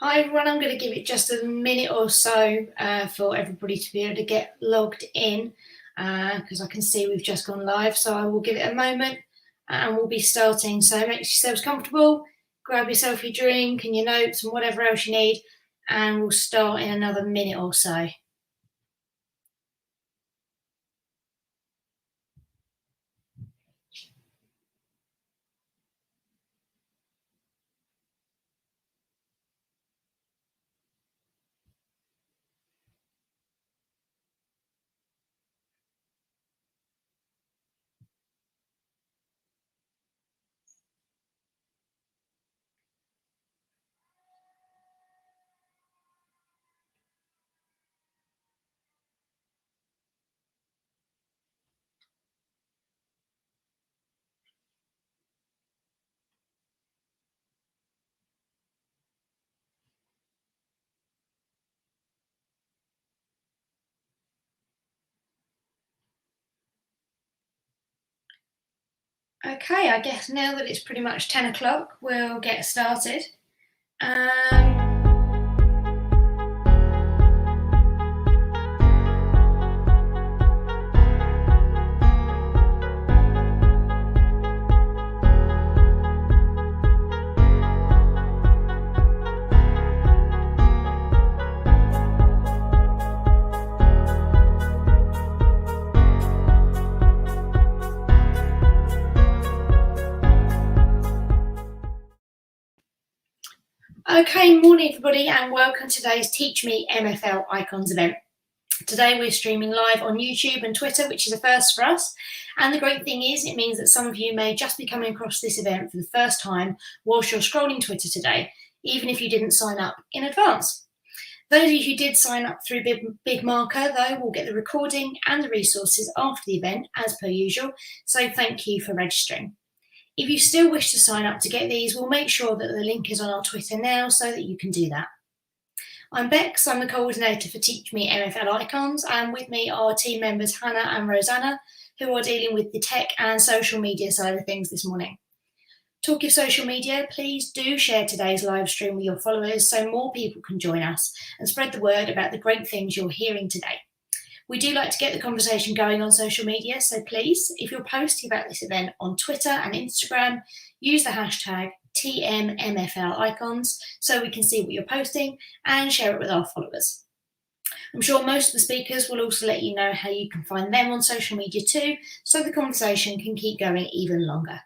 Hi everyone, I'm going to give it just a minute or so for everybody to be able to get logged in because I can see we've just gone live, so I will give it a moment and we'll be starting. So make yourselves comfortable, grab yourself your drink and your notes and whatever else you need, and we'll start in another minute or so. Okay, I guess now that it's pretty much 10 o'clock, we'll get started. Okay, morning everybody and welcome to today's TeachMeet MFL Icons event. Today we're streaming live on YouTube and Twitter, which is a first for us. And the great thing is it means that some of you may just be coming across this event for the first time whilst you're scrolling Twitter today, even if you didn't sign up in advance. Those of you who did sign up through Big Marker, though, will get the recording and the resources after the event as per usual, so thank you for registering. If you still wish to sign up to get these, we'll make sure that the link is on our Twitter now so that you can do that. I'm Bex, I'm the coordinator for TeachMeet MFL Icons, and with me are team members Hannah and Rosanna, who are dealing with the tech and social media side of things this morning. Talk of social media, please do share today's live stream with your followers so more people can join us and spread the word about the great things you're hearing today. We do like to get the conversation going on social media, so please, if you're posting about this event on Twitter and Instagram, use the hashtag TMMFLIcons so we can see what you're posting and share it with our followers. I'm sure most of the speakers will also let you know how you can find them on social media too, so the conversation can keep going even longer.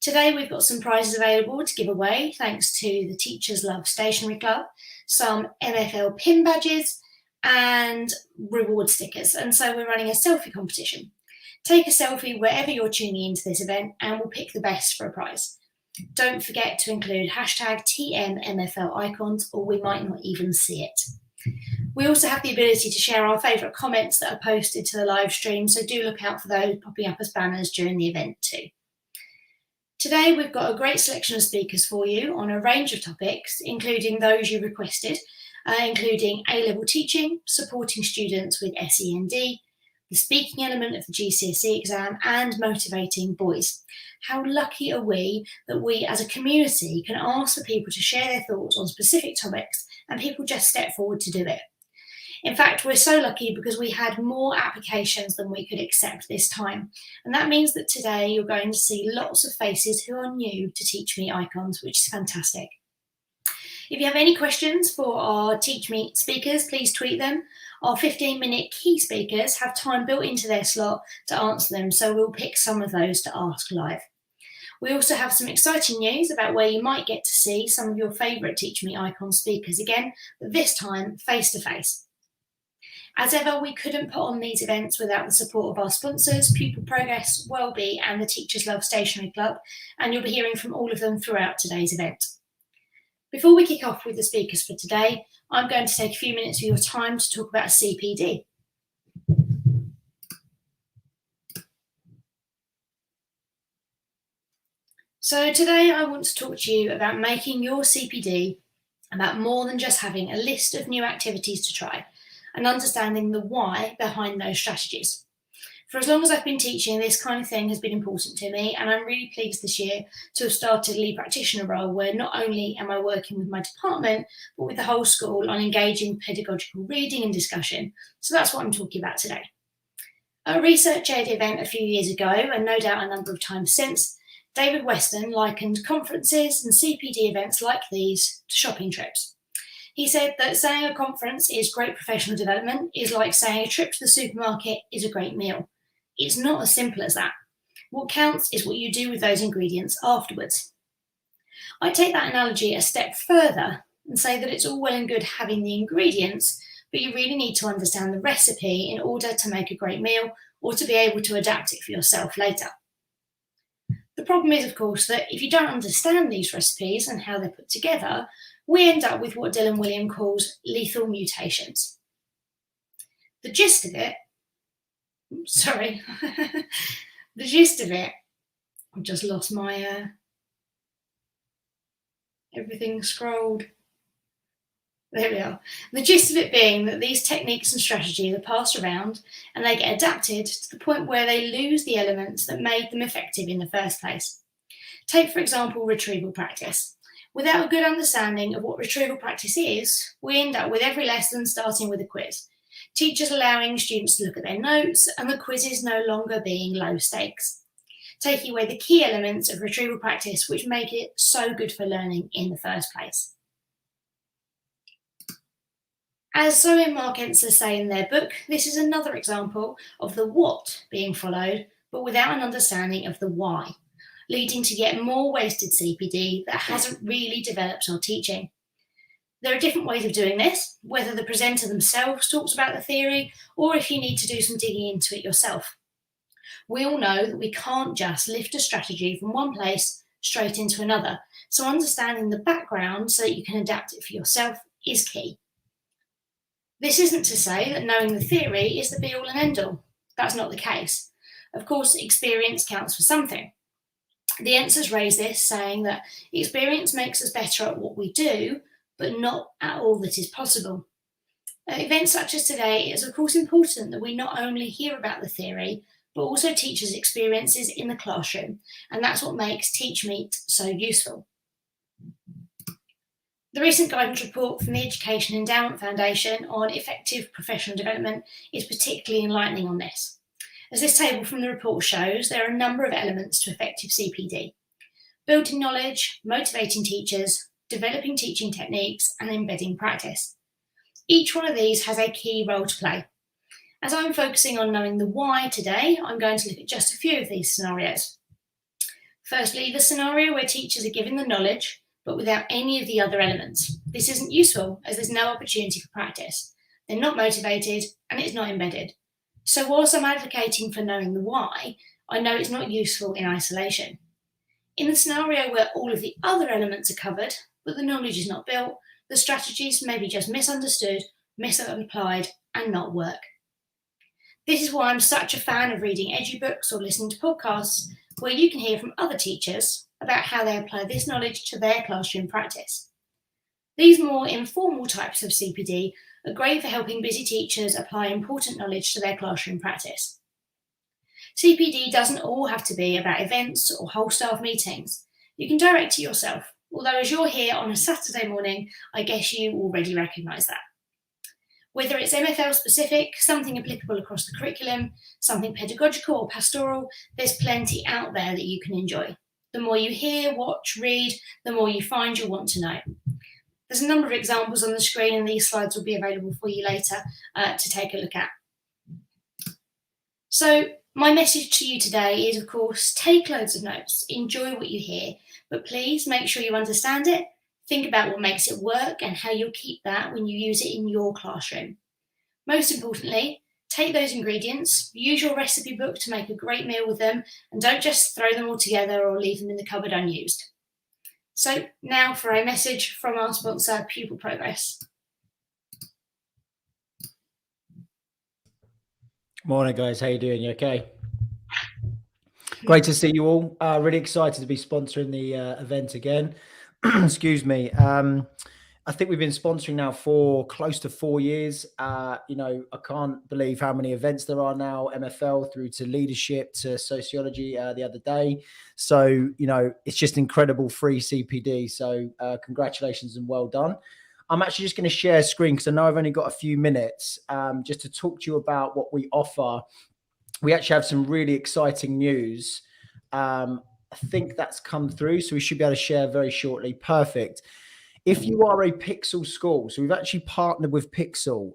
Today we've got some prizes available to give away thanks to the Teachers Love Stationery Club, some MFL pin badges, and reward stickers, and so we're running a selfie competition. Take a selfie wherever you're tuning into this event and we'll pick the best for a prize. Don't forget to include hashtag TMMFLIcons or we might not even see it. We also have the ability to share our favourite comments that are posted to the live stream, so do look out for those popping up as banners during the event too. Today we've got a great selection of speakers for you on a range of topics, including those you requested, including A-level teaching, supporting students with SEND, the speaking element of the GCSE exam, and motivating boys. How lucky are we that we as a community can ask for people to share their thoughts on specific topics and people just step forward to do it. In fact, we're so lucky because we had more applications than we could accept this time. And that means that today you're going to see lots of faces who are new to TeachMeet Icons, which is fantastic. If you have any questions for our TeachMeet speakers, please tweet them. Our 15-minute key speakers have time built into their slot to answer them, so we'll pick some of those to ask live. We also have some exciting news about where you might get to see some of your favourite TeachMeet Icon speakers again, but this time face-to-face. As ever, we couldn't put on these events without the support of our sponsors, Pupil Progress, Wellbe and the Teachers Love Stationery Club, and you'll be hearing from all of them throughout today's event. Before we kick off with the speakers for today, I'm going to take a few minutes of your time to talk about CPD. So today I want to talk to you about making your CPD about more than just having a list of new activities to try and understanding the why behind those strategies. For as long as I've been teaching, this kind of thing has been important to me, and I'm really pleased this year to have started a lead practitioner role where not only am I working with my department, but with the whole school on engaging pedagogical reading and discussion. So that's what I'm talking about today. At a research aid event a few years ago, and no doubt a number of times since, David Weston likened conferences and CPD events like these to shopping trips. He said that saying a conference is great professional development is like saying a trip to the supermarket is a great meal. It's not as simple as that. What counts is what you do with those ingredients afterwards. I take that analogy a step further and say that it's all well and good having the ingredients, but you really need to understand the recipe in order to make a great meal or to be able to adapt it for yourself later. The problem is, of course, that if you don't understand these recipes and how they're put together, we end up with what Dylan William calls lethal mutations. The gist of it, I've just lost my, everything scrolled. There we are. The gist of it being that these techniques and strategies are passed around and they get adapted to the point where they lose the elements that made them effective in the first place. Take, for example, retrieval practice. Without a good understanding of what retrieval practice is, we end up with every lesson starting with a quiz. Teachers allowing students to look at their notes and the quizzes no longer being low stakes, taking away the key elements of retrieval practice which make it so good for learning in the first place. As Zoe and Mark Ensler say in their book, this is another example of the what being followed, but without an understanding of the why, leading to yet more wasted CPD that hasn't really developed our teaching. There are different ways of doing this, whether the presenter themselves talks about the theory or if you need to do some digging into it yourself. We all know that we can't just lift a strategy from one place straight into another, so understanding the background so that you can adapt it for yourself is key. This isn't to say that knowing the theory is the be-all and end-all. That's not the case. Of course, experience counts for something. The Ensers raise this, saying that experience makes us better at what we do, but not at all that is possible. At events such as today, it is of course important that we not only hear about the theory, but also teachers' experiences in the classroom, and that's what makes TeachMeet so useful. The recent guidance report from the Education Endowment Foundation on effective professional development is particularly enlightening on this. As this table from the report shows, there are a number of elements to effective CPD: building knowledge, motivating teachers, developing teaching techniques, and embedding practice. Each one of these has a key role to play. As I'm focusing on knowing the why today, I'm going to look at just a few of these scenarios. Firstly, the scenario where teachers are given the knowledge, but without any of the other elements. This isn't useful as there's no opportunity for practice. They're not motivated and it's not embedded. So whilst I'm advocating for knowing the why, I know it's not useful in isolation. In the scenario where all of the other elements are covered, but the knowledge is not built, the strategies may be just misunderstood, misapplied, and not work. This is why I'm such a fan of reading edubooks or listening to podcasts where you can hear from other teachers about how they apply this knowledge to their classroom practice. These more informal types of CPD are great for helping busy teachers apply important knowledge to their classroom practice. CPD doesn't all have to be about events or whole staff meetings. You can direct it yourself, although as you're here on a Saturday morning, I guess you already recognise that. Whether it's MFL specific, something applicable across the curriculum, something pedagogical or pastoral, there's plenty out there that you can enjoy. The more you hear, watch, read, the more you find you'll want to know. There's a number of examples on the screen and these slides will be available for you later to take a look at. So my message to you today is, of course, take loads of notes, enjoy what you hear, but please make sure you understand it. Think about what makes it work and how you'll keep that when you use it in your classroom. Most importantly, take those ingredients, use your recipe book to make a great meal with them, and don't just throw them all together or leave them in the cupboard unused. So now for a message from our sponsor, Pupil Progress. Morning, guys. How you doing? You okay? Great to see you all. Really excited to be sponsoring the event again. Excuse me. I think we've been sponsoring now for close to 4 years. You know, I can't believe how many events there are now, MFL through to leadership to sociology the other day. So, you know, it's just incredible free CPD. So congratulations and well done. I'm actually just going to share a screen because I know I've only got a few minutes just to talk to you about what we offer. We actually have some really exciting news. I think that's come through, so we should be able to share very shortly. Perfect. If you are a Pixel school, so we've actually partnered with Pixel.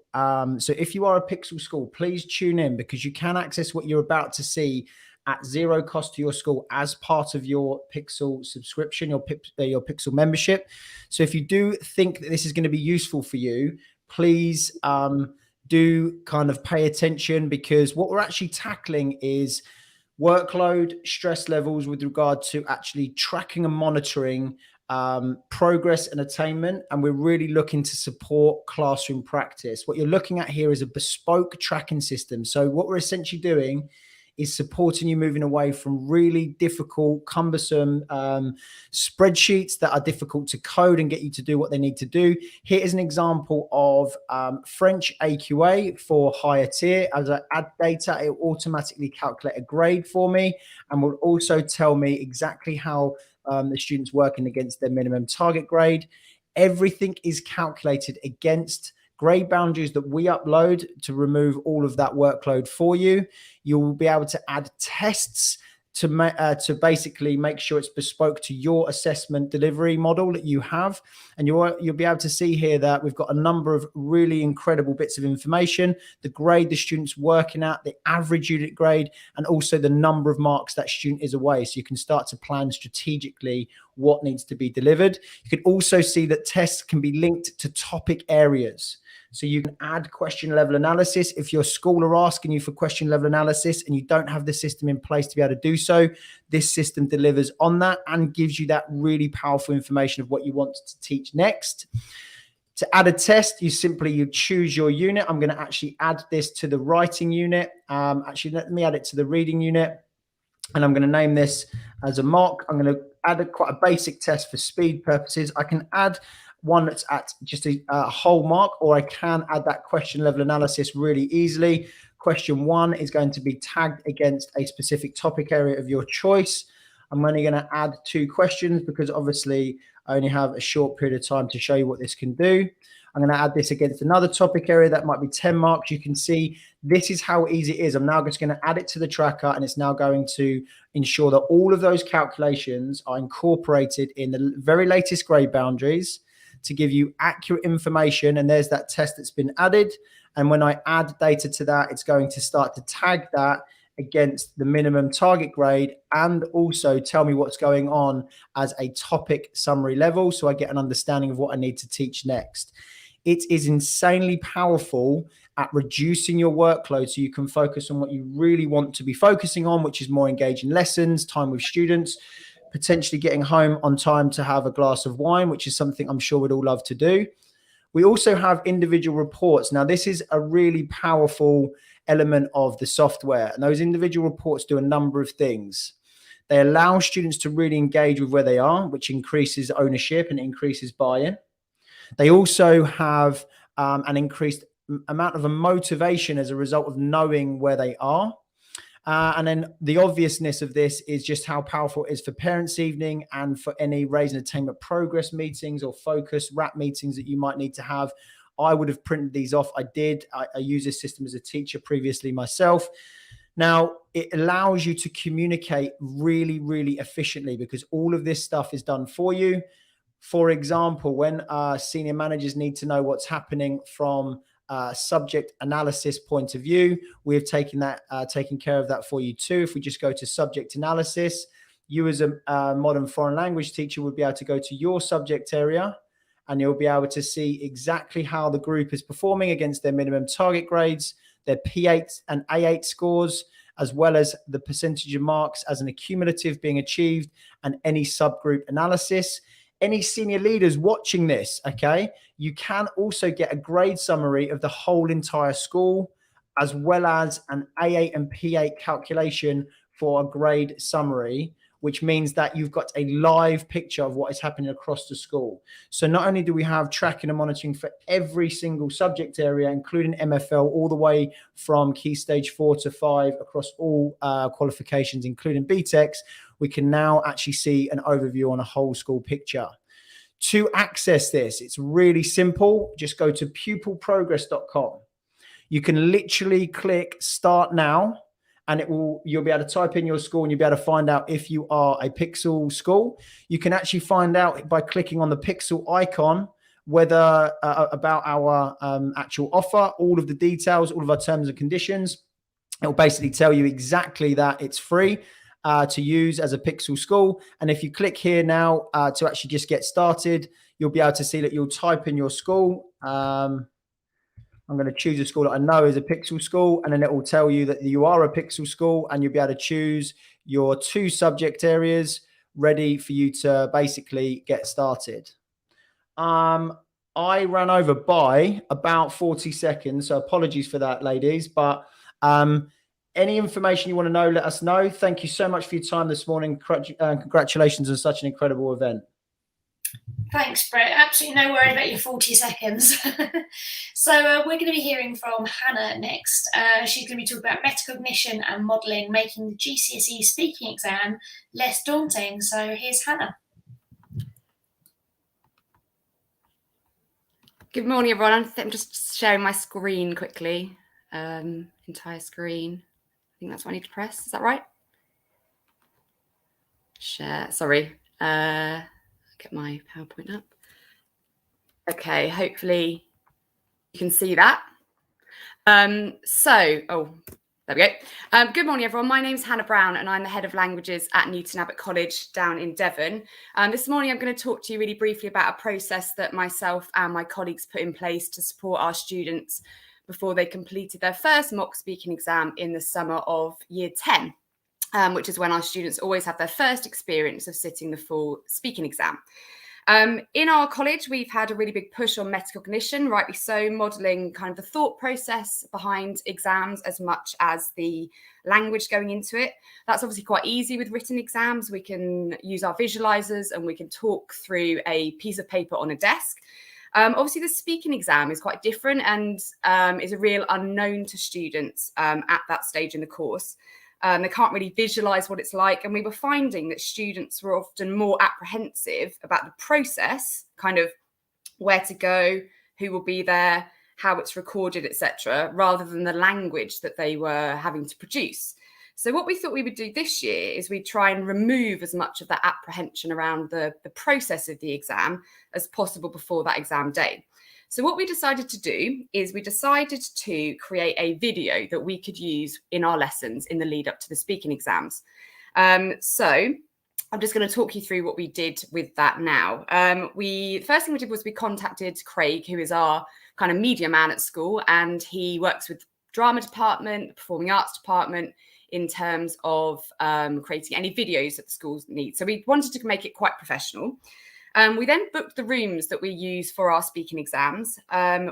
So if you are a Pixel school, please tune in because you can access what you're about to see at zero cost to your school as part of your Pixel subscription, your Pixel membership. So if you do think that this is going to be useful for you, please do kind of pay attention, because what we're actually tackling is workload, stress levels with regard to actually tracking and monitoring progress and attainment. And we're really looking to support classroom practice. What you're looking at here is a bespoke tracking system. So what we're essentially doing is supporting you moving away from really difficult, cumbersome spreadsheets that are difficult to code and get you to do what they need to do. Here is an example of French AQA for higher tier. As I add data, it will automatically calculate a grade for me and will also tell me exactly how the student's working against their minimum target grade. Everything is calculated against grade boundaries that we upload to remove all of that workload for you. You will be able to add tests to basically make sure it's bespoke to your assessment delivery model that you have. And you'll be able to see here that we've got a number of really incredible bits of information: the grade the student's working at, the average unit grade, and also the number of marks that student is away. So you can start to plan strategically what needs to be delivered. You can also see that tests can be linked to topic areas. So you can add question level analysis. If your school are asking you for question level analysis and you don't have the system in place to be able to do so, this system delivers on that and gives you that really powerful information of what you want to teach next. To add a test, you choose your unit. I'm going to actually add this to the writing unit. Actually, let me add it to the reading unit. And I'm going to name this as a mock. I'm going to add quite a basic test for speed purposes. I can add one that's at just a whole mark, or I can add that question level analysis really easily. Question 1 is going to be tagged against a specific topic area of your choice. I'm only going to add 2 questions because obviously I only have a short period of time to show you what this can do. I'm going to add this against another topic area that might be 10 marks. You can see this is how easy it is. I'm now just going to add it to the tracker, and it's now going to ensure that all of those calculations are incorporated in the very latest grade boundaries to give you accurate information. And there's that test that's been added. And when I add data to that, it's going to start to tag that against the minimum target grade and also tell me what's going on as a topic summary level, so I get an understanding of what I need to teach next. It is insanely powerful at reducing your workload so you can focus on what you really want to be focusing on, which is more engaging lessons, time with students, potentially getting home on time to have a glass of wine, which is something I'm sure we'd all love to do. We also have individual reports. Now, this is a really powerful element of the software, and those individual reports do a number of things. They allow students to really engage with where they are, which increases ownership and increases buy-in. They also have an increased amount of a motivation as a result of knowing where they are. And then the obviousness of this is just how powerful it is for parents' evening and for any raise and attainment progress meetings or focus wrap meetings that you might need to have. I would have printed these off. I did. I use this system as a teacher previously myself. Now, it allows you to communicate really, really efficiently because all of this stuff is done for you. For example, when senior managers need to know what's happening from subject analysis point of view, we have taken care of that for you too. If we just go to subject analysis, you as a modern foreign language teacher would be able to go to your subject area and you'll be able to see exactly how the group is performing against their minimum target grades, their P8 and A8 scores, as well as the percentage of marks as an accumulative being achieved and any subgroup analysis. Any senior leaders watching this, okay, you can also get a grade summary of the whole entire school, as well as an A8 and P8 calculation for a grade summary which means that you've got a live picture of what is happening across the school. So not only do we have tracking and monitoring for every single subject area, including MFL, all the way from Key Stage 4 to 5 across all qualifications, including BTECs, we can now actually see an overview on a whole school picture. To access this, it's really simple. Just go to pupilprogress.com. You can literally click Start Now, and you'll be able to type in your school and you'll be able to find out if you are a Pixel school. You can actually find out by clicking on the Pixel icon whether about our actual offer, all of the details, all of our terms and conditions. It will basically tell you exactly that it's free to use as a Pixel school. And if you click here now to actually just get started, you'll be able to see that you'll type in your school. I'm going to choose a school that I know is a Pixel school, and then it will tell you that you are a Pixel school, and you'll be able to choose your 2 subject areas ready for you to basically get started. I ran over by about 40 seconds, so apologies for that, ladies. But any information you want to know, let us know. Thank you so much for your time this morning. Congratulations on such an incredible event. Thanks, Brett. Absolutely no worry about your 40 seconds. So we're going to be hearing from Hannah next. She's going to be talking about metacognition and modelling, making the GCSE speaking exam less daunting. So here's Hannah. Good morning, everyone. I'm just sharing my screen quickly. Entire screen. I think that's what I need to press. Is that right? Share. Sorry. Get my PowerPoint up. Okay, hopefully you can see that. There we go. Good morning, everyone. My name's Hannah Brown, and I'm the Head of Languages at Newton Abbot College down in Devon. This morning, I'm going to talk to you really briefly about a process that myself and my colleagues put in place to support our students before they completed their first mock speaking exam in the summer of Year 10. Which is when our students always have their first experience of sitting the full speaking exam. In our college, we've had a really big push on metacognition, rightly so, modelling kind of the thought process behind exams as much as the language going into it. That's obviously quite easy with written exams. We can use our visualisers and we can talk through a piece of paper on a desk. Obviously, the speaking exam is quite different and is a real unknown to students at that stage in the course. They can't really visualize what it's like. And we were finding that students were often more apprehensive about the process, kind of where to go, who will be there, how it's recorded, etc., rather than the language that they were having to produce. So what we thought we would do this year is we'd try and remove as much of that apprehension around the process of the exam as possible before that exam day. So what we decided to do is we decided to create a video that we could use in our lessons in the lead up to the speaking exams. So I'm just going to talk you through what we did with that now. First thing we did was we contacted Craig, who is our kind of media man at school, and he works with drama department, performing arts department in terms of creating any videos that the schools need. So we wanted to make it quite professional. We then booked the rooms that we use for our speaking exams.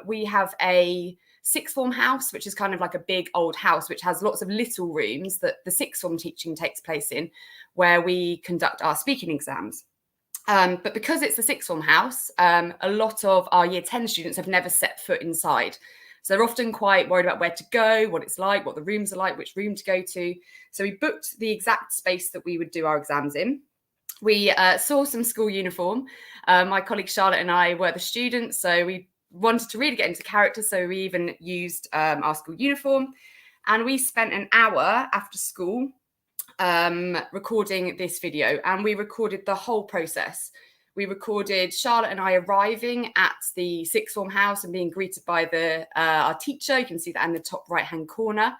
We have a sixth form house, which is kind of like a big old house, which has lots of little rooms that the sixth form teaching takes place in, where we conduct our speaking exams. But because it's the sixth form house, a lot of our year 10 students have never set foot inside. So they're often quite worried about where to go, what it's like, what the rooms are like, which room to go to. So we booked the exact space that we would do our exams in. We saw some school uniform. My colleague Charlotte and I were the students, so we wanted to really get into character. So we even used our school uniform, and we spent an hour after school recording this video, and we recorded the whole process. We recorded Charlotte and I arriving at the sixth form house and being greeted by our teacher. You can see that in the top right-hand corner.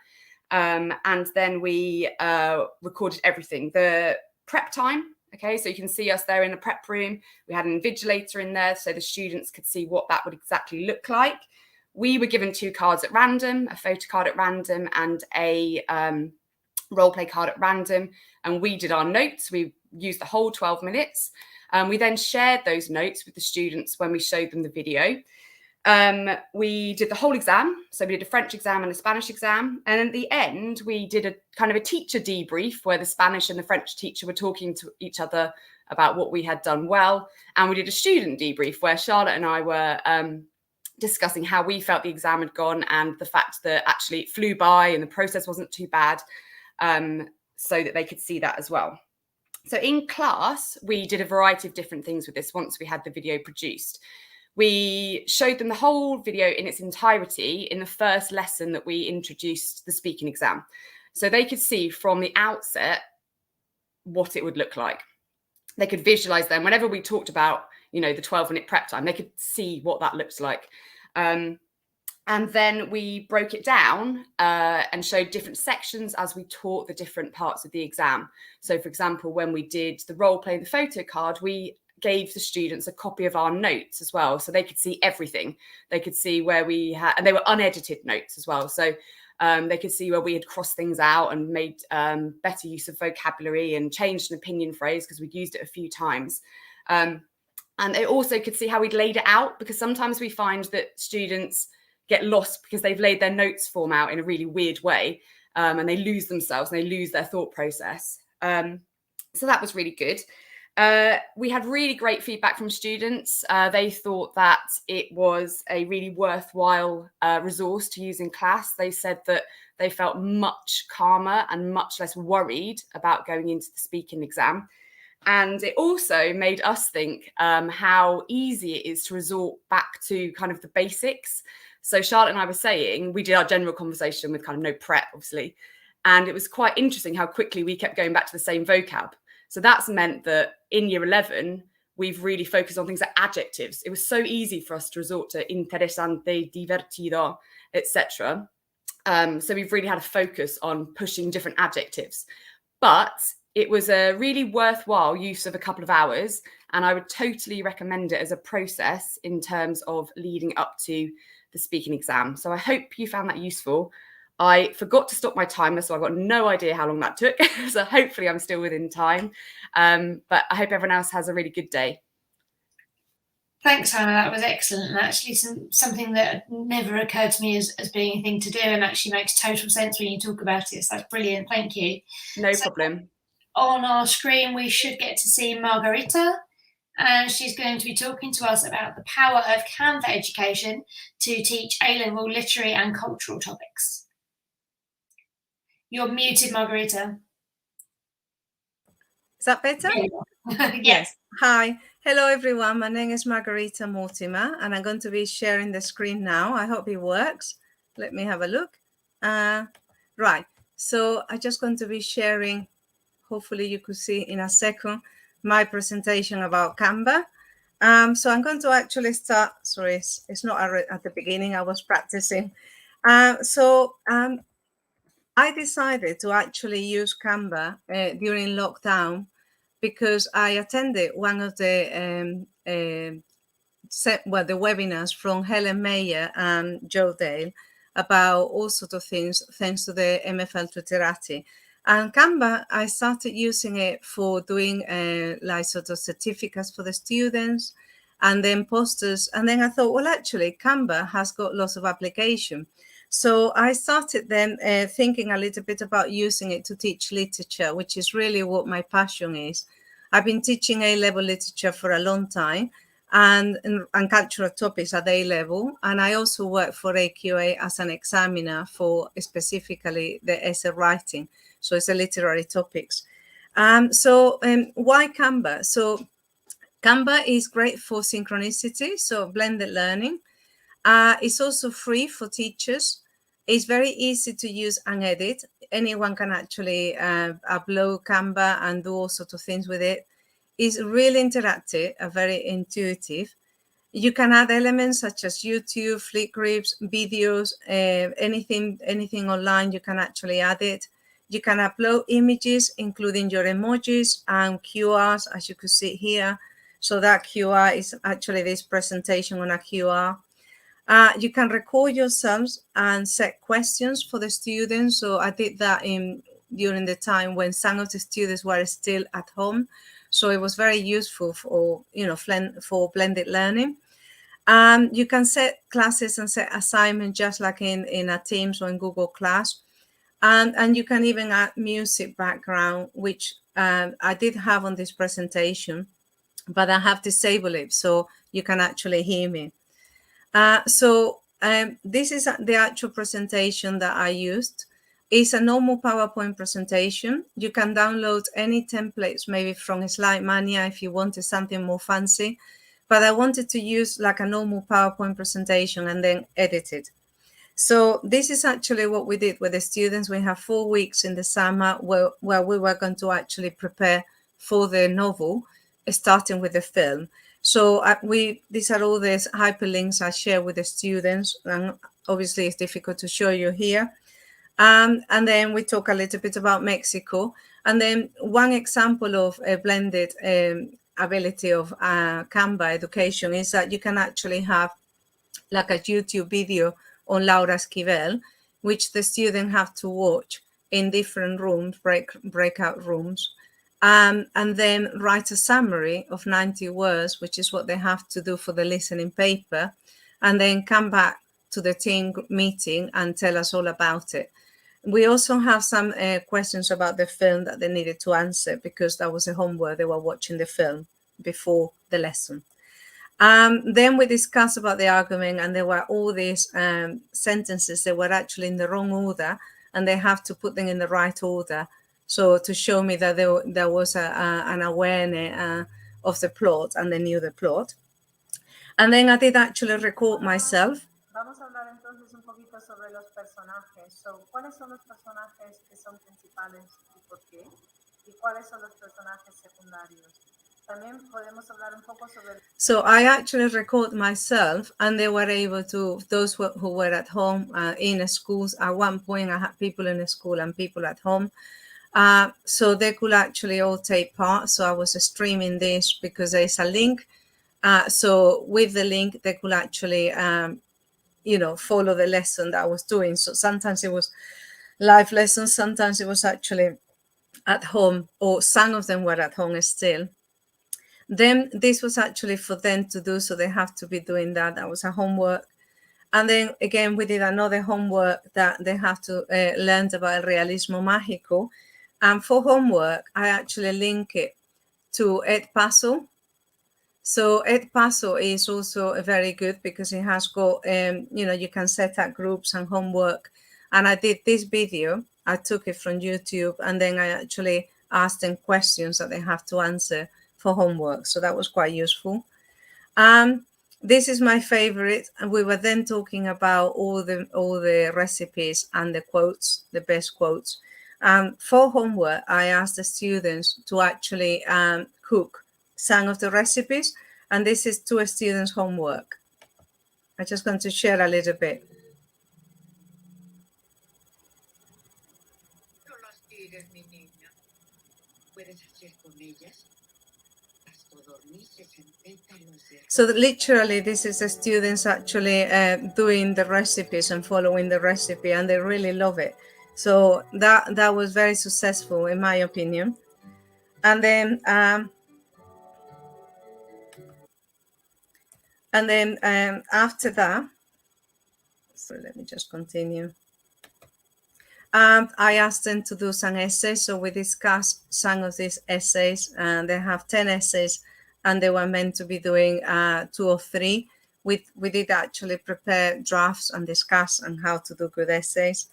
And then we recorded everything. The prep time. Okay, so you can see us there in the prep room. We had an invigilator in there so the students could see what that would exactly look like. We were given 2 cards at random, a photo card at random and a role play card at random. And we did our notes. We used the whole 12 minutes. We then shared those notes with the students when we showed them the video. We did the whole exam. So we did a French exam and a Spanish exam. And at the end, we did a kind of a teacher debrief where the Spanish and the French teacher were talking to each other about what we had done well. And we did a student debrief where Charlotte and I were discussing how we felt the exam had gone and the fact that actually it flew by and the process wasn't too bad, so that they could see that as well. So in class, we did a variety of different things with this once we had the video produced. We showed them the whole video in its entirety in the first lesson that we introduced the speaking exam. So they could see from the outset what it would look like. They could visualize them whenever we talked about, the 12-minute prep time, they could see what that looks like. And then we broke it down and showed different sections as we taught the different parts of the exam. So, for example, when we did the role play and the photo card, we gave the students a copy of our notes as well. So they could see everything. They could see where we had, and they were unedited notes as well. So they could see where we had crossed things out and made better use of vocabulary and changed an opinion phrase because we'd used it a few times. And they also could see how we'd laid it out, because sometimes we find that students get lost because they've laid their notes form out in a really weird way, and they lose themselves and they lose their thought process. So that was really good. We had really great feedback from students. They thought that it was a really worthwhile resource to use in class. They said that they felt much calmer and much less worried about going into the speaking exam. And it also made us think how easy it is to resort back to kind of the basics. So Charlotte and I were saying, we did our general conversation with kind of no prep, obviously. And it was quite interesting how quickly we kept going back to the same vocab. So that's meant that in year 11, we've really focused on things like adjectives. It was so easy for us to resort to interesante, divertido, etc. So we've really had a focus on pushing different adjectives. But it was a really worthwhile use of a couple of hours, and I would totally recommend it as a process in terms of leading up to the speaking exam. So I hope you found that useful. I forgot to stop my timer, so I've got no idea how long that took. So hopefully I'm still within time. But I hope everyone else has a really good day. Thanks, Hannah. That was excellent. And actually something that never occurred to me as being a thing to do, and actually makes total sense when you talk about it. So that's brilliant. Thank you. No problem. On our screen, we should get to see Margarita, and she's going to be talking to us about the power of Canva education to teach A-level literary and cultural topics. You're muted, Margarita. Is that better? Yes. Hi. Hello, everyone. My name is Margarita Mortimer, and I'm going to be sharing the screen now. I hope it works. Let me have a look. Right. So I'm just going to be sharing, hopefully you could see in a second, my presentation about Canva. So I'm going to actually start. Sorry, it's not at the beginning. I was practicing. I decided to actually use Canva during lockdown because I attended one of the webinars from Helen Mayer and Joe Dale about all sorts of things, thanks to the MFL Tutorati. And Canva, I started using it for doing like sort of certificates for the students and then posters. And then I thought, well, actually, Canva has got lots of application. So I started then thinking a little bit about using it to teach literature, which is really what my passion is. I've been teaching A-level literature for a long time and cultural topics at A-level. And I also work for AQA as an examiner for specifically the essay writing. So it's a literary topics. Why Canva? So Canva is great for synchronicity, so blended learning. It's also free for teachers. It's very easy to use and edit. Anyone can actually upload Canva and do all sorts of things with it. It's really interactive and very intuitive. You can add elements such as YouTube, flip grips, videos, anything online, you can actually add it. You can upload images, including your emojis and QRs, as you can see here. So that QR is actually this presentation on a QR. You can record yourselves and set questions for the students. So I did that during the time when some of the students were still at home. So it was very useful for, for blended learning. You can set classes and set assignments just like in a Teams or in Google Class. And you can even add music background, which I did have on this presentation, but I have disabled it so you can actually hear me. This is the actual presentation that I used. It's a normal PowerPoint presentation. You can download any templates, maybe from Slide Mania if you wanted something more fancy, but I wanted to use like a normal PowerPoint presentation and then edit it. So this is actually what we did with the students. We have 4 weeks in the summer where we were going to actually prepare for the novel, starting with the film. So these are all these hyperlinks I share with the students, and obviously it's difficult to show you here. And then we talk a little bit about Mexico. And then one example of a blended ability of Canva education is that you can actually have like a YouTube video on Laura Esquivel, which the student have to watch in different rooms, breakout rooms, and then write a summary of 90 words, which is what they have to do for the listening paper, and then come back to the team meeting and tell us all about it. We also have some questions about the film that they needed to answer because that was a homework. They were watching the film before the lesson. Then we discussed about the argument, and there were all these sentences that were actually in the wrong order, and they have to put them in the right order. So to show me that there was an awareness of the plot, and they knew the plot. And then I did actually record myself. Vamos a hablar entonces un poquito sobre los personajes. So, ¿cuáles son los personajes que son principales y por qué? ¿Y cuáles son los personajes secundarios? También podemos hablar un poco sobre... So I actually record myself, and they were able to, those who were at home in schools. At one point, I had people in the school and people at home. So they could actually all take part. So I was streaming this because there's a link. So with the link, they could actually, follow the lesson that I was doing. So sometimes it was live lessons, sometimes it was actually at home, or some of them were at home still. Then this was actually for them to do, so they have to be doing that. That was a homework. And then again, we did another homework that they have to learn about realismo mágico. And for homework, I actually link it to Ed Paso. So Ed Paso is also very good because it has got, you can set up groups and homework. And I did this video. I took it from YouTube, and then I actually asked them questions that they have to answer for homework. So that was quite useful. This is my favorite. And we were then talking about all the recipes and the quotes, the best quotes. For homework, I asked the students to actually cook some of the recipes. And this is to a student's homework. I'm just going to share a little bit. No las tires, mi niña. Puedes hacer con ellas. So literally, this is the students actually doing the recipes and following the recipe, and they really love it. So that was very successful, in my opinion. And then after that, so let me just continue. I asked them to do some essays, so we discussed some of these essays, and they have 10 essays, and they were meant to be doing 2 or 3. We did actually prepare drafts and discuss on how to do good essays.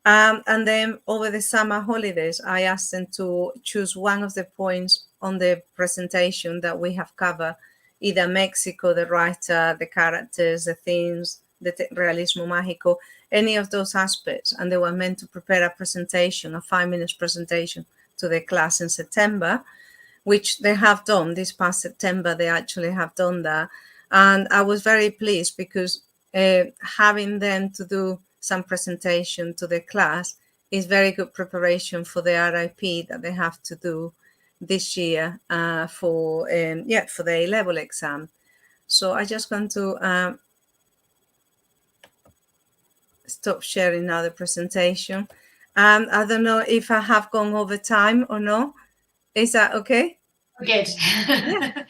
And then over the summer holidays, I asked them to choose one of the points on the presentation that we have covered, either Mexico, the writer, the characters, the themes, the realismo mágico, any of those aspects. And they were meant to prepare a presentation, a 5-minute presentation to the class in September, which they have done this past September. They actually have done that. And I was very pleased because having them to do some presentation to the class is very good preparation for the RIP that they have to do this year for the A-level exam. So I just want to stop sharing now the presentation. I don't know if I have gone over time or no. Is that okay? Good.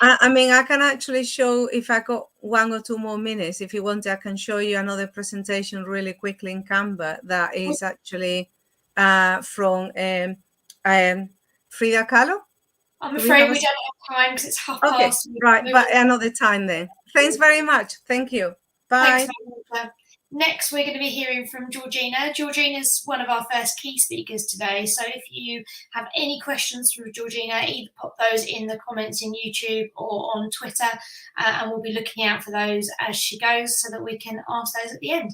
I mean, I can actually show, if I got 1 or 2 more minutes, if you want, I can show you another presentation really quickly in Canva that is actually from Frida Kahlo. I'm afraid we don't have time because it's 1:30. Okay, right, but another time then. Thanks very much. Thank you. Bye. Thanks, Monica. Next, we're going to be hearing from Georgina. Georgina's one of our first key speakers today. So if you have any questions for Georgina, either pop those in the comments in YouTube or on Twitter, and we'll be looking out for those as she goes so that we can ask those at the end.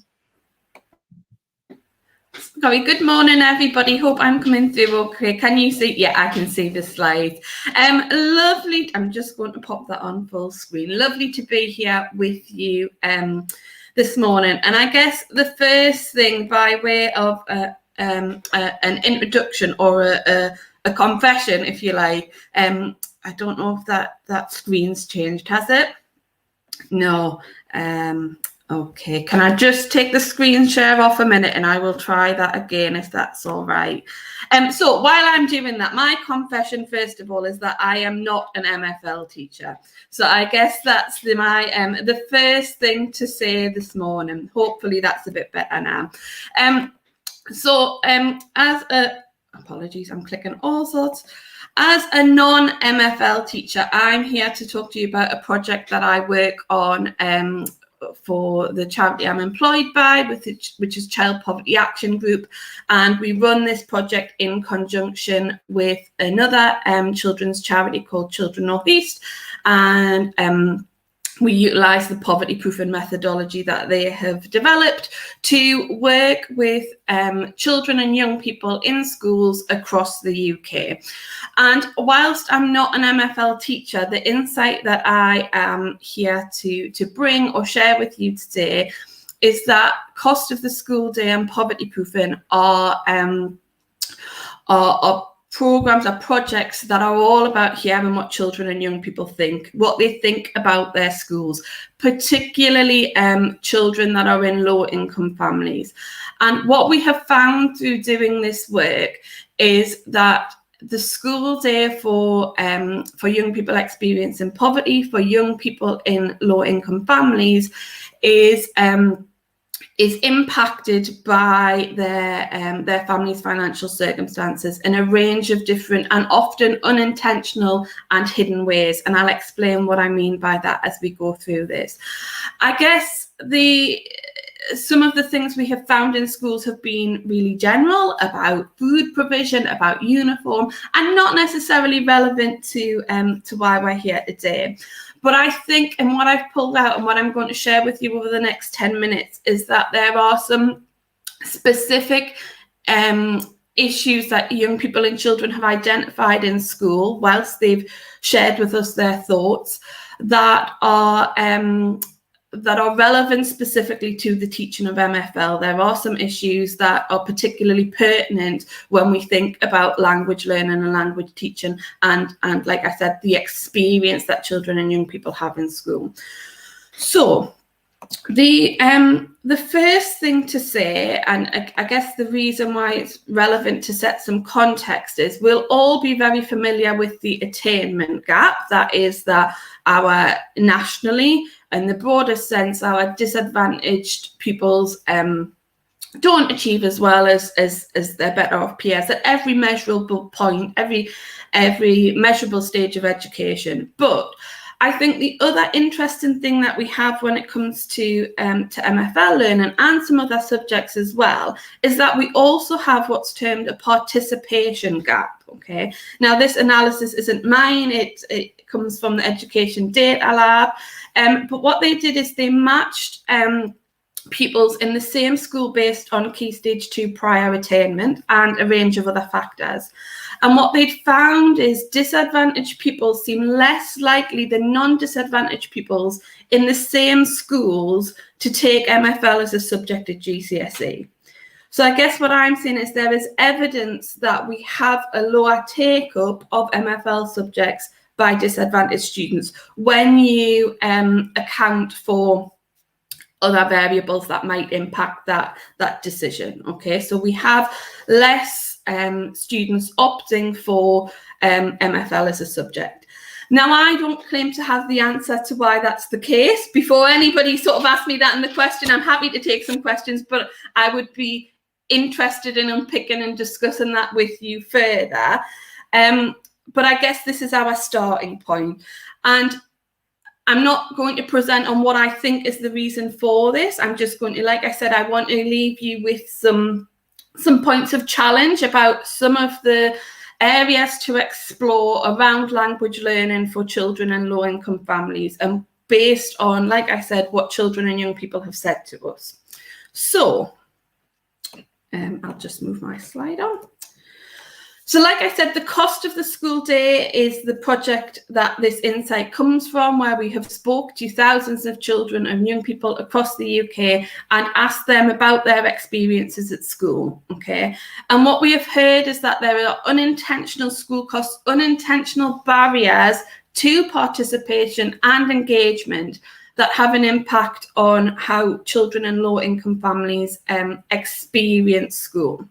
Sorry, good morning, everybody. Hope I'm coming through okay. Can you see? Yeah, I can see the slides. Lovely. I'm just going to pop that on full screen. Lovely to be here with you this morning. And I guess the first thing, by way of an introduction or a confession, if you like, I don't know if that screen's changed, has it? No. Okay, can I just take the screen share off a minute and I will try that again if that's all right. So while I'm doing that, my confession, first of all, is that I am not an MFL teacher. So I guess that's the first thing to say this morning. Hopefully that's a bit better now. Apologies, I'm clicking all sorts. As a non-MFL teacher, I'm here to talk to you about a project that I work on for the charity I'm employed by, which is Child Poverty Action Group, and we run this project in conjunction with another children's charity called Children North East, and we utilise the poverty proofing methodology that they have developed to work with children and young people in schools across the UK. And whilst I'm not an MFL teacher, the insight that I am here to bring or share with you today is that cost of the school day and poverty proofing are programs or projects that are all about hearing what children and young people think, what they think about their schools, particularly children that are in low income families. And what we have found through doing this work is that the school day for young people experiencing poverty, for young people in low income families, is impacted by their family's financial circumstances in a range of different and often unintentional and hidden ways. And I'll explain what I mean by that as we go through this. I guess some of the things we have found in schools have been really general, about food provision, about uniform, and not necessarily relevant to why we're here today. But I think, and what I've pulled out and what I'm going to share with you over the next 10 minutes is that there are some specific issues that young people and children have identified in school whilst they've shared with us their thoughts that are relevant specifically to the teaching of MFL. There are some issues that are particularly pertinent when we think about language learning and language teaching and like I said, the experience that children and young people have in school. So the first thing to say, and I guess the reason why it's relevant to set some context, is we'll all be very familiar with the attainment gap. That is that our nationally, in the broader sense, our disadvantaged pupils don't achieve as well as their better off peers at every measurable point, every measurable stage of education. But I think the other interesting thing that we have when it comes to MFL learning and some other subjects as well is that we also have what's termed a participation gap. Okay, now this analysis isn't mine; it comes from the Education Data Lab. But what they did is they matched pupils in the same school based on Key Stage 2 prior attainment and a range of other factors. And what they'd found is disadvantaged pupils seem less likely than non-disadvantaged pupils in the same schools to take MFL as a subject at GCSE. So I guess what I'm saying is there is evidence that we have a lower take-up of MFL subjects by disadvantaged students when you account for other variables that might impact that decision. Okay, so we have less students opting for MFL as a subject. Now, I don't claim to have the answer to why that's the case. Before anybody sort of asked me that in the question, I'm happy to take some questions, but I would be interested in unpicking and discussing that with you further. But I guess this is our starting point. And I'm not going to present on what I think is the reason for this. I'm just going to, like I said, I want to leave you with some points of challenge about some of the areas to explore around language learning for children in low-income families, and based on, like I said, what children and young people have said to us. So I'll just move my slide on. So like I said, the cost of the school day is the project that this insight comes from, where we have spoke to thousands of children and young people across the UK and asked them about their experiences at school, okay? And what we have heard is that there are unintentional school costs, unintentional barriers to participation and engagement that have an impact on how children in low-income families experience school.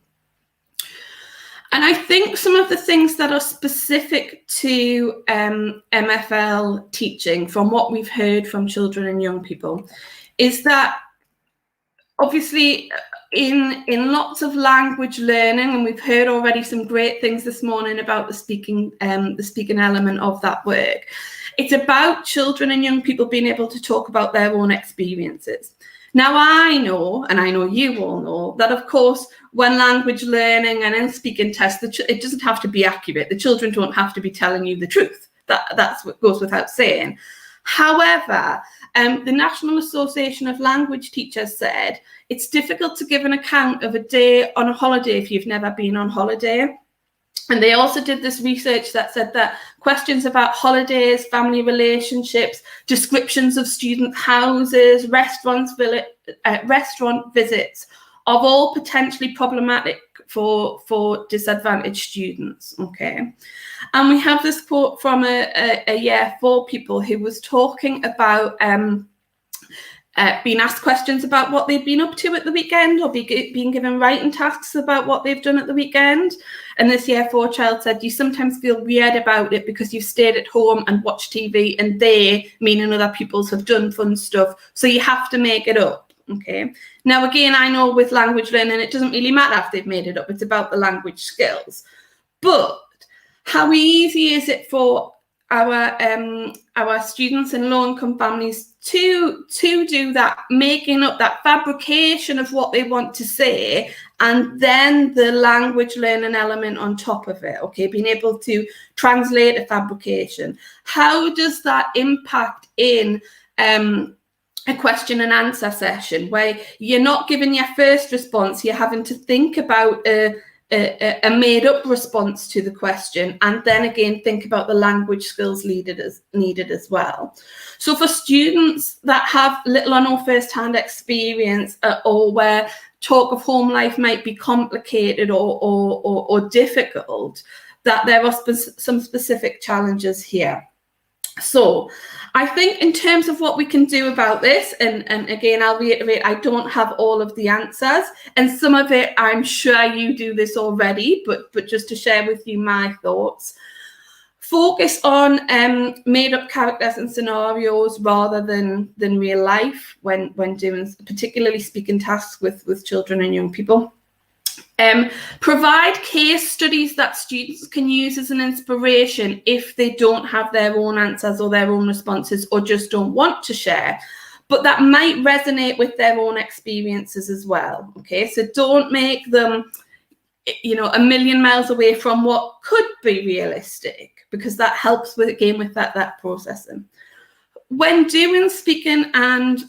And I think some of the things that are specific to MFL teaching, from what we've heard from children and young people, is that obviously in lots of language learning, and we've heard already some great things this morning about the speaking element of that work, it's about children and young people being able to talk about their own experiences. Now, I know, and I know you all know, that of course, when language learning and in speaking tests, it doesn't have to be accurate. The children don't have to be telling you the truth. That's what goes without saying. However, the National Association of Language Teachers said it's difficult to give an account of a day on a holiday if you've never been on holiday. And they also did this research that said that questions about holidays, family relationships, descriptions of student houses, restaurant visits are all potentially problematic for disadvantaged students, okay? And we have this quote from a year 4 pupil who was talking about being asked questions about what they've been up to at the weekend, or being given writing tasks about what they've done at the weekend. And this year 4 child said, you sometimes feel weird about it because you've stayed at home and watched TV, and they, meaning other pupils, have done fun stuff, so you have to make it up, okay? Now, again, I know with language learning, it doesn't really matter if they've made it up. It's about the language skills. But how easy is it for our students in low-income families to do that, making up that fabrication of what they want to say, and then the language learning element on top of it, okay, being able to translate a fabrication. How does that impact in a question and answer session where you're not giving your first response, you're having to think about a made-up response to the question, and then again think about the language skills needed as well. So for students that have little or no first-hand experience, or where talk of home life might be complicated or difficult, that there are some specific challenges here. So I think in terms of what we can do about this, and again, I'll reiterate, I don't have all of the answers, and some of it, I'm sure you do this already, but just to share with you my thoughts. Focus on made-up characters and scenarios rather than real life when doing particularly speaking tasks with children and young people. Provide case studies that students can use as an inspiration if they don't have their own answers or their own responses, or just don't want to share, but that might resonate with their own experiences as well, okay? So don't make them, you know, a million miles away from what could be realistic, because that helps with, again, with that processing. When doing speaking and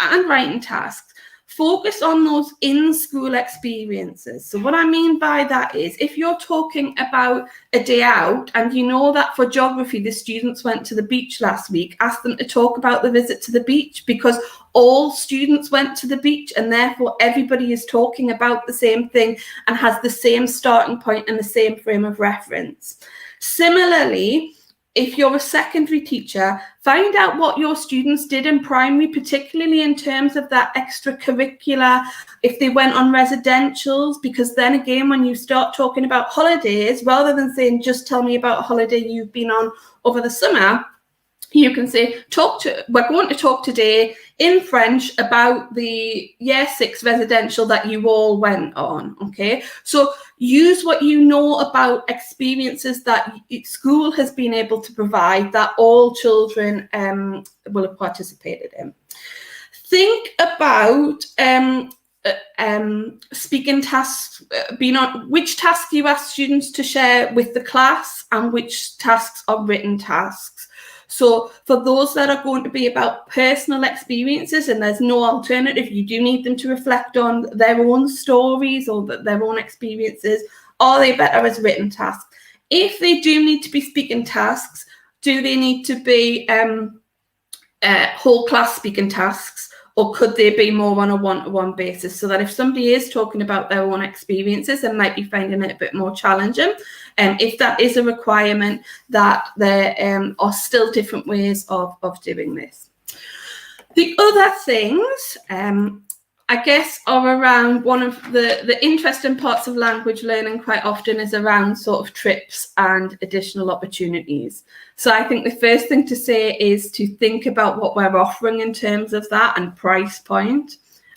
writing tasks, focus on those in-school experiences. So what I mean by that is, if you're talking about a day out and you know that for geography the students went to the beach last week, ask them to talk about the visit to the beach, because all students went to the beach and therefore everybody is talking about the same thing and has the same starting point and the same frame of reference. Similarly, if you're a secondary teacher, find out what your students did in primary, particularly in terms of that extracurricular, if they went on residentials, because then again, when you start talking about holidays, rather than saying, just tell me about a holiday you've been on over the summer, you can say, we're going to talk today in French about the year 6 residential that you all went on, okay? So use what you know about experiences that school has been able to provide that all children will have participated in. Think about speaking tasks, which tasks you ask students to share with the class and which tasks are written tasks. So for those that are going to be about personal experiences and there's no alternative, you do need them to reflect on their own stories or their own experiences, are they better as written tasks? If they do need to be speaking tasks, do they need to be whole class speaking tasks? Or could they be more on a one-to-one basis, so that if somebody is talking about their own experiences and might be finding it a bit more challenging, if that is a requirement, that there are still different ways of doing this. The other things, I guess, are around one of the interesting parts of language learning quite often is around sort of trips and additional opportunities. So I think the first thing to say is to think about what we're offering in terms of that and price point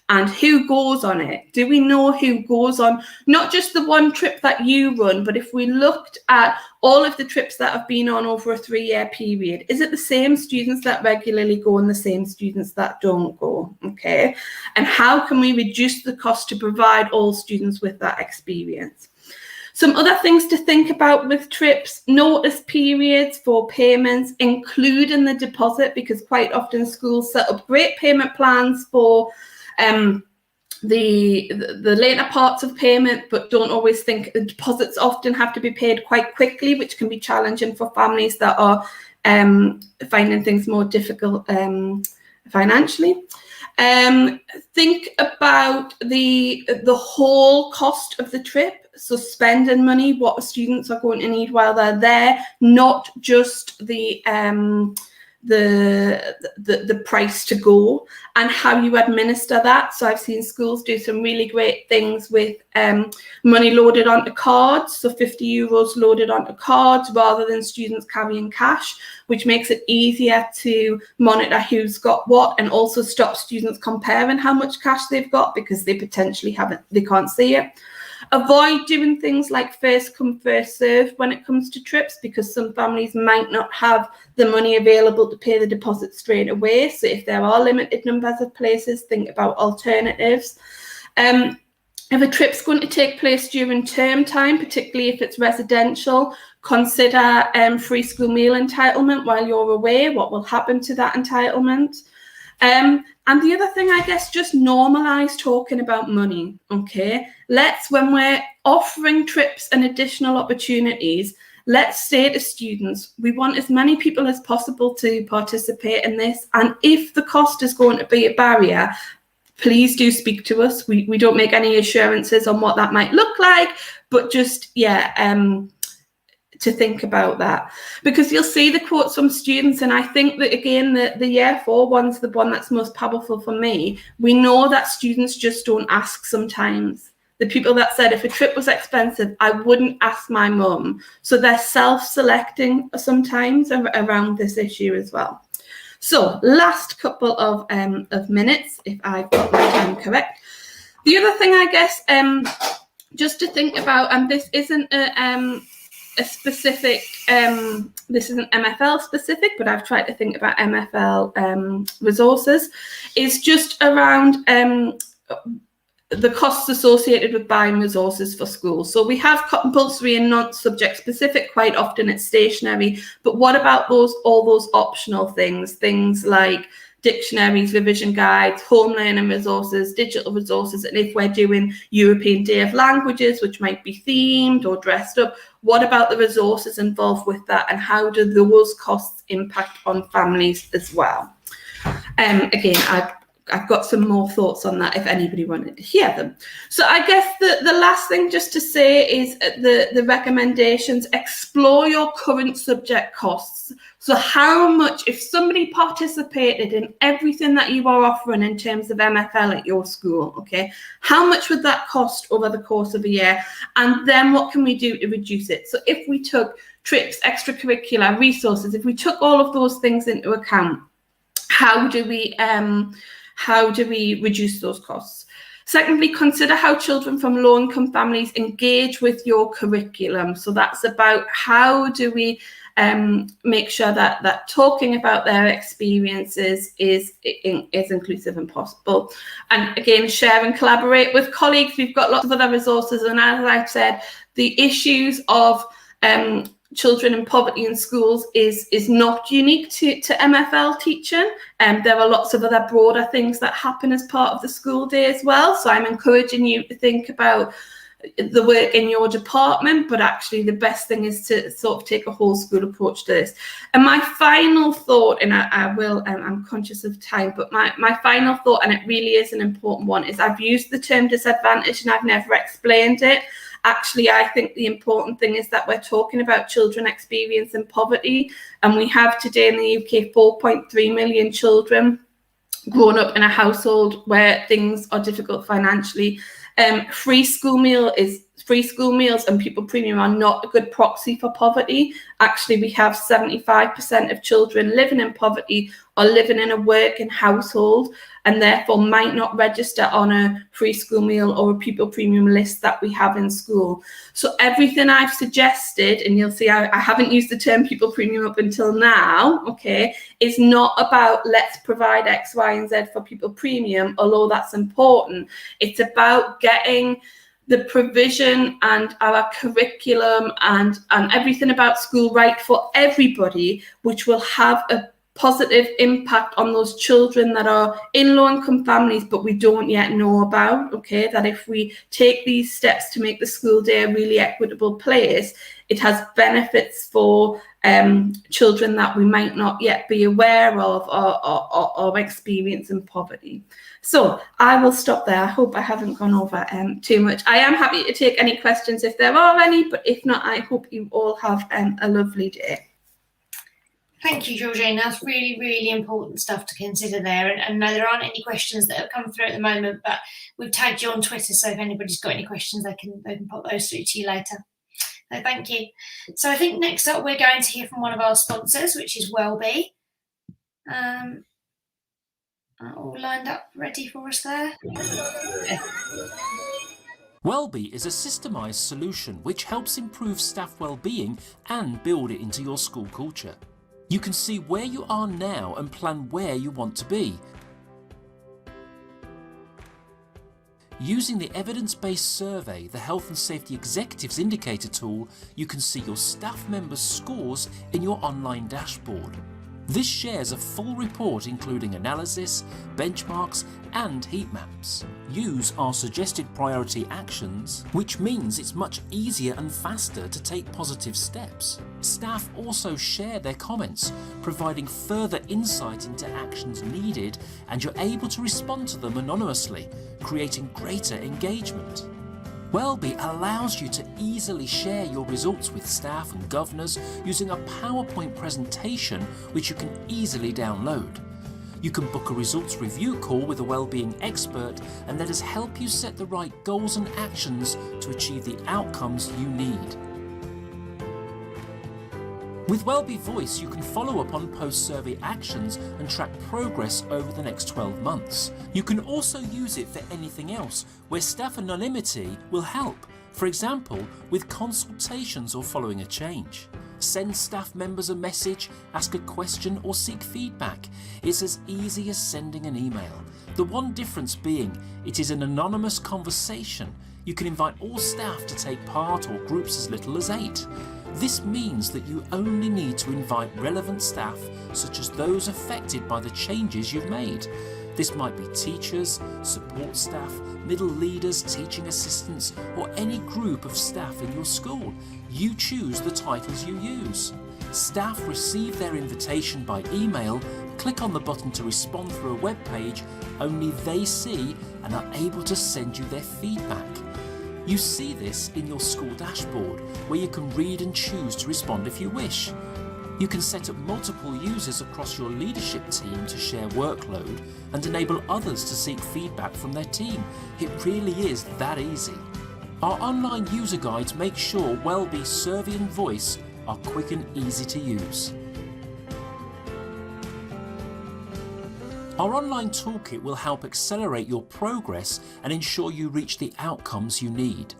and who goes on it. Do we know who goes on not just the one trip that you run, but if we looked at all of the trips that have been on over a 3-year period, is it the same students that regularly go and the same students that don't go? Okay. And how can we reduce the cost to provide all students with that experience? Some other things to think about with trips: notice periods for payments, including the deposit, because quite often schools set up great payment plans for the later parts of payment, but don't always think the deposits often have to be paid quite quickly, which can be challenging for families that are finding things more difficult financially. Think about the whole cost of the trip. So spending money, what students are going to need while they're there, not just the price to go and how you administer that. So I've seen schools do some really great things with money loaded onto cards, so €50 loaded onto cards rather than students carrying cash, which makes it easier to monitor who's got what and also stop students comparing how much cash they've got because they potentially can't see it. Avoid doing things like first come, first serve when it comes to trips, because some families might not have the money available to pay the deposit straight away. So if there are limited numbers of places, think about alternatives. If a trip's going to take place during term time, particularly if it's residential, consider free school meal entitlement while you're away. What will happen to that entitlement? And the other thing, I guess, just normalise talking about money, okay? When we're offering trips and additional opportunities, let's say to students, we want as many people as possible to participate in this. And if the cost is going to be a barrier, please do speak to us. We don't make any assurances on what that might look like, but just, to think about that, because you'll see the quotes from students, and I think that again the year 4 one's the one that's most powerful for me. We know that students just don't ask sometimes. The people that said if a trip was expensive, I wouldn't ask my mum. So they're self-selecting sometimes around this issue as well. So last couple of minutes, if I've got my time correct. The other thing, I guess, just to think about, and this isn't a specific, this isn't MFL specific, but I've tried to think about MFL resources, is just around the costs associated with buying resources for schools. So we have compulsory and non-subject specific, quite often it's stationery, but what about all those optional things like dictionaries, revision guides, home learning resources, digital resources, and if we're doing European Day of Languages, which might be themed or dressed up, what about the resources involved with that, and how do those costs impact on families as well? Again, I've I've got some more thoughts on that if anybody wanted to hear them. So I guess the last thing just to say is the recommendations: explore your current subject costs. So how much, if somebody participated in everything that you are offering in terms of MFL at your school, okay, how much would that cost over the course of a year? And then what can we do to reduce it? So if we took trips, extracurricular resources, if we took all of those things into account, how do we reduce those costs? Secondly, consider how children from low-income families engage with your curriculum. So that's about how do we make sure that talking about their experiences is inclusive and possible. And again, share and collaborate with colleagues. We've got lots of other resources, and as I said, the issues of children in poverty in schools is not unique to MFL teaching. There are lots of other broader things that happen as part of the school day as well. So I'm encouraging you to think about the work in your department, but actually the best thing is to sort of take a whole school approach to this. And my final thought, and I'm conscious of time, but my final thought, and it really is an important one, is I've used the term disadvantage and I've never explained it. Actually, I think the important thing is that we're talking about children experiencing poverty, and we have today in the UK 4.3 million children growing up in a household where things are difficult financially. Free school meals and pupil premium are not a good proxy for poverty. Actually, we have 75% of children living in poverty are living in a working household and therefore might not register on a free school meal or a pupil premium list that we have in school. So everything I've suggested, and you'll see I haven't used the term pupil premium up until now, okay, is not about let's provide X, Y, and Z for pupil premium, although that's important. It's about getting the provision and our curriculum and everything about school right for everybody, which will have a positive impact on those children that are in low-income families but we don't yet know about, okay, that if we take these steps to make the school day a really equitable place, it has benefits for children that we might not yet be aware of or experiencing poverty. So I will stop there. I hope I haven't gone over too much. I am happy to take any questions if there are any, but if not, I hope you all have a lovely day. Thank you, Georgina. That's really, really important stuff to consider there. And no, there aren't any questions that have come through at the moment, but we've tagged you on Twitter, so if anybody's got any questions, they can pop those through to you later. So thank you. So I think next up we're going to hear from one of our sponsors, which is Wellbe. All lined up, ready for us there. Okay. Wellbe is a systemised solution which helps improve staff well-being and build it into your school culture. You can see where you are now and plan where you want to be. Using the evidence-based survey, the Health and Safety Executives Indicator tool, you can see your staff members' scores in your online dashboard. This shares a full report including analysis, benchmarks and heat maps. Use our suggested priority actions, which means it's much easier and faster to take positive steps. Staff also share their comments, providing further insight into actions needed, and you're able to respond to them anonymously, creating greater engagement. Wellbe allows you to easily share your results with staff and governors using a PowerPoint presentation which you can easily download. You can book a results review call with a wellbeing expert and let us help you set the right goals and actions to achieve the outcomes you need. With Wellbe Voice, you can follow up on post-survey actions and track progress over the next 12 months. You can also use it for anything else where staff anonymity will help, for example, with consultations or following a change. Send staff members a message, ask a question or seek feedback. It's as easy as sending an email. The one difference being it is an anonymous conversation. You can invite all staff to take part or groups as little as 8. This means that you only need to invite relevant staff, such as those affected by the changes you've made. This might be teachers, support staff, middle leaders, teaching assistants, or any group of staff in your school. You choose the titles you use. Staff receive their invitation by email, click on the button to respond through a web page, only they see and are able to send you their feedback. You see this in your school dashboard, where you can read and choose to respond if you wish. You can set up multiple users across your leadership team to share workload and enable others to seek feedback from their team. It really is that easy. Our online user guides make sure Wellbe Survey and Voice are quick and easy to use. Our online toolkit will help accelerate your progress and ensure you reach the outcomes you need.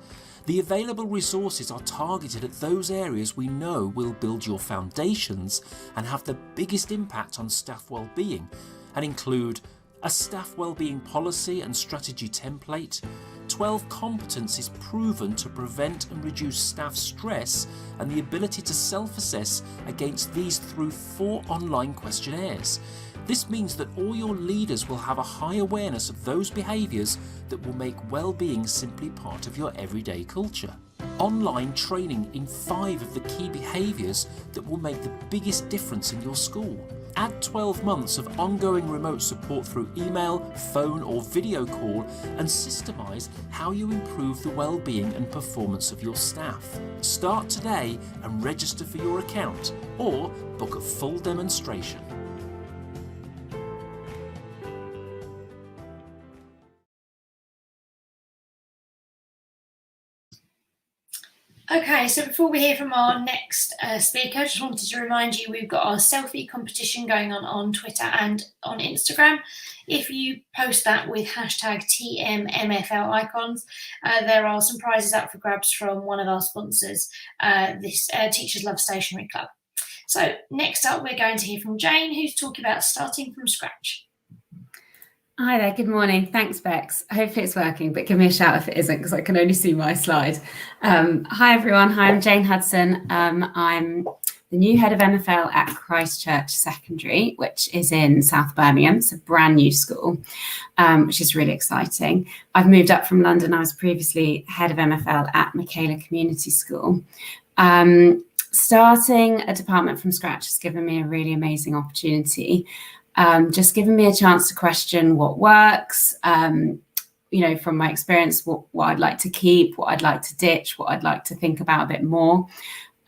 The available resources are targeted at those areas we know will build your foundations and have the biggest impact on staff well-being, and include a staff well-being policy and strategy template, 12 competencies proven to prevent and reduce staff stress, and the ability to self-assess against these through 4 online questionnaires. This means that all your leaders will have a high awareness of those behaviours that will make well-being simply part of your everyday culture. Online training in 5 of the key behaviours that will make the biggest difference in your school. Add 12 months of ongoing remote support through email, phone or video call, and systemize how you improve the well-being and performance of your staff. Start today and register for your account, or book a full demonstration. Okay, so before we hear from our next speaker, I just wanted to remind you we've got our selfie competition going on Twitter and on Instagram. If you post that with hashtag TMMFL Icons, there are some prizes up for grabs from one of our sponsors, this Teachers Love Stationery Club. So next up, we're going to hear from Jane, who's talking about starting from scratch. Hi there, good morning. Thanks, Bex. Hopefully it's working, but give me a shout if it isn't, because I can only see my slide. Hi, everyone. Hi, I'm Jane Hudson. I'm the new head of MFL at Christchurch Secondary, which is in South Birmingham. It's a brand new school, which is really exciting. I've moved up from London. I was previously head of MFL at Michaela Community School. Starting a department from scratch has given me a really amazing opportunity. Just giving me a chance to question what works, from my experience, what I'd like to keep, what I'd like to ditch, what I'd like to think about a bit more.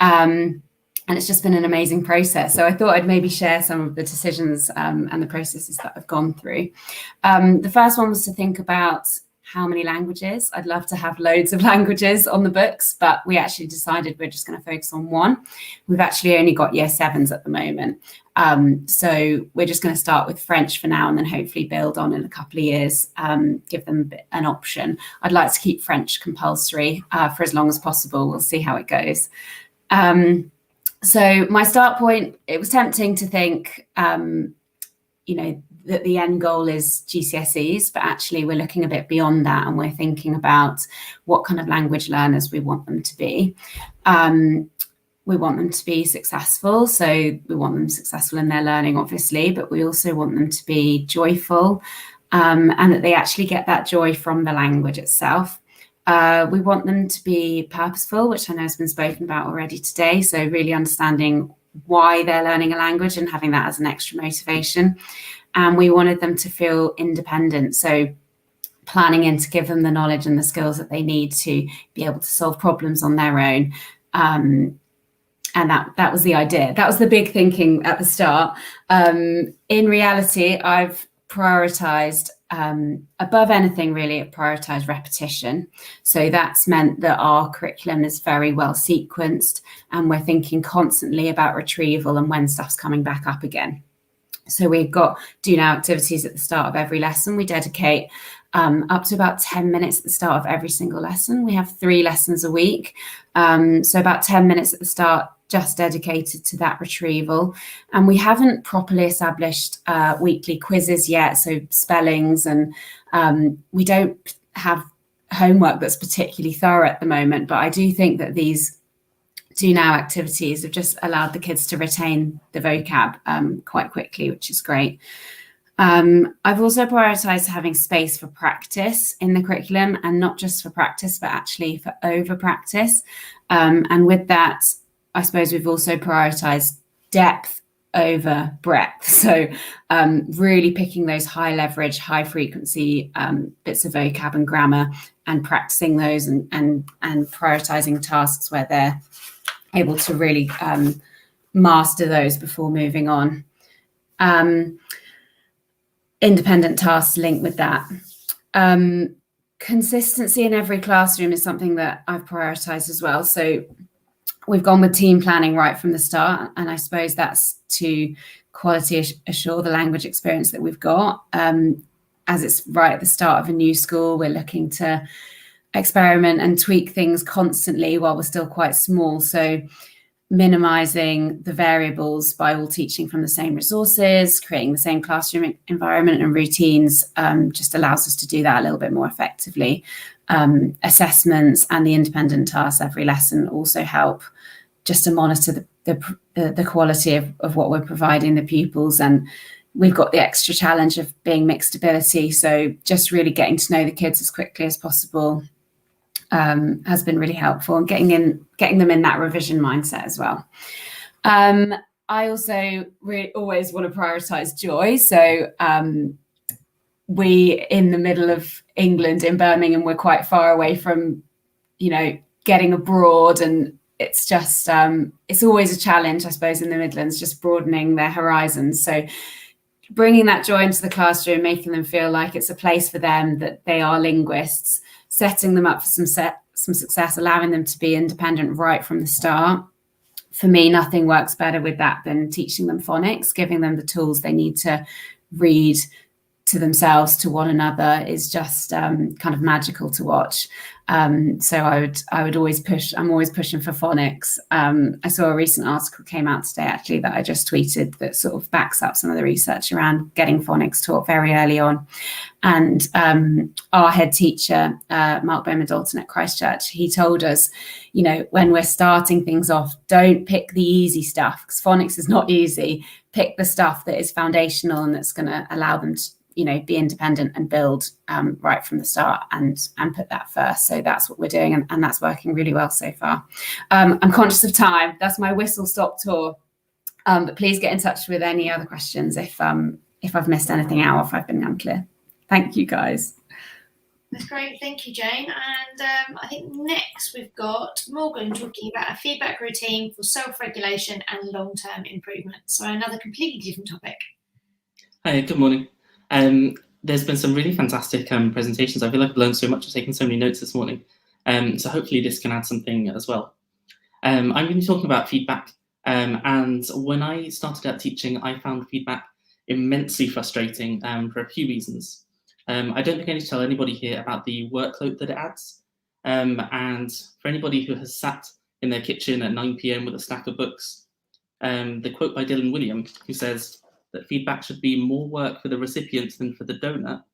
And it's just been an amazing process. So I thought I'd maybe share some of the decisions and the processes that I've gone through. The first one was to think about how many languages. I'd love to have loads of languages on the books, but we actually decided we're just going to focus on one. We've actually only got year 7s at the moment. So we're just going to start with French for now and then hopefully build on in a couple of years, give them an option. I'd like to keep French compulsory for as long as possible. We'll see how it goes. So my start point, it was tempting to think, that the end goal is GCSEs, but actually we're looking a bit beyond that and we're thinking about what kind of language learners we want them to be. We want them to be successful. So we want them successful in their learning, obviously, but we also want them to be joyful and that they actually get that joy from the language itself. We want them to be purposeful, which I know has been spoken about already today. So really understanding why they're learning a language and having that as an extra motivation. And we wanted them to feel independent. So planning in to give them the knowledge and the skills that they need to be able to solve problems on their own. And that was the idea. That was the big thinking at the start. In reality, I've prioritized, above anything really, I've prioritized repetition. So that's meant that our curriculum is very well sequenced and we're thinking constantly about retrieval and when stuff's coming back up again. So we've got do now activities at the start of every lesson. We dedicate up to about 10 minutes at the start of every single lesson. We have 3 lessons a week. So about 10 minutes at the start, just dedicated to that retrieval. And we haven't properly established weekly quizzes yet, so spellings, and we don't have homework that's particularly thorough at the moment. But I do think that these do now activities have just allowed the kids to retain the vocab quite quickly, which is great. I've also prioritized having space for practice in the curriculum, and not just for practice, but actually for over practice. And with that, I suppose we've also prioritised depth over breadth. So really picking those high leverage, high frequency bits of vocab and grammar and practicing those and prioritising tasks where they're able to really master those before moving on. Independent tasks linked with that. Consistency in every classroom is something that I've prioritised as well. So we've gone with team planning right from the start, and I suppose that's to quality assure the language experience that we've got. As it's right at the start of a new school, we're looking to experiment and tweak things constantly while we're still quite small. So minimizing the variables by all teaching from the same resources, creating the same classroom environment and routines just allows us to do that a little bit more effectively. Assessments and the independent tasks every lesson also help just to monitor the quality of what we're providing the pupils. And we've got the extra challenge of being mixed ability, so just really getting to know the kids as quickly as possible has been really helpful, and getting them in that revision mindset as well. I also really always want to prioritize joy. So we, in the middle of England, in Birmingham, we're quite far away from, getting abroad, and it's just it's always a challenge, I suppose, in the Midlands, just broadening their horizons. So bringing that joy into the classroom, making them feel like it's a place for them, that they are linguists, setting them up for some success, allowing them to be independent right from the start. For me, nothing works better with that than teaching them phonics, giving them the tools they need to read to themselves, to one another, is just kind of magical to watch. So I would always push. I'm always pushing for phonics. I saw a recent article came out today, actually, that I just tweeted, that sort of backs up some of the research around getting phonics taught very early on. And our head teacher, Mark Bowman-Dalton at Christchurch, he told us, when we're starting things off, don't pick the easy stuff, because phonics is not easy. Pick the stuff that is foundational and that's going to allow them to, be independent and build right from the start, and put that first. So that's what we're doing, and that's working really well so far. I'm conscious of time. That's my whistle stop tour. But please get in touch with any other questions if I've missed anything out, or if I've been unclear. Thank you, guys. That's great. Thank you, Jane. And I think next we've got Morgan talking about a feedback routine for self-regulation and long-term improvement. So another completely different topic. Hi, good morning. There's been some really fantastic presentations. I feel like I've learned so much. I've taken so many notes this morning. So hopefully this can add something as well. I'm going to be talking about feedback. And when I started out teaching, I found feedback immensely frustrating for a few reasons. I don't think I need to tell anybody here about the workload that it adds. And for anybody who has sat in their kitchen at 9 p.m. with a stack of books, the quote by Dylan William, who says that feedback should be more work for the recipient than for the donor,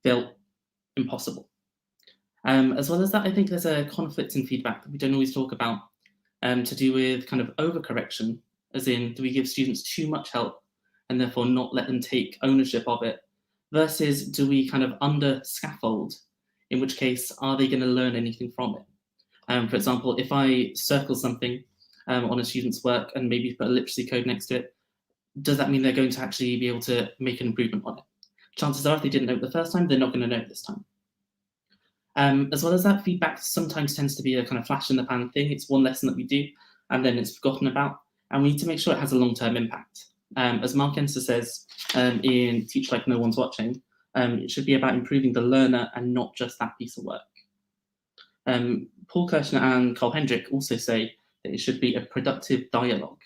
felt impossible. As well as that, I think there's a conflict in feedback that we don't always talk about, to do with kind of overcorrection, as in, do we give students too much help and therefore not let them take ownership of it, versus do we kind of under scaffold, in which case, are they going to learn anything from it? For example, if I circle something on a student's work and maybe put a literacy code next to it, does that mean they're going to actually be able to make an improvement on it? Chances are, if they didn't know it the first time, they're not going to know it this time. As well as that, feedback sometimes tends to be a kind of flash in the pan thing. It's one lesson that we do, and then it's forgotten about, and we need to make sure it has a long-term impact. As Mark Enser says in Teach Like No One's Watching, it should be about improving the learner and not just that piece of work. Paul Kirshner and Carl Hendrick also say that it should be a productive dialogue.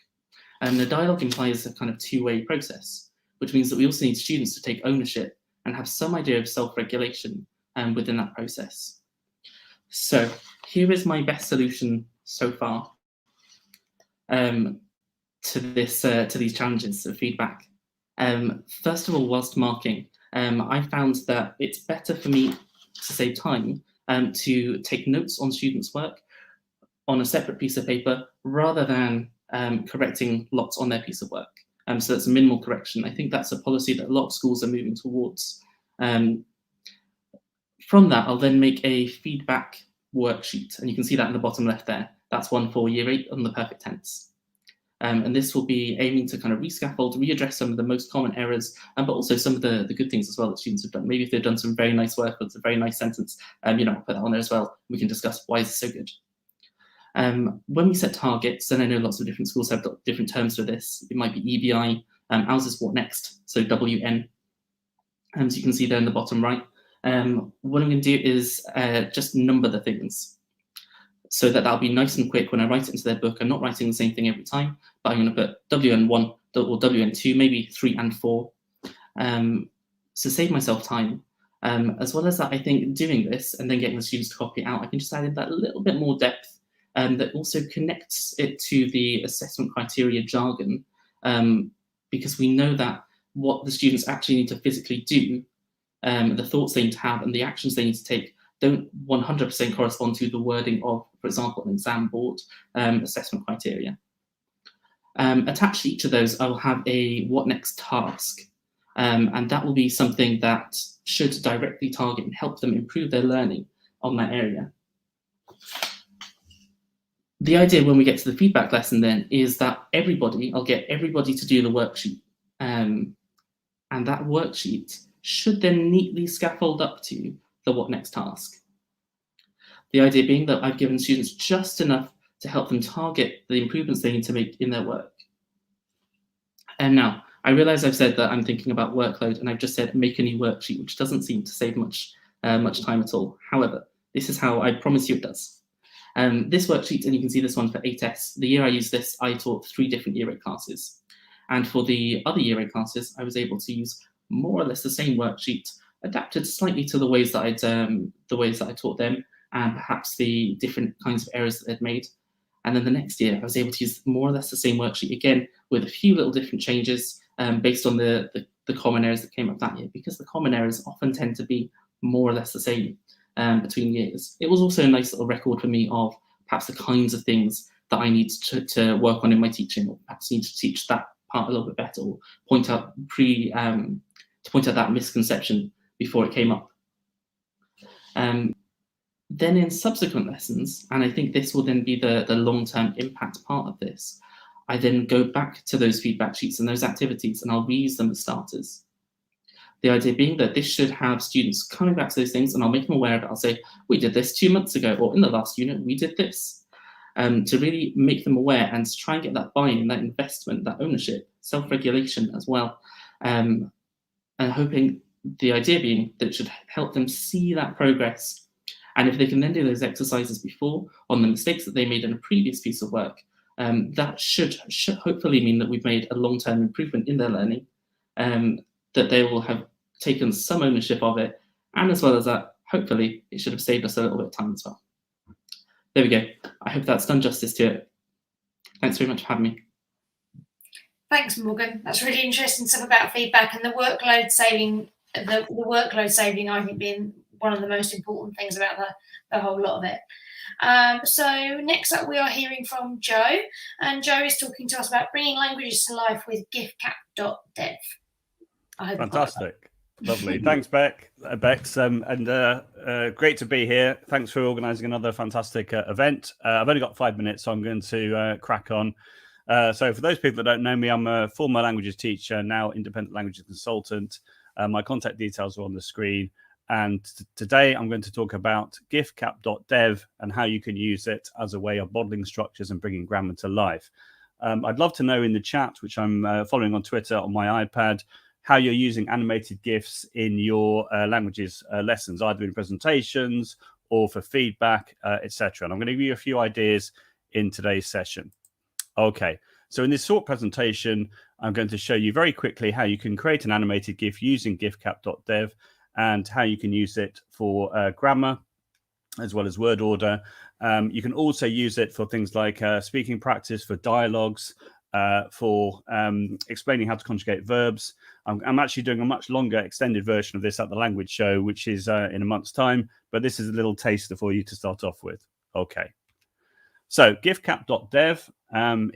And the dialogue implies a kind of two-way process, which means that we also need students to take ownership and have some idea of self-regulation within that process. So here is my best solution so far to these challenges of feedback. First of all, whilst marking, I found that it's better for me to save time to take notes on students' work on a separate piece of paper rather than correcting lots on their piece of work. So that's a minimal correction. I think that's a policy that a lot of schools are moving towards. From that, I'll then make a feedback worksheet, and you can see that in the bottom left there. That's one for year 8 on the perfect tense. And this will be aiming to kind of rescaffold, readdress some of the most common errors, but also some of the good things as well that students have done. Maybe if they've done some very nice work, or it's a very nice sentence, I'll put that on there as well. We can discuss why is it so good. When we set targets, and I know lots of different schools have different terms for this, it might be EBI, ours is what next, so WN. So you can see there in the bottom right. What I'm going to do is just number the things, so that'll be nice and quick when I write it into their book. I'm not writing the same thing every time, but I'm going to put WN1 or WN2, maybe 3 and 4, to save myself time. As well as that, I think doing this and then getting the students to copy it out, I can just add in that little bit more depth that also connects it to the assessment criteria jargon, because we know that what the students actually need to physically do, the thoughts they need to have and the actions they need to take don't 100% correspond to the wording of, for example, an exam board assessment criteria. Attached to each of those, I will have a what next task, and that will be something that should directly target and help them improve their learning on that area. The idea when we get to the feedback lesson then is that I'll get everybody to do the worksheet, and that worksheet should then neatly scaffold up to the what next task. The idea being that I've given students just enough to help them target the improvements they need to make in their work. And now, I realize I've said that I'm thinking about workload, and I've just said make a new worksheet, which doesn't seem to save much time at all. However, this is how I promise you it does. This worksheet, and you can see this one for 8S, the year I used this, I taught 3 different year 8 classes. And for the other year 8 classes, I was able to use more or less the same worksheet, adapted slightly to the ways that I taught them, and perhaps the different kinds of errors that they'd made. And then the next year, I was able to use more or less the same worksheet again, with a few little different changes based on the common errors that came up that year, because the common errors often tend to be more or less the same between years. It was also a nice little record for me of perhaps the kinds of things that I need to work on in my teaching, or perhaps need to teach that part a little bit better, or point out that misconception before it came up. Then in subsequent lessons, and I think this will then be the long-term impact part of this, I then go back to those feedback sheets and those activities, and I'll reuse them as starters. The idea being that this should have students coming back to those things, and I'll make them aware of it. I'll say, we did this 2 months ago, or in the last unit, we did this. To really make them aware and to try and get that buy-in, that investment, that ownership, self-regulation as well. And hoping, the idea being that it should help them see that progress. And if they can then do those exercises before on the mistakes that they made in a previous piece of work, that should hopefully mean that we've made a long-term improvement in their learning, that they will have taken some ownership of it. And as well as that, hopefully it should have saved us a little bit of time as well. There we go. I hope that's done justice to it. Thanks very much for having me. Thanks, Morgan. That's really interesting stuff about feedback and the workload saving. The workload saving, I think, being one of the most important things about the whole lot of it. So next up, we are hearing from Joe, and Joe is talking to us about bringing languages to life with giftcap.dev. Fantastic. Lovely. Thanks, Bex. And great to be here. Thanks for organising another fantastic event. I've only got 5 minutes, so I'm going to crack on. So for those people that don't know me, I'm a former languages teacher, now independent languages consultant. My contact details are on the screen. And today I'm going to talk about giftcap.dev and how you can use it as a way of modeling structures and bringing grammar to life. I'd love to know in the chat, which I'm following on Twitter on my iPad, how you're using animated GIFs in your languages lessons, either in presentations or for feedback, etc. And I'm going to give you a few ideas in today's session. Okay, so in this short presentation, I'm going to show you very quickly how you can create an animated GIF using giftcap.dev and how you can use it for grammar as well as word order. You can also use it for things like speaking practice, for dialogues, for explaining how to conjugate verbs. I'm actually doing a much longer extended version of this at the language show, which is in a month's time, but this is a little taster for you to start off with. Okay. So giftcap.dev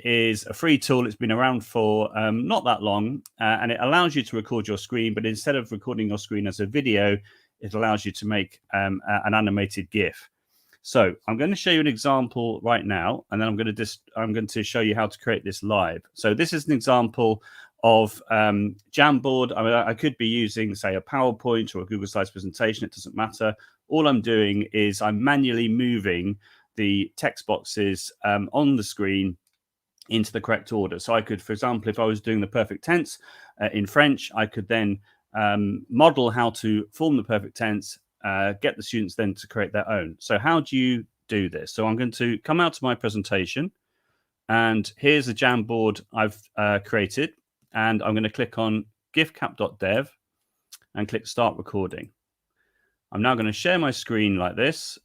is a free tool. It's been around for not that long, and it allows you to record your screen, but instead of recording your screen as a video, it allows you to make an animated GIF. So I'm going to show you an example right now, and then I'm going to show you how to create this live. So this is an example of Jamboard. I mean, I could be using, say, a PowerPoint or a Google Slides presentation. It doesn't matter. All I'm doing is I'm manually moving the text boxes on the screen into the correct order. So I could, for example, if I was doing the perfect tense in French, I could then model how to form the perfect tense, get the students then to create their own. So how do you do this? So I'm going to come out to my presentation, and here's a Jamboard I've created, and I'm going to click on giftcap.dev and click start recording. I'm now going to share my screen like this.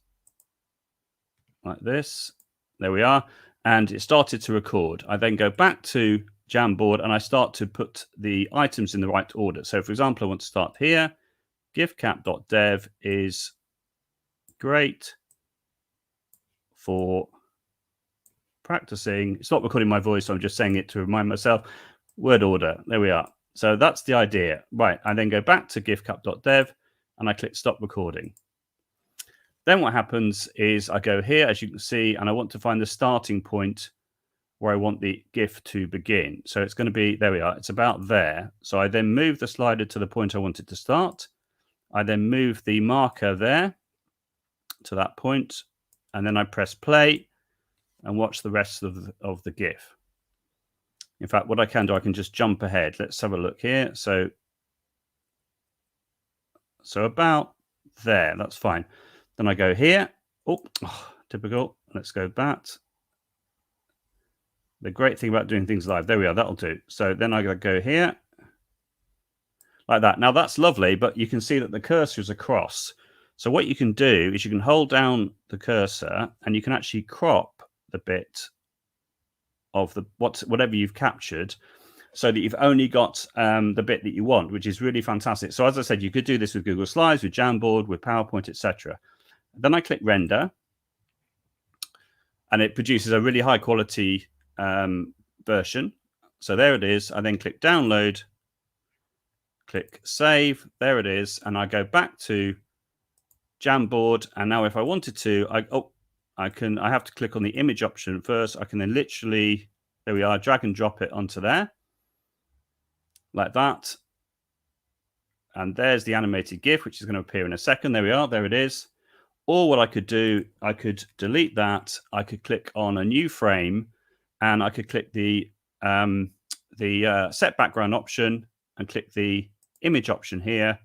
There we are. And it started to record. I then go back to Jamboard and I start to put the items in the right order. So for example, I want to start here. giftcap.dev is great for practicing. It's not recording my voice, so I'm just saying it to remind myself. Word order. There we are. So that's the idea. Right. I then go back to giftcap.dev and I click stop recording. Then what happens is I go here, as you can see, and I want to find the starting point where I want the GIF to begin. So it's going to be, there we are, it's about there. So I then move the slider to the point I want it to start. I then move the marker there to that point, and then I press play and watch the rest of the GIF. In fact, what I can do, I can just jump ahead. Let's have a look here. So about there, that's fine. Then I go here. Oh, typical. Let's go back. The great thing about doing things live, there we are, that'll do. So then I go here, like that. Now that's lovely, but you can see that the cursor is across. So what you can do is you can hold down the cursor and you can actually crop the bit of the whatever you've captured, so that you've only got the bit that you want, which is really fantastic. So as I said, you could do this with Google Slides, with Jamboard, with PowerPoint, etc. Then I click render, and it produces a really high quality version. So there it is. I then click download, click save. There it is, and I go back to Jamboard. And now, if I wanted to, I have to click on the image option first. I can then literally, there we are, drag and drop it onto there, like that. And there's the animated GIF, which is going to appear in a second. There we are. There it is. Or what I could do, I could delete that. I could click on a new frame, and I could click the set background option and click the image option here,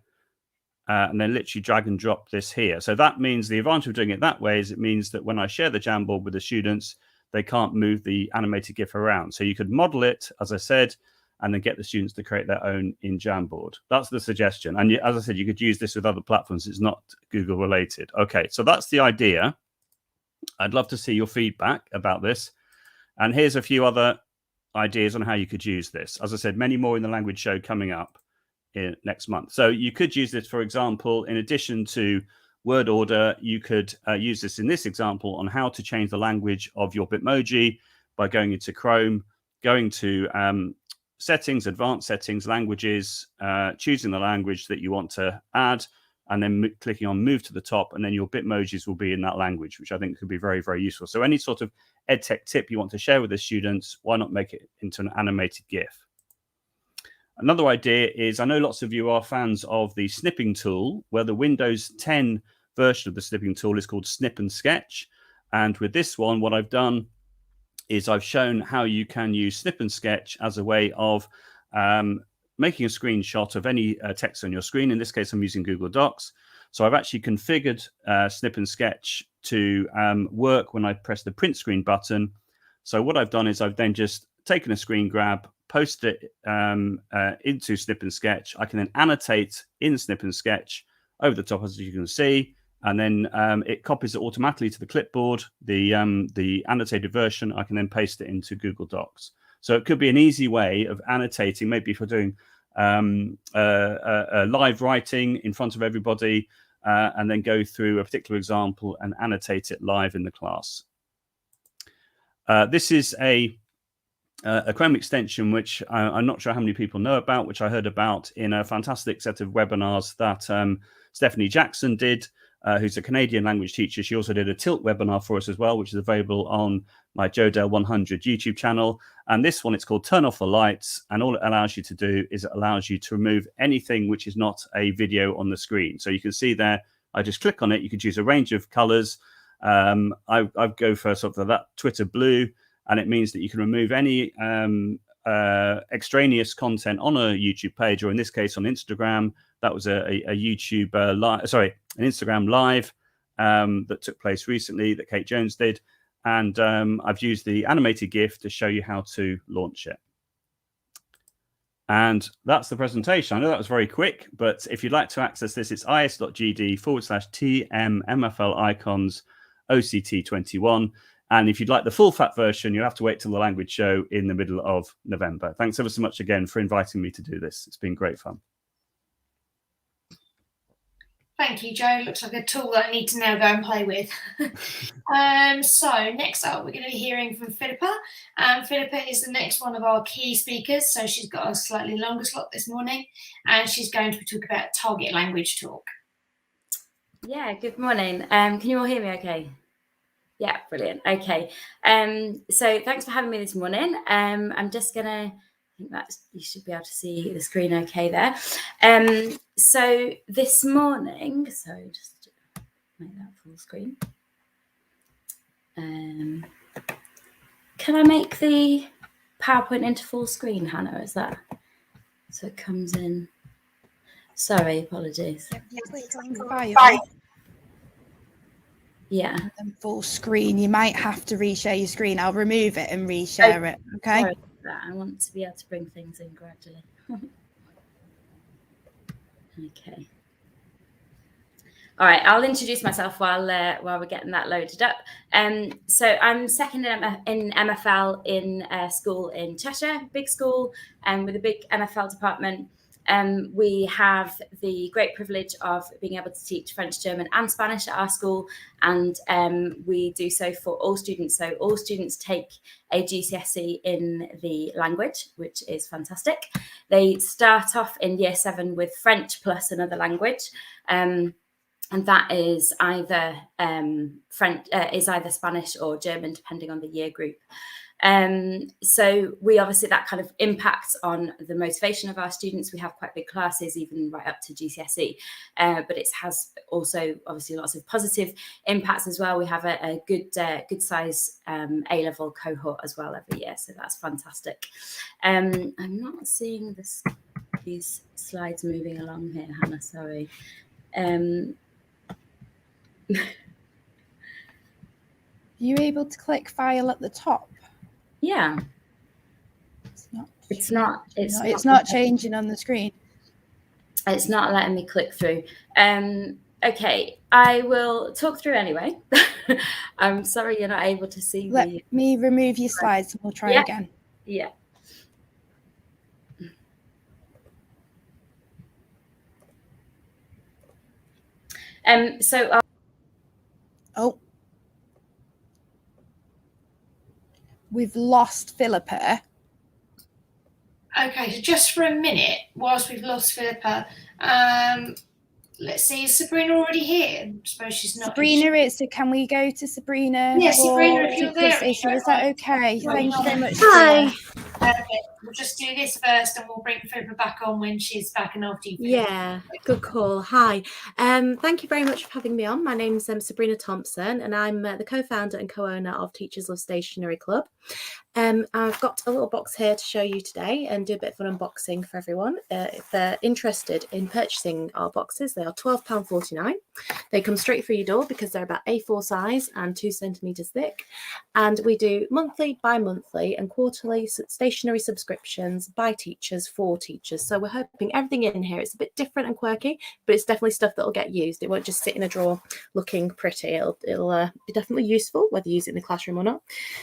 and then literally drag and drop this here. So that means the advantage of doing it that way is it means that when I share the Jamboard with the students, they can't move the animated GIF around. So you could model it, as I said, and then get the students to create their own in Jamboard. That's the suggestion. And as I said, you could use this with other platforms. It's not Google related. Okay, so that's the idea. I'd love to see your feedback about this. And here's a few other ideas on how you could use this. As I said, many more in the language show coming up next month. So you could use this, for example, in addition to word order, you could use this in this example on how to change the language of your Bitmoji by going into Chrome, going to settings, advanced settings, languages, choosing the language that you want to add, and then clicking on move to the top, and then your Bitmojis will be in that language, which I think could be very, very useful. So any sort of EdTech tip you want to share with the students, why not make it into an animated GIF? Another idea is, I know lots of you are fans of the snipping tool, where the Windows 10 version of the snipping tool is called Snip and Sketch. And with this one, what I've done is I've shown how you can use Snip and Sketch as a way of making a screenshot of any text on your screen. In this case, I'm using Google Docs. So I've actually configured Snip and Sketch to work when I press the print screen button. So what I've done is I've then just taken a screen grab, posted it into Snip and Sketch. I can then annotate in Snip and Sketch over the top, as you can see. And then it copies it automatically to the clipboard, the annotated version. I can then paste it into Google Docs. So it could be an easy way of annotating, maybe if you're doing live writing in front of everybody, and then go through a particular example and annotate it live in the class. This is a Chrome extension, which I'm not sure how many people know about, which I heard about in a fantastic set of webinars that Stephanie Jackson did who's a Canadian language teacher. She also did a Tilt webinar for us as well, which is available on my Jodel 100 YouTube channel. And this one, it's called Turn Off the Lights. And all it allows you to do is it allows you to remove anything which is not a video on the screen. So you can see there, I just click on it. You can choose a range of colors. I go for sort of that Twitter blue, and it means that you can remove any extraneous content on a YouTube page, or in this case on Instagram. That was a YouTube an Instagram live that took place recently that Kate Jones did, and I've used the animated GIF to show you how to launch it. And that's the presentation. I know that was very quick, but if you'd like to access this, it's is.gd/TM-MFL Icons OCT21. And if you'd like the full fat version, you'll have to wait till the language show in the middle of November. Thanks ever so much again for inviting me to do this. It's been great fun. Thank you, Joe. Looks like a tool that I need to now go and play with. So next up, we're going to be hearing from Philippa. Philippa is the next one of our key speakers. So she's got a slightly longer slot this morning, and she's going to talk about target language talk. Yeah, good morning. Can you all hear me okay? Yeah, brilliant. Okay. So thanks for having me this morning. I'm just going to, I think that you should be able to see the screen okay there. So this morning, so just make that full screen. Can I make the PowerPoint into full screen, Hannah? Is that so it comes in? Sorry, apologies. Yeah. And full screen. You might have to reshare your screen. I'll remove it and reshare it. Okay. Sorry about that. I want to be able to bring things in gradually. Okay. All right, I'll introduce myself while we're getting that loaded up. So I'm second in MFL in a school in Cheshire, big school, with a big MFL department. We have the great privilege of being able to teach French, German and Spanish at our school, and we do so for all students. So all students take a GCSE in the language, which is fantastic. They start off in year 7 with French plus another language. And that is either either Spanish or German, depending on the year group. So we obviously, that kind of impacts on the motivation of our students. We have quite big classes, even right up to GCSE, but it has also obviously lots of positive impacts as well. We have a good size A-level cohort as well every year, so that's fantastic. I'm not seeing these slides moving along here, Hannah, sorry. Are you able to click file at the top? Yeah. It's not changing on the screen. It's not letting me click through. Okay, I will talk through anyway. I'm sorry you're not able to see. Let me remove your slides and we'll try again. Yeah. So we've lost Philippa. Okay, so just for a minute, whilst we've lost Philippa, let's see, is Sabrina already here? I suppose she's not. Sabrina, so can we go to Sabrina? Yes, Sabrina, if you're there. Is that okay? Thank you very much. Hi. Okay, we'll just do this first and we'll bring Philippa back on when she's back and after you. Yeah, good call. Hi. Thank you very much for having me on. My name's Sabrina Thompson and I'm the co-founder and co-owner of Teachers Love Stationery Club. I've got a little box here to show you today and do a bit of an unboxing for everyone. If they're interested in purchasing our boxes, they are £12.49. They come straight through your door because they're about A4 size and 2 centimetres thick. And we do monthly, bi-monthly and quarterly stationery subscriptions by teachers for teachers. So we're hoping everything in here, it's a bit different and quirky, but it's definitely stuff that will get used. It won't just sit in a drawer looking pretty. It'll be definitely useful, whether you use it in the classroom or not.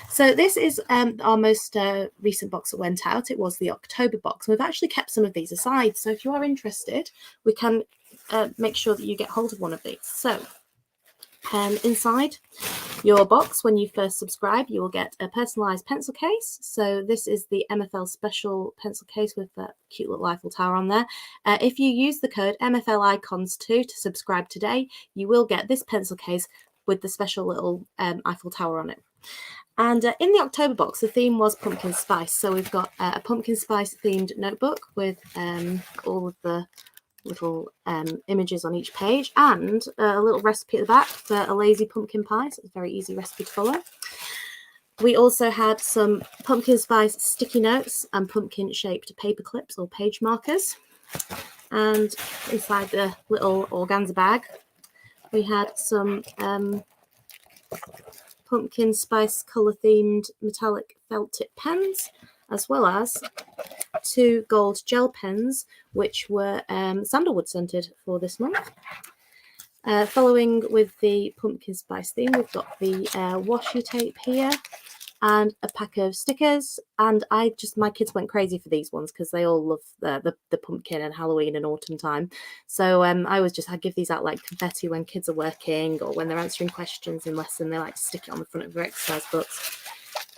So this is our most recent box that went out. It was the October box. We've actually kept some of these aside. So if you are interested, we can make sure that you get hold of one of these. So inside your box when you first subscribe, you will get a personalised pencil case. So this is the MFL special pencil case with that cute little Eiffel Tower on there. If you use the code MFL Icons 2 to subscribe today, you will get this pencil case with the special little Eiffel Tower on it. And in the October box, the theme was pumpkin spice. So we've got a pumpkin spice themed notebook with all of the little images on each page, and a little recipe at the back for a lazy pumpkin pie. So it's a very easy recipe to follow. We also had some pumpkin spice sticky notes and pumpkin shaped paper clips or page markers. And inside the little organza bag, we had some pumpkin spice colour themed metallic felt tip pens, as well as 2 gold gel pens, which were sandalwood scented for this month. Following with the pumpkin spice theme, we've got the washi tape here and a pack of stickers. And my kids went crazy for these ones because they all love the pumpkin and Halloween and autumn time. So I give these out like confetti when kids are working or when they're answering questions in lesson. They like to stick it on the front of their exercise books.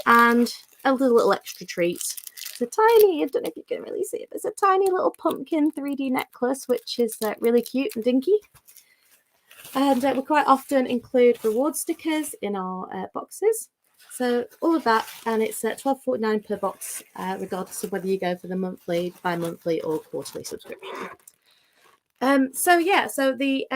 And a little extra treat. It's a tiny, I don't know if you can really see it, but it's a tiny little pumpkin 3D necklace, which is really cute and dinky. And we quite often include reward stickers in our boxes. So all of that, and it's $12.49 per box, regardless of whether you go for the monthly, bi-monthly or quarterly subscription. So the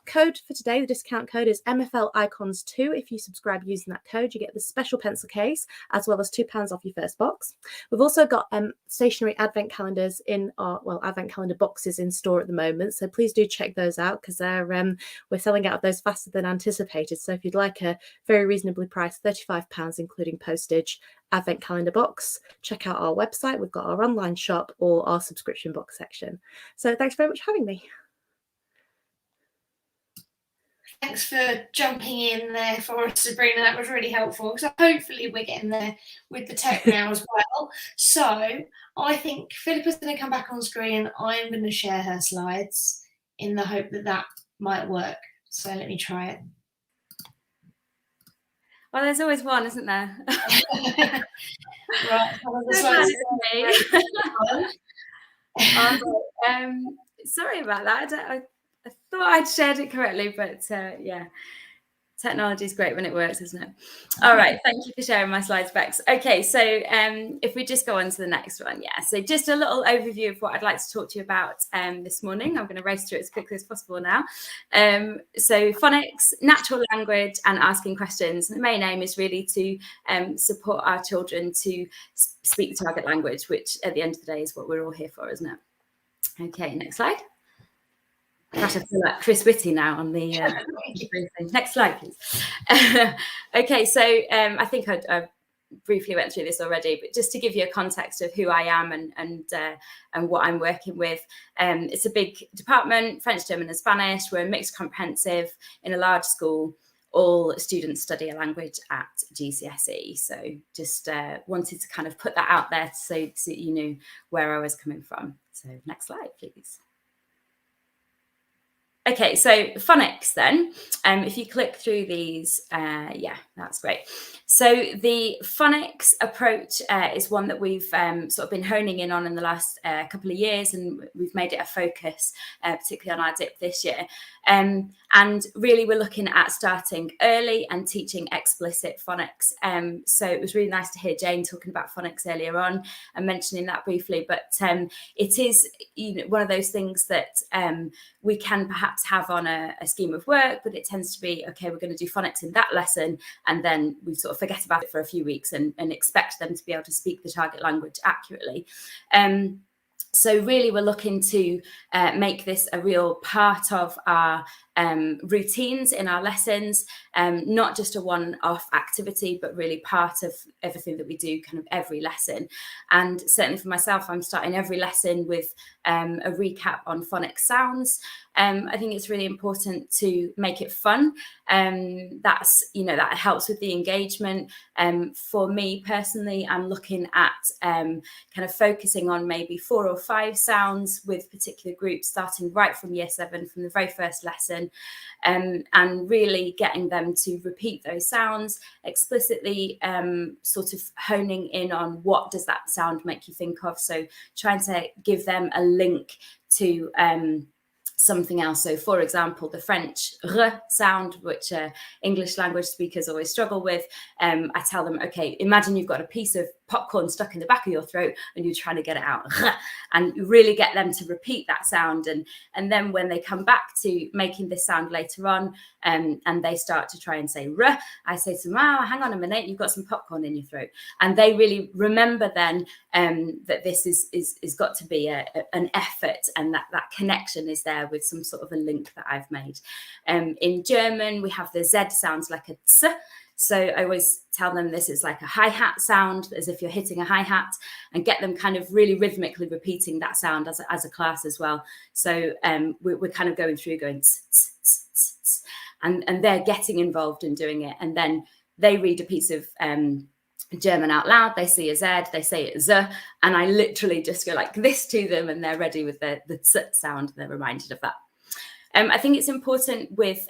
code for today, the discount code is MFL Icons 2. If you subscribe using that code, you get the special pencil case as well as £2 off your first box. We've also got stationary advent calendars in our advent calendar boxes in store at the moment. So please do check those out because we're selling out of those faster than anticipated. So if you'd like a very reasonably priced £35, including postage, advent calendar box, check out our website. We've got our online shop or our subscription box section. So thanks very much for having me. Thanks for jumping in there for us, Sabrina. That was really helpful. So hopefully we're getting there with the tech now as well. So I think Philippa's going to come back on screen. I'm going to share her slides in the hope that that might work. So let me try it. Well, there's always one, isn't there? Right. Sorry about that. I thought I'd shared it correctly, but yeah, technology is great when it works, isn't it? All right, thank you for sharing my slides, Bex. Okay, so if we just go on to the next one, yeah. So just a little overview of what I'd like to talk to you about this morning. I'm going to race through it as quickly as possible now. So phonics, natural language, and asking questions. The main aim is really to support our children to speak the target language, which at the end of the day is what we're all here for, isn't it? Okay, next slide. Gosh, I feel like Chris Whitty now on the next slide, please. Okay, so I think I briefly went through this already, but just to give you a context of who I am and what I'm working with. It's a big department, French, German and Spanish. We're a mixed comprehensive in a large school. All students study a language at GCSE. So just wanted to kind of put that out there so you knew where I was coming from. So next slide, please. Okay, so phonics then, if you click through these, yeah, that's great. So the phonics approach is one that we've sort of been honing in on in the last couple of years, and we've made it a focus, particularly on our DIP this year. And really we're looking at starting early and teaching explicit phonics. So it was really nice to hear Jane talking about phonics earlier on and mentioning that briefly, but it is one of those things that we can perhaps have on a scheme of work, but it tends to be, okay, we're going to do phonics in that lesson, and then we sort of forget about it for a few weeks and expect them to be able to speak the target language accurately. So really we're looking to make this a real part of our routines in our lessons, not just a one-off activity, but really part of everything that we do kind of every lesson. And certainly for myself, I'm starting every lesson with a recap on phonics sounds. I think it's really important to make it fun. That's, that helps with the engagement. For me personally, I'm looking at kind of focusing on maybe 4 or 5 sounds with particular groups, starting right from year 7, from the very first lesson, Hudson, and really getting them to repeat those sounds explicitly, sort of honing in on what does that sound make you think of. So trying to give them a link to something else. So for example, the French r sound, which English language speakers always struggle with, I tell them, okay, imagine you've got a piece of popcorn stuck in the back of your throat and you're trying to get it out, and really get them to repeat that sound. And then when they come back to making this sound later on, and they start to try and say r, I say to them, oh, hang on a minute, you've got some popcorn in your throat. And they really remember then that this is got to be an effort, and that connection is there with some sort of a link that I've made. In German, we have the Z sounds like a ts. So I always tell them this is like a hi-hat sound, as if you're hitting a hi-hat, and get them kind of really rhythmically repeating that sound as a class as well. So we're kind of going through going tss, tss, tss, tss, tss, and they're getting involved in doing it. And then they read a piece of German out loud, they see a Z, they say it Z, and I literally just go like this to them, and they're ready with the tss sound. They're reminded of that. I think it's important with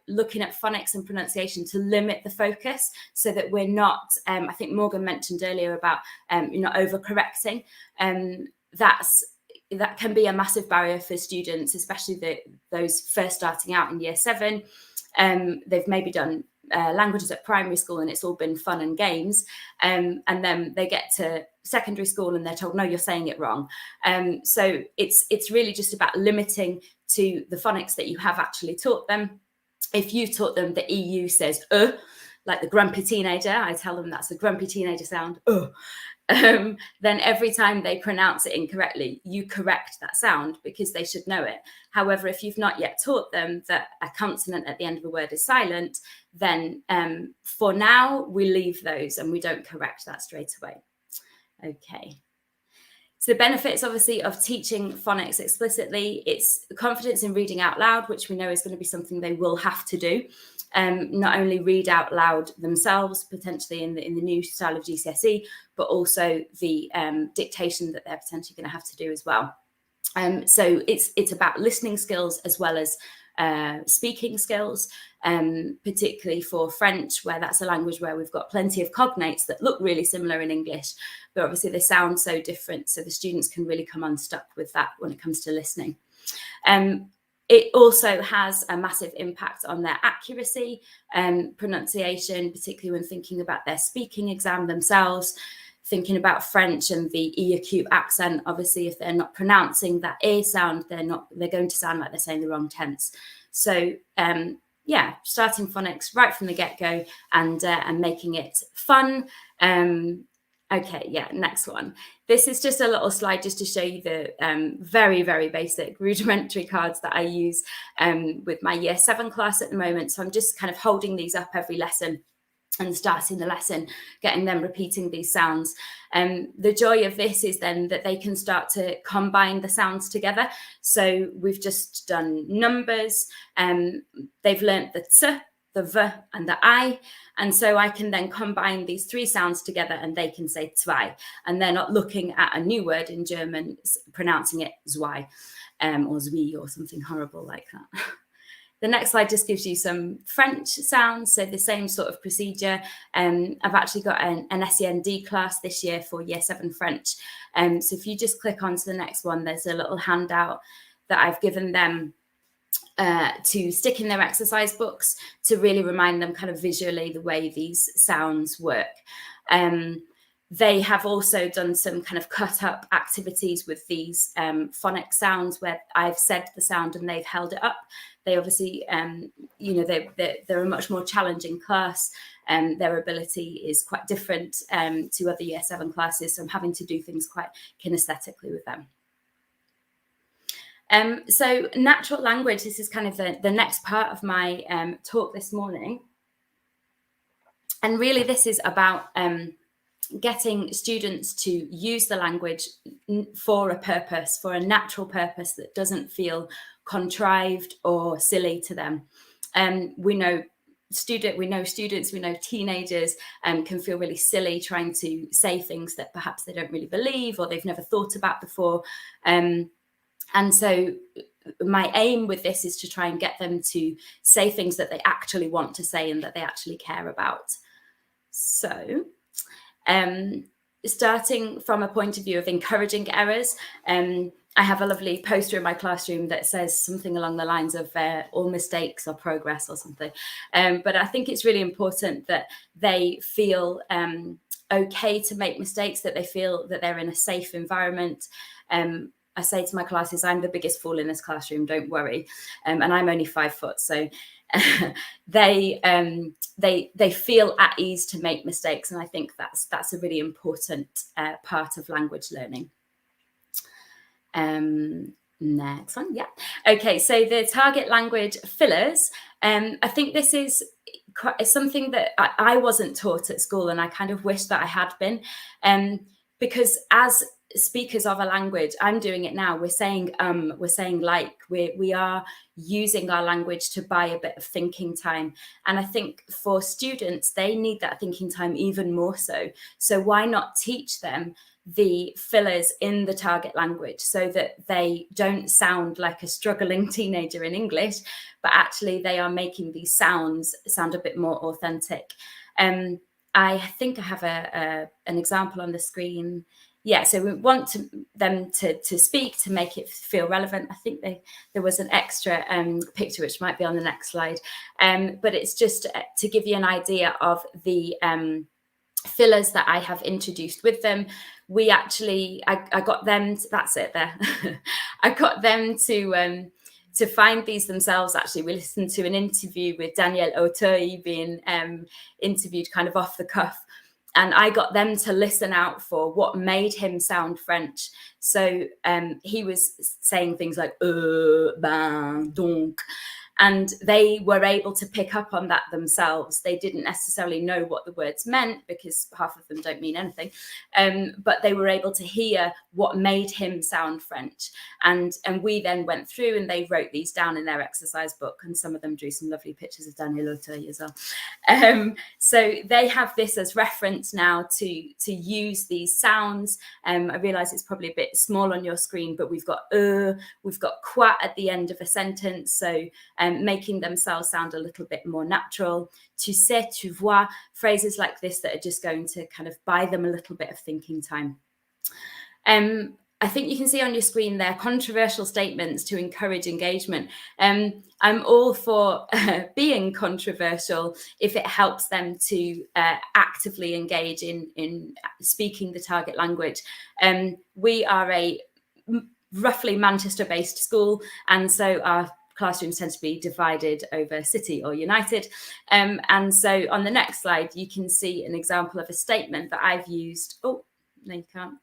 looking at phonics and pronunciation to limit the focus, so that we're not, I think Morgan mentioned earlier about overcorrecting. That can be a massive barrier for students, especially those first starting out in year 7. They've maybe done languages at primary school and it's all been fun and games, and then they get to secondary school and they're told, no, you're saying it wrong. So it's really just about limiting to the phonics that you have actually taught them. If you've taught them the EU says like the grumpy teenager, I tell them that's the grumpy teenager sound, then every time they pronounce it incorrectly, you correct that sound because they should know it. However, if you've not yet taught them that a consonant at the end of a word is silent, then for now we leave those and we don't correct that straight away. Okay. So the benefits, obviously, of teaching phonics explicitly, it's confidence in reading out loud, which we know is going to be something they will have to do. Not only read out loud themselves, potentially in the new style of GCSE, but also the dictation that they're potentially going to have to do as well. So it's about listening skills as well as speaking skills, particularly for French, where that's a language where we've got plenty of cognates that look really similar in English, but obviously they sound so different. So the students can really come unstuck with that when it comes to listening. It also has a massive impact on their accuracy, pronunciation, particularly when thinking about their speaking exam themselves, thinking about French and the E acute accent. Obviously, if they're not pronouncing that A sound, they're going to sound like they're saying the wrong tense. So yeah, starting phonics right from the get-go and making it fun. Okay, yeah, next one. This is just a little slide just to show you the very, very basic rudimentary cards that I use with my year 7 class at the moment. So I'm just kind of holding these up every lesson and starting the lesson, getting them repeating these sounds. The joy of this is then that they can start to combine the sounds together. So we've just done numbers, they've learnt the t, the v and the I, and so I can then combine these 3 sounds together and they can say zwei, and they're not looking at a new word in German, pronouncing it zwei or zwi or something horrible like that. The next slide just gives you some French sounds, so the same sort of procedure. I've actually got an SEND class this year for year 7 French. So if you just click on to the next one, there's a little handout that I've given them to stick in their exercise books to really remind them kind of visually the way these sounds work. They have also done some kind of cut up activities with these phonic sounds where I've said the sound and they've held it up. They obviously, they're a much more challenging class. Their ability is quite different to other year 7 classes. So I'm having to do things quite kinesthetically with them. So natural language, this is kind of the next part of my talk this morning. And really this is about getting students to use the language for a purpose, for a natural purpose that doesn't feel contrived or silly to them. We know students, we know teenagers can feel really silly trying to say things that perhaps they don't really believe or they've never thought about before. And so my aim with this is to try and get them to say things that they actually want to say and that they actually care about. So starting from a point of view of encouraging errors, I have a lovely poster in my classroom that says something along the lines of all mistakes are progress or something. But I think it's really important that they feel okay to make mistakes, that they feel that they're in a safe environment. I say to my classes, I'm the biggest fool in this classroom, don't worry. And I'm only 5 foot, so they feel at ease to make mistakes. And I think that's a really important part of language learning. Next one, yeah. Okay, so the target language fillers. I think this is something that I wasn't taught at school, and I kind of wish that I had been, because as speakers of a language, I'm doing it now. We're saying like, we are using our language to buy a bit of thinking time. And I think for students, they need that thinking time even more so. So why not teach them the fillers in the target language so that they don't sound like a struggling teenager in English, but actually they are making these sounds sound a bit more authentic. I think I have an example on the screen. Yeah, so we want them to speak to make it feel relevant. I think there was an extra picture which might be on the next slide, but it's just to give you an idea of the fillers that I have introduced with them. We actually, I got them, that's it there. I got them to find these themselves. Actually, we listened to an interview with Daniel Auteuil being interviewed kind of off the cuff. And I got them to listen out for what made him sound French. So he was saying things like, ben, donc. And they were able to pick up on that themselves. They didn't necessarily know what the words meant because half of them don't mean anything. But they were able to hear what made him sound French. And we then went through and they wrote these down in their exercise book. And some of them drew some lovely pictures of Daniel Auteuil as well. So they have this as reference now to use these sounds. I realise it's probably a bit small on your screen, but we've got we've got quoi at the end of a sentence. So making themselves sound a little bit more natural. Tu sais, tu vois, phrases like this that are just going to kind of buy them a little bit of thinking time. I think you can see on your screen there controversial statements to encourage engagement. I'm all for being controversial if it helps them to actively engage in speaking the target language. We are a roughly Manchester-based school, and so our classrooms tend to be divided over city or United. And so on the next slide, you can see an example of a statement that I've used. Oh, no, you can't.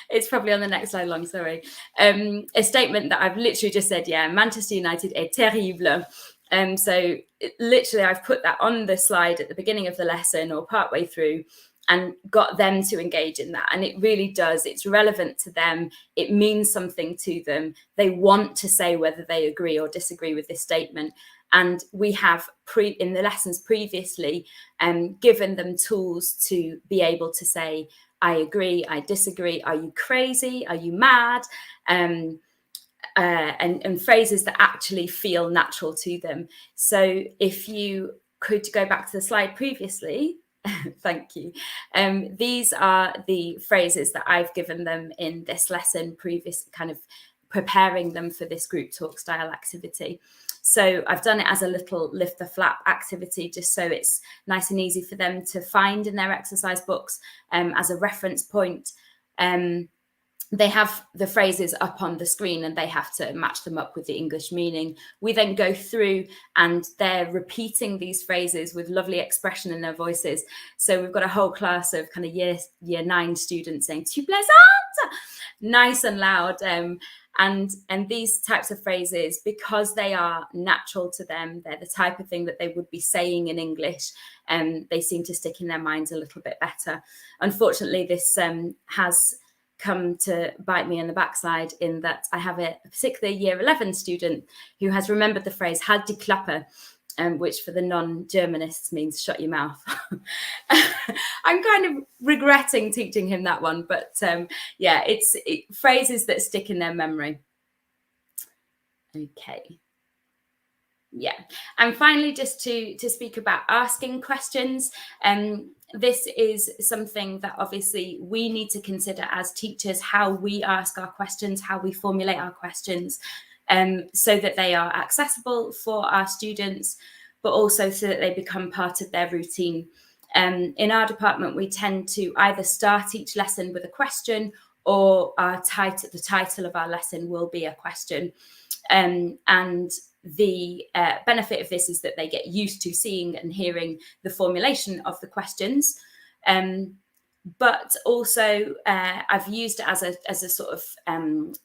It's probably on the next slide along, sorry. A statement that I've literally just said, yeah, Manchester United est terrible. So literally I've put that on the slide at the beginning of the lesson or partway through and got them to engage in that. And it really does. It's relevant to them. It means something to them. They want to say whether they agree or disagree with this statement. And we have, in the lessons previously, given them tools to be able to say, I agree, I disagree, are you crazy, are you mad? And phrases that actually feel natural to them. So if you could go back to the slide previously, thank you. These are the phrases that I've given them in this lesson, previous kind of preparing them for this group talk style activity. So I've done it as a little lift the flap activity, just so it's nice and easy for them to find in their exercise books as a reference point. They have the phrases up on the screen and they have to match them up with the English meaning. We then go through and they're repeating these phrases with lovely expression in their voices. So we've got a whole class of kind of year 9 students saying, tu plaisantes, nice and loud. And these types of phrases, because they are natural to them, they're the type of thing that they would be saying in English, and they seem to stick in their minds a little bit better. Unfortunately, this has come to bite me in the backside in that I have a particular year 11 student who has remembered the phrase "halt die Klappe," which for the non-Germanists means shut your mouth. I'm kind of regretting teaching him that one, but yeah, it's phrases that stick in their memory. Okay. Yeah, and finally, just to speak about asking questions, this is something that obviously we need to consider as teachers, how we ask our questions, how we formulate our questions, so that they are accessible for our students, but also so that they become part of their routine. In our department, we tend to either start each lesson with a question, or the title of our lesson will be a question. And the benefit of this is that they get used to seeing and hearing the formulation of the questions. But also I've used it as a sort of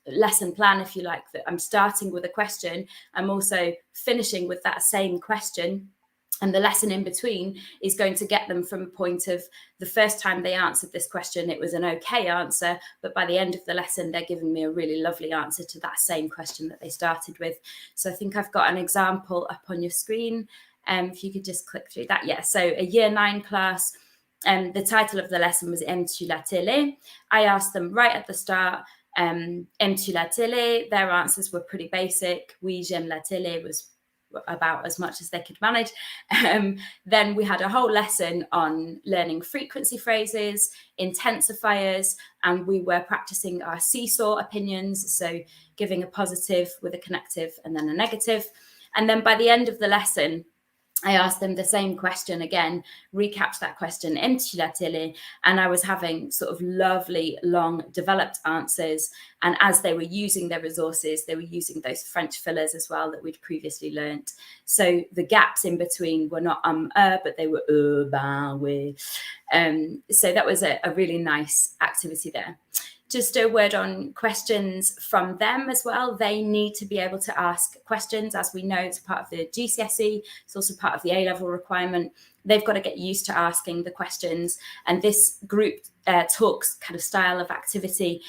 lesson plan, if you like, that I'm starting with a question. I'm also finishing with that same question. And the lesson in between is going to get them from a point of the first time they answered this question, it was an okay answer. But by the end of the lesson, they're giving me a really lovely answer to that same question that they started with. So I think I've got an example up on your screen. If you could just click through that. Yeah, so a Year 9 class. The title of the lesson was Aimes-tu la télé? I asked them right at the start, Aimes-tu la télé? Their answers were pretty basic. Oui, j'aime la télé was about as much as they could manage. Then we had a whole lesson on learning frequency phrases, intensifiers, and we were practicing our seesaw opinions, so giving a positive with a connective and then a negative. And then by the end of the lesson, I asked them the same question again, recapped that question, Aimes-tu la télé? And I was having sort of lovely, long, developed answers. And as they were using their resources, they were using those French fillers as well that we'd previously learnt. So the gaps in between were not but they were ben, oui. So that was a really nice activity there. Just a word on questions from them as well. They need to be able to ask questions. As we know, it's part of the GCSE. It's also part of the A-level requirement. They've got to get used to asking the questions. And this group talks kind of style of activity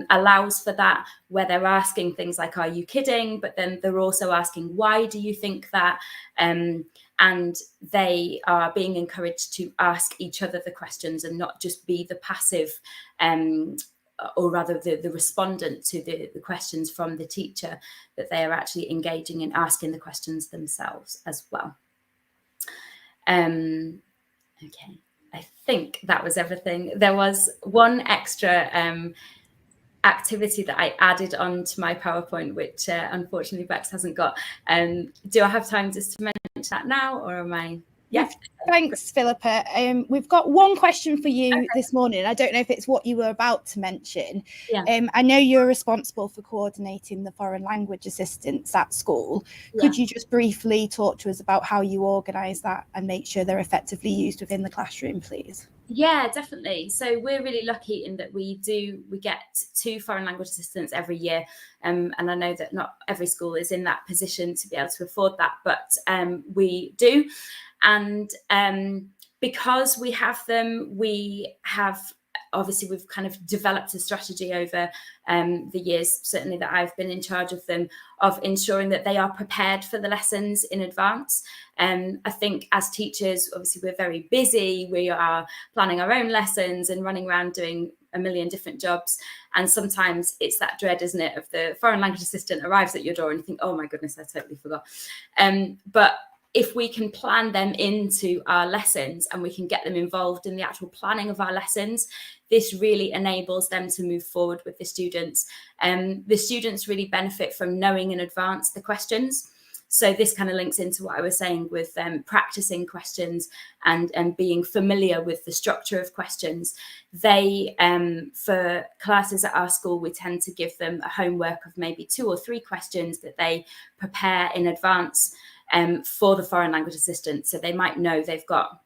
allows for that, where they're asking things like, are you kidding? But then they're also asking, why do you think that? And they are being encouraged to ask each other the questions and not just be the passive or rather the respondent to the questions from the teacher, that they are actually engaging in asking the questions themselves as well. Okay, I think that was everything. There was one extra activity that I added onto my PowerPoint, which unfortunately Bex hasn't got. Do I have time just to mention that now, or am I? Yeah. Thanks, Philippa. We've got one question for you this morning. I don't know if it's what you were about to mention. Yeah. I know you're responsible for coordinating the foreign language assistants at school. Yeah. Could you just briefly talk to us about how you organise that and make sure they're effectively used within the classroom, please? Yeah, definitely. So we're really lucky in that we get 2 foreign language assistants every year. And I know that not every school is in that position to be able to afford that, but we do. And because we have them, we've kind of developed a strategy over the years, certainly that I've been in charge of them, of ensuring that they are prepared for the lessons in advance. I think as teachers, obviously we're very busy. We are planning our own lessons and running around doing a million different jobs. And sometimes it's that dread, isn't it, of the foreign language assistant arrives at your door and you think, oh my goodness, I totally forgot. But if we can plan them into our lessons and we can get them involved in the actual planning of our lessons, this really enables them to move forward with the students. The students really benefit from knowing in advance the questions. So this kind of links into what I was saying with practicing questions and being familiar with the structure of questions. They, for classes at our school, we tend to give them a homework of maybe 2 or 3 questions that they prepare in advance for the foreign language assistant. So they might know they've got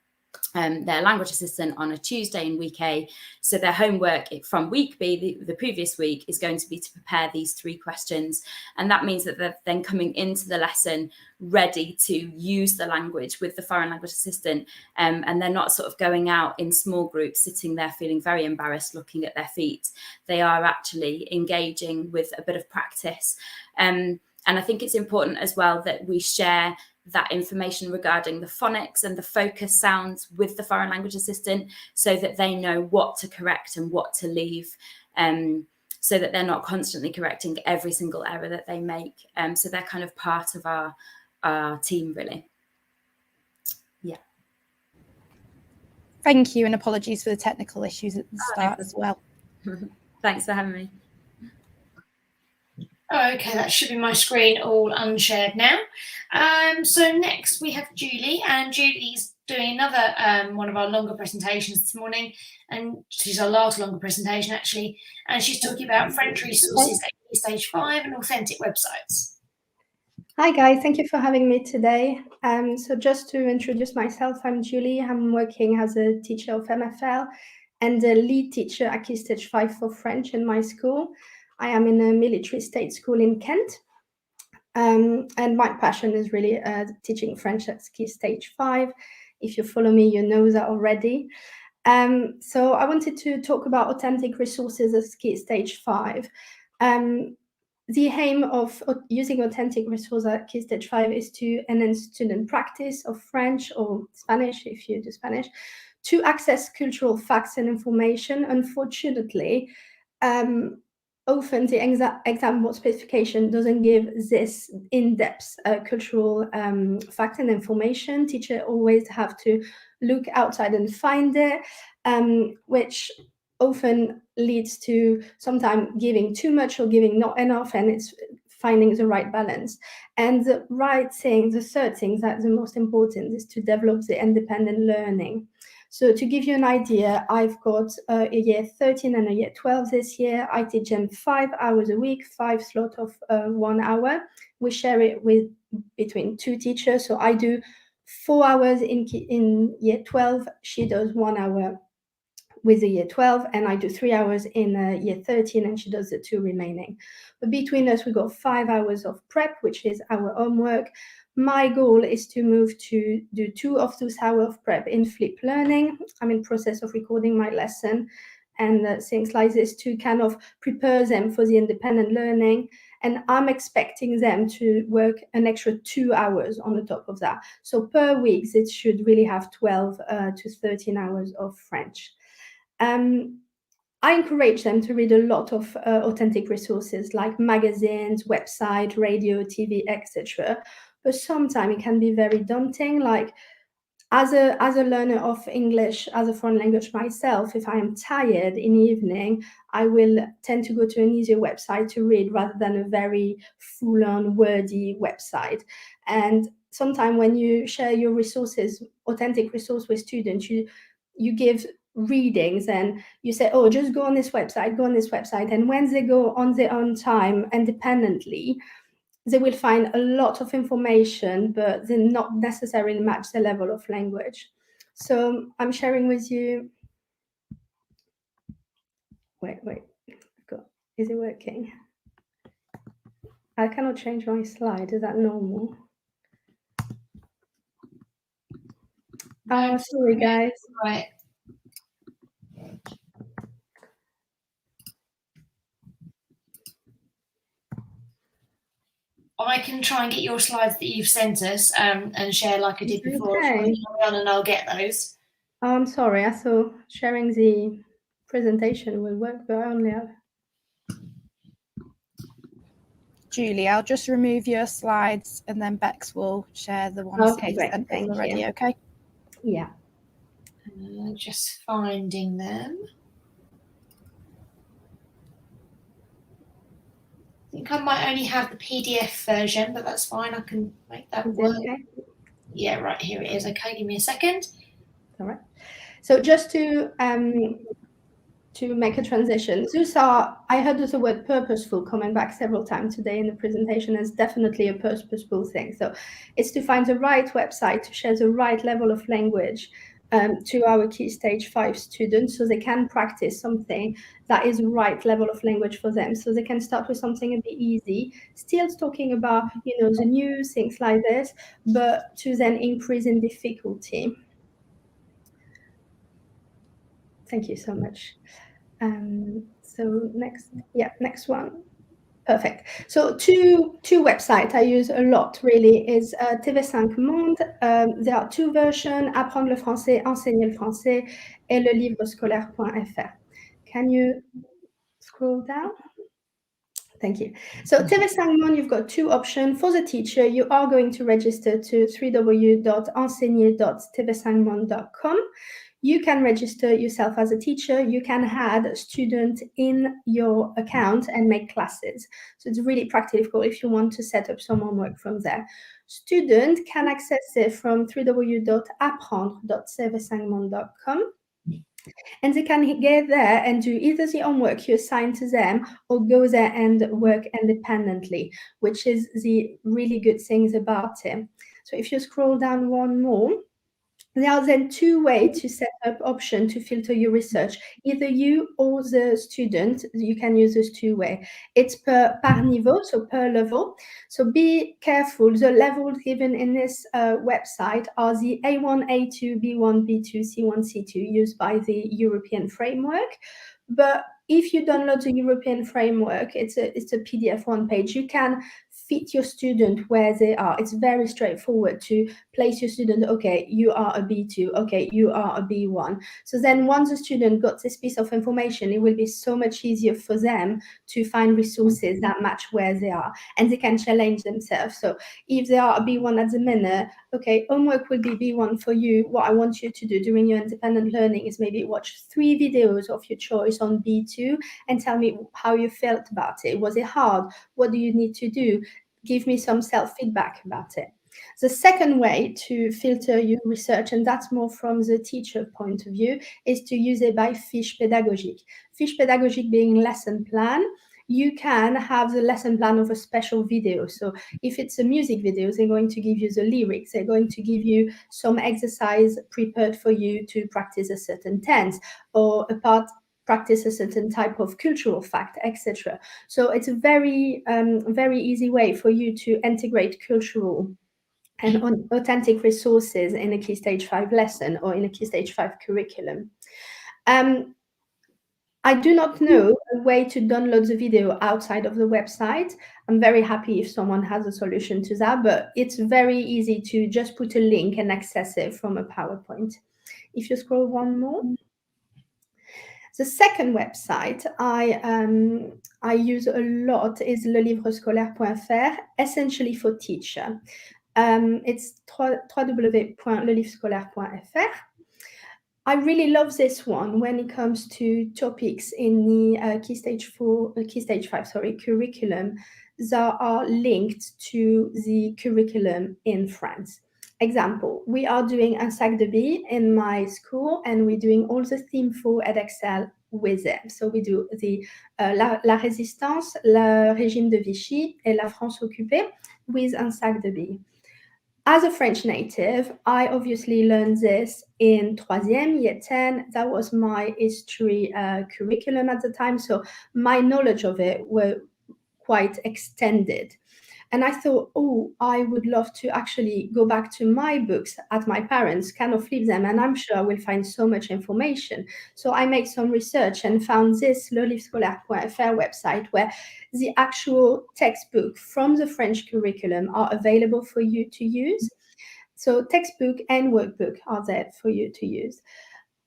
their language assistant on a Tuesday in week A. So their homework from week B, the previous week, is going to be to prepare these 3 questions. And that means that they're then coming into the lesson ready to use the language with the foreign language assistant. And they're not sort of going out in small groups, sitting there feeling very embarrassed, looking at their feet. They are actually engaging with a bit of practice. And I think it's important as well that we share that information regarding the phonics and the focus sounds with the foreign language assistant so that they know what to correct and what to leave. so that they're not constantly correcting every single error that they make. So they're kind of part of our team, really. Yeah. Thank you, and apologies for the technical issues at the start as well. Thanks for having me. Okay, that should be my screen all unshared now. So next we have Julie, and Julie's doing another one of our longer presentations this morning, and she's our last longer presentation actually, and she's talking about French resources at Key Stage 5 and authentic websites. Hi guys, thank you for having me today. So just to introduce myself, I'm Julie. I'm working as a teacher of MFL and a lead teacher at Key Stage 5 for French in my school. I am in a military state school in Kent. And my passion is really teaching French at Key Stage 5. If you follow me, you know that already. So I wanted to talk about authentic resources at Key Stage 5. The aim of using authentic resources at Key Stage 5 is to enhance student practice of French or Spanish, if you do Spanish, to access cultural facts and information. Unfortunately, often the exam board specification doesn't give this in-depth cultural fact and information. Teachers always have to look outside and find it, which often leads to sometimes giving too much or giving not enough, and it's finding the right balance. And the right thing, the third thing that's the most important, is to develop the independent learning. So to give you an idea, I've got a year 13 and a year 12 this year. I teach them 5 hours a week, 5 slots of 1 hour. We share it between 2 teachers. So I do 4 hours in year 12. She does 1 hour with the year 12, and I do 3 hours in year 13, and she does the 2 remaining. But between us, we got 5 hours of prep, which is our homework. My goal is to move to do 2 of those hours of prep in flip learning. I'm in process of recording my lesson and things like this to kind of prepare them for the independent learning. And I'm expecting them to work an extra 2 hours on the top of that. So per week, it should really have 12 to 13 hours of French. I encourage them to read a lot of authentic resources like magazines, website, radio, TV, etc. But sometimes it can be very daunting. Like as a learner of English as a foreign language myself, if I am tired in the evening, I will tend to go to an easier website to read rather than a very full-on wordy website. And sometimes when you share your resources, authentic resource with students, you give readings and you say, oh, just go on this website, and when they go on their own time independently, they will find a lot of information, but they not necessarily match the level of language. So I'm sharing with you, wait, is it working? I cannot change my slide, is that normal? Oh, sorry guys. Right. I can try and get your slides that you've sent us and share like I did before. Okay. And I'll get those. Oh, I'm sorry. I thought sharing the presentation will work, but I only have. Julie, I'll just remove your slides and then Bex will share the ones Okay, that you sent us already, okay? Yeah. Just finding them. I think I might only have the PDF version, but that's fine. I can make that work. Okay? Yeah, right, here it is. Okay, give me a second. All right. So just to make a transition, I heard the word purposeful coming back several times today in the presentation as definitely a purposeful thing. So it's to find the right website to share the right level of language to our Key Stage 5 students so they can practice something that is the right level of language for them. So they can start with something a bit easy, still talking about, the news, things like this, but to then increase in difficulty. Thank you so much. So next one. Perfect. So two websites I use a lot really is TV5 Monde. There are 2 versions, Apprendre le français, enseigner le français, et le livre scolaire.fr. Can you scroll down? Thank you. So TV5 Monde, you've got two options. For the teacher, you are going to register to www.enseigner.tv5monde.com. You can register yourself as a teacher. You can add a student in your account and make classes. So it's really practical if you want to set up some homework from there. Student can access it from www.apprendre.tv5monde.com. And they can get there and do either the homework you assign to them or go there and work independently, which is the really good things about it. So if you scroll down one more, there are then two ways to set up option to filter your research. Either you or the student, you can use this two way. It's par niveau, so per level. So be careful. The levels given in this website are the A1, A2, B1, B2, C1, C2 used by the European framework. But if you download the European framework, it's a PDF one page. You can fit your student where they are. It's very straightforward to place your student. Okay, you are a B2. Okay, you are a B1. So then once the student got this piece of information, it will be so much easier for them to find resources that match where they are, and they can challenge themselves. So if they are a B1 at the minute, okay, homework will be B1 for you. What I want you to do during your independent learning is maybe watch 3 videos of your choice on B2 and tell me how you felt about it. Was it hard? What do you need to do? Give me some self-feedback about it. The second way to filter your research, and that's more from the teacher point of view, is to use it by fiche pédagogique. Fiche pédagogique being lesson plan. You can have the lesson plan of a special video. So if it's a music video, they're going to give you the lyrics. They're going to give you some exercise prepared for you to practice a certain tense, or a part practice a certain type of cultural fact, etc. So it's a very, very easy way for you to integrate cultural and authentic resources in a Key Stage 5 lesson or in a Key Stage 5 curriculum. I do not know a way to download the video outside of the website. I'm very happy if someone has a solution to that, but it's very easy to just put a link and access it from a PowerPoint. If you scroll one more. The second website I use a lot is lelivrescolaire.fr, essentially for teacher. It's www.lelivrescolaire.fr. I really love this one when it comes to topics in the Key Stage 5 curriculum that are linked to the curriculum in France. Example, we are doing un sac de billes in my school, and we're doing all the theme for Edexcel with them. So we do the la Résistance, le régime de Vichy, et la France occupée with un sac de billes. As a French native, I obviously learned this in troisième, year 10. That was my history curriculum at the time, so my knowledge of it were quite extended. And I thought, oh, I would love to actually go back to my books at my parents', kind of flip them, and I'm sure I will find so much information. So I made some research and found this lelivrescolaire.fr website where the actual textbook from the French curriculum are available for you to use. So textbook and workbook are there for you to use.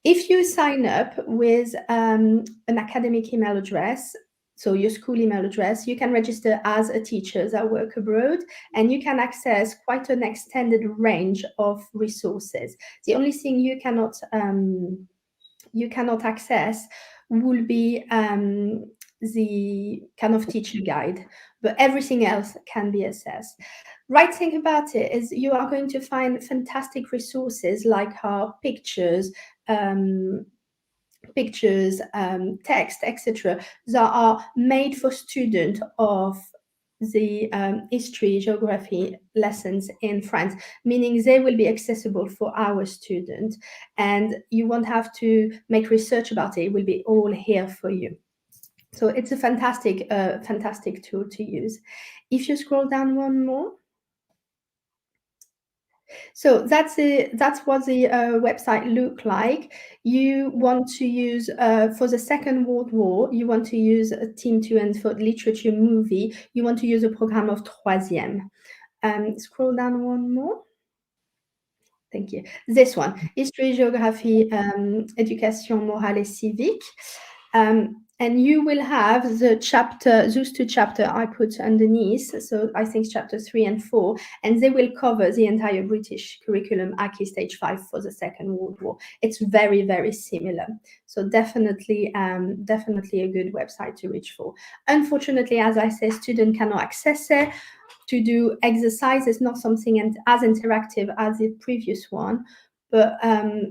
If you sign up with an academic email address, so your school email address, you can register as a teacher that work abroad, and you can access quite an extended range of resources. The only thing you cannot access will be the kind of teacher guide, but everything else can be accessed. Right thing about it is you are going to find fantastic resources like our pictures, text, etc., that are made for students of the history, geography lessons in France, meaning they will be accessible for our students, and you won't have to make research about it. It will be all here for you. So it's a fantastic tool to use. If you scroll down one more. So that's what the website look like. You want to use, for the Second World War, you want to use a Team 2, and for literature movie, you want to use a program of troisième. Scroll down one more. Thank you. This one, History, Geography, Education Morale et Civique. And you will have the chapter, those two chapters I put underneath. So I think chapter 3 and 4, and they will cover the entire British curriculum, Key Stage 5 for the Second World War. It's very, very similar. So definitely a good website to reach for. Unfortunately, as I said, students cannot access it. To do exercise is not something as interactive as the previous one, but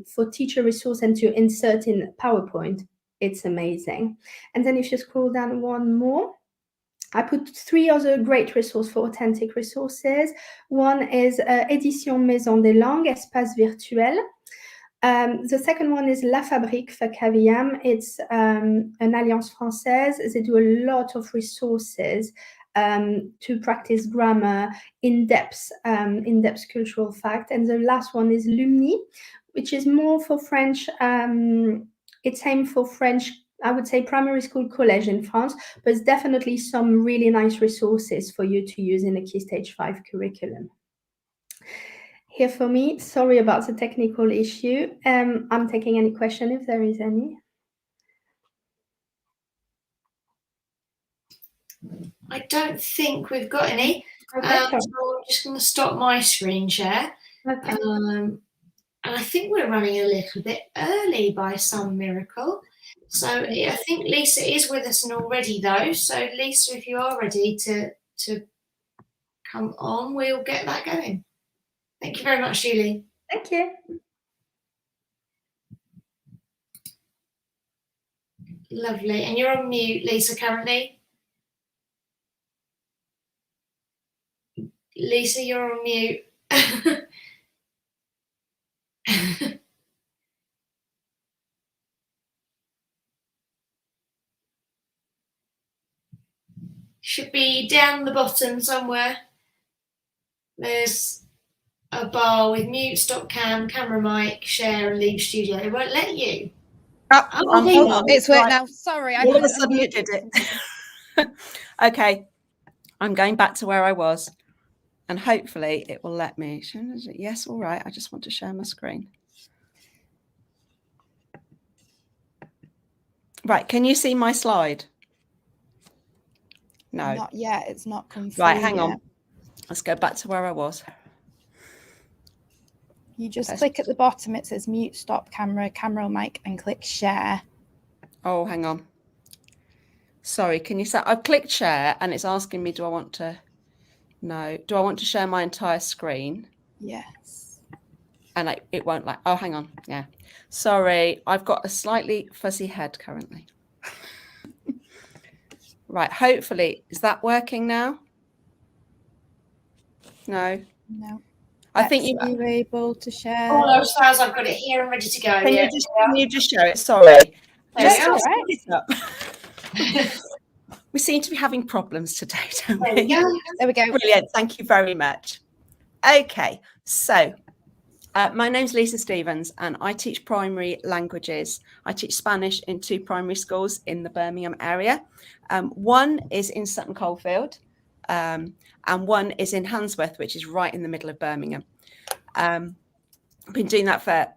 for teacher resource and to insert in PowerPoint, it's amazing. And then if you scroll down one more, I put 3 other great resources for authentic resources. One is Édition Maison des Langues, Espace Virtuel. The second one is La Fabrique Facaviam. It's an Alliance Française. They do a lot of resources to practice grammar, in-depth cultural fact. And the last one is Lumni, which is more for French. It's aimed for French, I would say primary school, college in France, but it's definitely some really nice resources for you to use in a Key Stage 5 curriculum. Here for me, sorry about the technical issue. I'm taking any question if there is any. I don't think we've got any. Okay, so I'm just going to stop my screen share. Okay. And I think we're running a little bit early by some miracle. So I think Lisa is with us already though. So Lisa, if you are ready to come on, we'll get that going. Thank you very much, Julie. Thank you. Lovely. And you're on mute, Lisa, currently. Lisa, you're on mute. Should be down the bottom somewhere. There's a bar with mute, stop cam, camera mic, share, and leave studio. It won't let you. It's worked now. Sorry. All of a sudden it did it. Okay. I'm going back to where I was. And hopefully it will let me. Yes, all right. I just want to share my screen. Right. Can you see my slide? No. Not yet. It's not come through. Right. Hang yet. on. Let's go back to where I was. You just click at the bottom. It says mute, stop camera, camera mic, and click share. Oh, hang on. Sorry. Can you say I've clicked share and it's asking me, do I want to? No. Do I want to share my entire screen? Yes. And it won't like, oh, hang on. Yeah. Sorry. I've got a slightly fuzzy head currently. Right. Hopefully, is that working now? No. No. I think you were able to share. All those files, I've got it here and ready to go. Can you just share it? Sorry. That's all right. We seem to be having problems today, don't we? There we go. Brilliant. Thank you very much. Okay, so my name's Lisa Stevens and I teach primary languages. I teach Spanish in 2 primary schools in the Birmingham area. One is in Sutton Coldfield and one is in Handsworth, which is right in the middle of Birmingham. I've been doing that for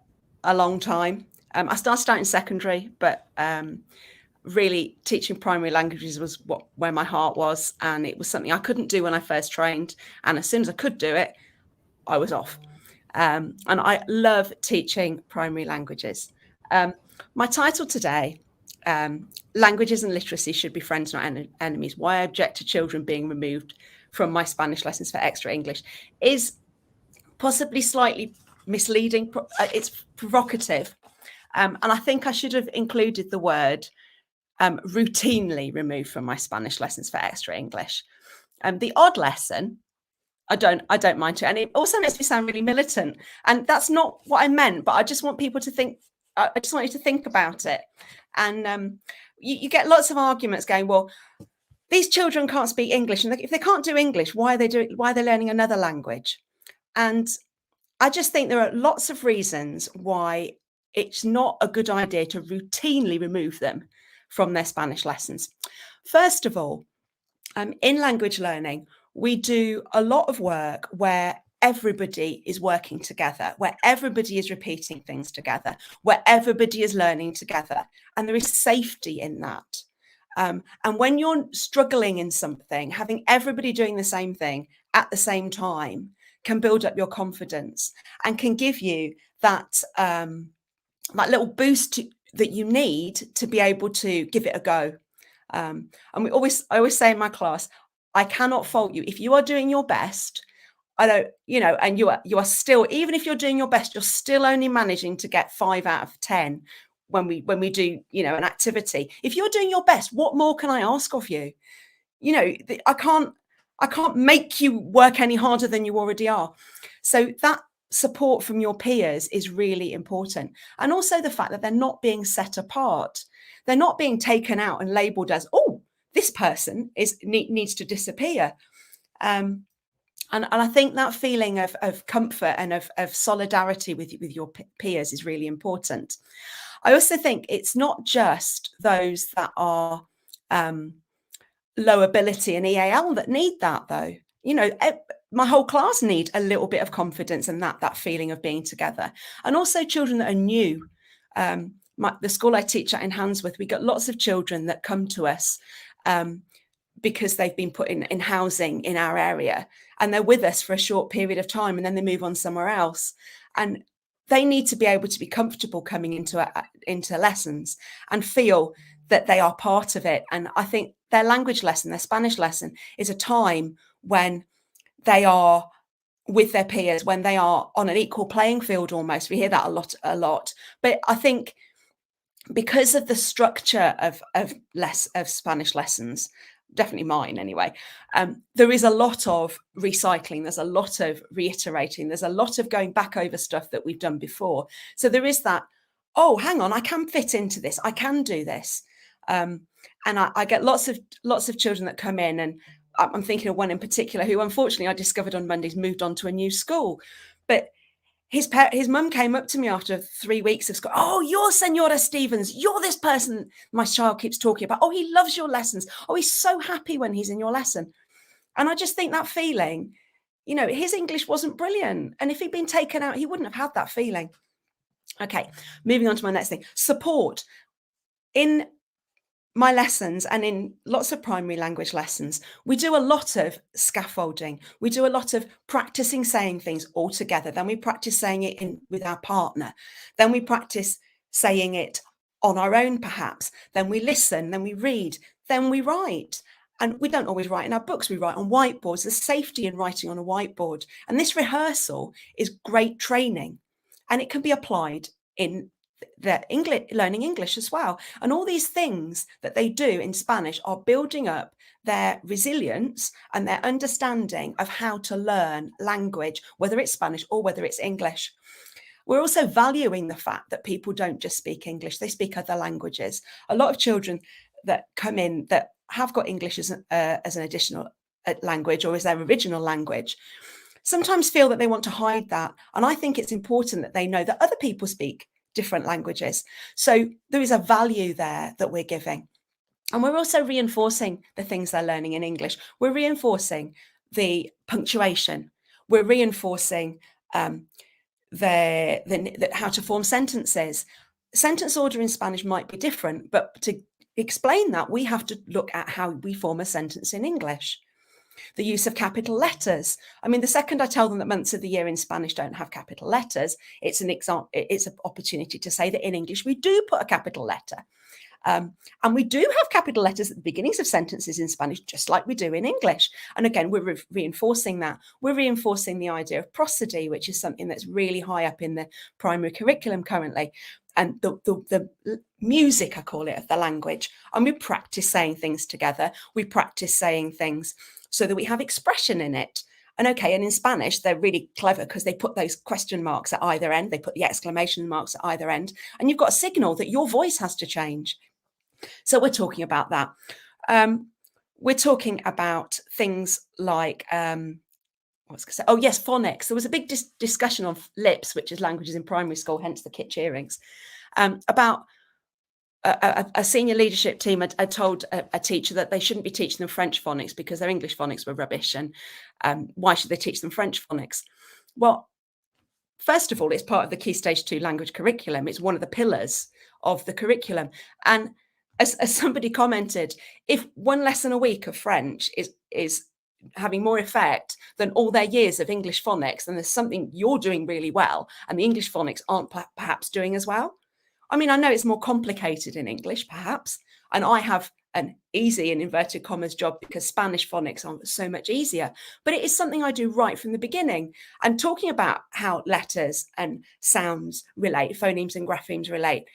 a long time. I started out in secondary, but really teaching primary languages was where my heart was, and it was something I couldn't do when I first trained, and as soon as I could do it I was off. And I love teaching primary languages. My title today, Languages and Literacy Should Be Friends Not Enemies, Why I Object to Children Being Removed from My Spanish Lessons for Extra English, is possibly slightly misleading. It's provocative, and I think I should have included the word routinely removed from my Spanish lessons for extra English. The odd lesson, I don't mind to, and it also makes me sound really militant, and that's not what I meant, but I just want people to think. I just want you to think about it. And you get lots of arguments going, well, these children can't speak English, and if they can't do English, why are they learning another language? And I just think there are lots of reasons why it's not a good idea to routinely remove them from their Spanish lessons. First of all, in language learning, we do a lot of work where everybody is working together, where everybody is repeating things together, where everybody is learning together. And there is safety in that. And when you're struggling in something, having everybody doing the same thing at the same time can build up your confidence and can give you that that little boost that you need to be able to give it a go. And I always say in my class, I cannot fault you if you are doing your best. I don't, and you are still, even if you're doing your best, you're still only managing to get 5 out of 10 when we do, an activity. If you're doing your best, what more can I ask of you? I can't make you work any harder than you already are. So that support from your peers is really important. And also the fact that they're not being set apart. They're not being taken out and labeled as, oh, this person needs to disappear. And I think that feeling of comfort and of solidarity with your peers is really important. I also think it's not just those that are low ability and EAL that need that, though. My whole class need a little bit of confidence and that feeling of being together. And also children that are new. The school I teach at in Handsworth, we got lots of children that come to us because they've been put in housing in our area, and they're with us for a short period of time and then they move on somewhere else. And they need to be able to be comfortable coming into lessons and feel that they are part of it. And I think their language lesson, their Spanish lesson, is a time when they are with their peers, when they are on an equal playing field almost. We hear that a lot. But I think because of the structure of Spanish lessons, definitely mine anyway, there is a lot of recycling, there's a lot of reiterating, there's a lot of going back over stuff that we've done before. So there is that, oh, hang on, I can fit into this, I can do this. And I get lots of children that come in, and I'm thinking of one in particular who unfortunately I discovered on Mondays moved on to a new school. But his mum came up to me after 3 weeks of school. Oh, you're Senora Stevens. You're this person my child keeps talking about. Oh, he loves your lessons. Oh, he's so happy when he's in your lesson. And I just think that feeling, his English wasn't brilliant. And if he'd been taken out, he wouldn't have had that feeling. Okay, moving on to my next thing. Support. In my lessons and in lots of primary language lessons, we do a lot of scaffolding. We do a lot of practicing saying things all together. Then we practice saying it with our partner. Then we practice saying it on our own, perhaps. Then we listen, then we read, then we write. And we don't always write in our books. We write on whiteboards. There's safety in writing on a whiteboard. And this rehearsal is great training. And it can be applied in learning English as well. And all these things that they do in Spanish are building up their resilience and their understanding of how to learn language, whether it's Spanish or whether it's English. We're also valuing the fact that people don't just speak English, they speak other languages. A lot of children that come in that have got English as an additional language or as their original language sometimes feel that they want to hide that. And I think it's important that they know that other people speak different languages. So there is a value there that we're giving. And we're also reinforcing the things they're learning in English. We're reinforcing the punctuation. We're reinforcing how to form sentences. Sentence order in Spanish might be different, but to explain that, we have to look at how we form a sentence in English. The use of capital letters. I mean, the second I tell them that months of the year in Spanish don't have capital letters, it's an opportunity to say that in English we do put a capital letter. And we do have capital letters at the beginnings of sentences in Spanish, just like we do in English. And again, we're reinforcing that. We're reinforcing the idea of prosody, which is something that's really high up in the primary curriculum currently. And the music, I call it, of the language. And we practice saying things together. We practice saying things so that we have expression in it. And okay, and in Spanish, they're really clever because they put those question marks at either end. They put the exclamation marks at either end. And you've got a signal that your voice has to change. So we're talking about that. We're talking about things like, oh yes, phonics. There was a big discussion on lips, which is languages in primary school, hence the kitsch earrings, about a senior leadership team had told a teacher that they shouldn't be teaching them French phonics because their English phonics were rubbish, and why should they teach them French phonics? Well, first of all, it's part of the Key Stage 2 language curriculum. It's one of the pillars of the curriculum. And as somebody commented, if one lesson a week of French is having more effect than all their years of English phonics, then there's something you're doing really well and the English phonics aren't perhaps doing as well. I mean, I know it's more complicated in English, perhaps, and I have an easy, in inverted commas, job because Spanish phonics are so much easier, but it is something I do right from the beginning. And talking about how letters and sounds relate, phonemes and graphemes relate,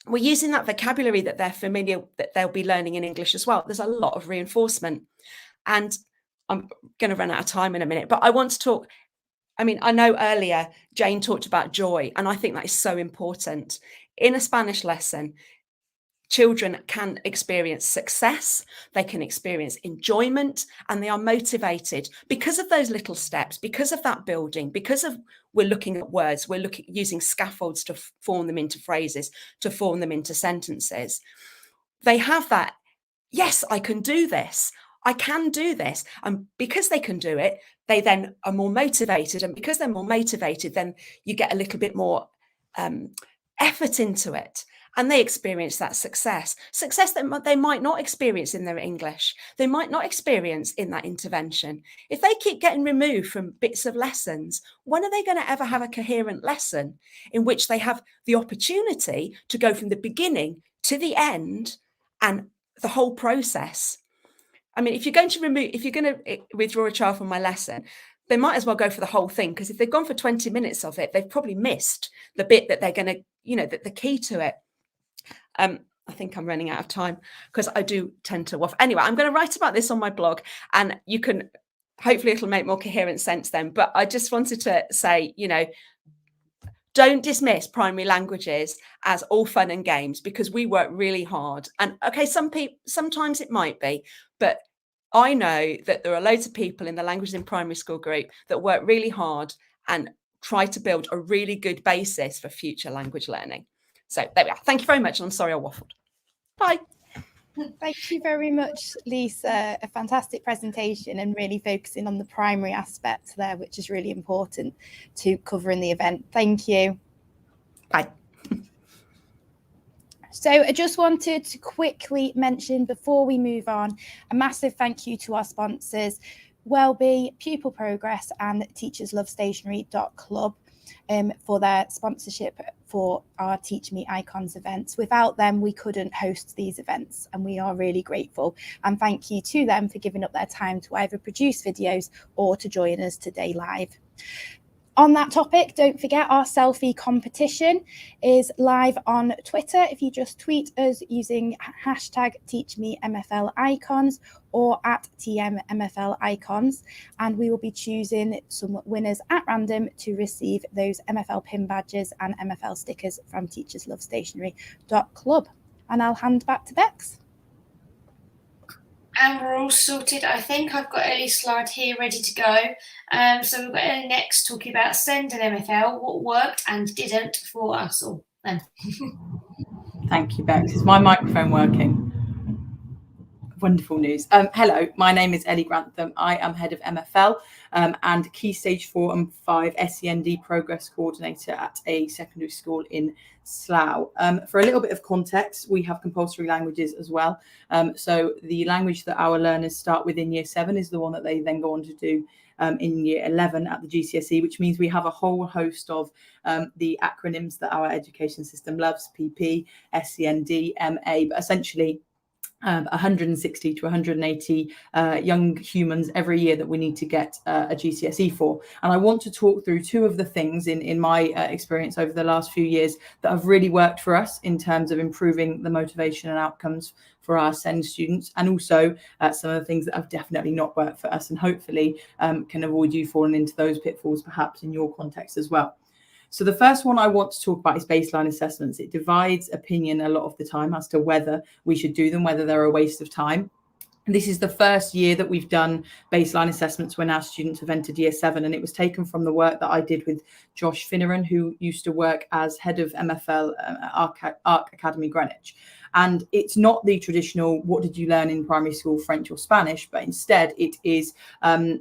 we're using that vocabulary that they're familiar, that they'll be learning in English as well. There's a lot of reinforcement. And I'm going to run out of time in a minute, but I want to talk. I mean, I know earlier Jane talked about joy, and I think that is so important. In a Spanish lesson, children can experience success, they can experience enjoyment, and they are motivated because of those little steps, because of that building, because of we're looking at words, we're using scaffolds to form them into phrases, to form them into sentences. They have that, yes, I can do this. I can do this. And because they can do it, they then are more motivated. And because they're more motivated, then you get a little bit more effort into it. And they experience that success that they might not experience in their English. They might not experience in that intervention. If they keep getting removed from bits of lessons, when are they going to ever have a coherent lesson in which they have the opportunity to go from the beginning to the end and the whole process? I mean, if you're going to withdraw a child from my lesson, they might as well go for the whole thing, because if they've gone for 20 minutes of it, they've probably missed the bit that they're going to, the key to it. I think I'm running out of time because I do tend to waffle. Anyway, I'm going to write about this on my blog, and you can, hopefully it'll make more coherent sense then. But I just wanted to say, don't dismiss primary languages as all fun and games, because we work really hard. And okay, sometimes it might be, but I know that there are loads of people in the languages in primary school group that work really hard and try to build a really good basis for future language learning. So there we are. Thank you very much. And I'm sorry I waffled. Bye. Thank you very much, Lisa. A fantastic presentation and really focusing on the primary aspects there, which is really important to cover in the event. Thank you. Bye. So I just wanted to quickly mention before we move on, a massive thank you to our sponsors, Wellbe, Pupil Progress and teacherslovestationery.club for their sponsorship for our TeachMeet Icons events. Without them, we couldn't host these events, and we are really grateful. And thank you to them for giving up their time to either produce videos or to join us today live. On that topic, don't forget our selfie competition is live on Twitter. If you just tweet us using hashtag TeachMeetMFLIcons or at TMMFLIcons, and we will be choosing some winners at random to receive those MFL pin badges and MFL stickers from teacherslovestationery.club. And I'll hand back to Bex. And we're all sorted. I think I've got Ellie's slide here ready to go. So we've got Ellie next talking about SEND and MFL, what worked and didn't for us all. Thank you, Bex. Is my microphone working? Wonderful news. Hello, my name is Ellie Grantham. I am head of MFL and Key Stage 4 and 5 SEND Progress Coordinator at a secondary school in Slough. For a little bit of context, we have compulsory languages as well. So the language that our learners start with in Year 7 is the one that they then go on to do in Year 11 at the GCSE, which means we have a whole host of the acronyms that our education system loves, PP, SEND, MA, but essentially 160 to 180 young humans every year that we need to get a GCSE for. And I want to talk through two of the things in my experience over the last few years that have really worked for us in terms of improving the motivation and outcomes for our SEND students, and also some of the things that have definitely not worked for us and hopefully can avoid you falling into those pitfalls perhaps in your context as well. So the first one I want to talk about is baseline assessments. It divides opinion a lot of the time as to whether we should do them, whether they're a waste of time. And this is the first year that we've done baseline assessments when our students have entered Year 7. And it was taken from the work that I did with Josh Finneran, who used to work as head of MFL Arc Academy Greenwich. And it's not the traditional, what did you learn in primary school, French or Spanish, but instead it is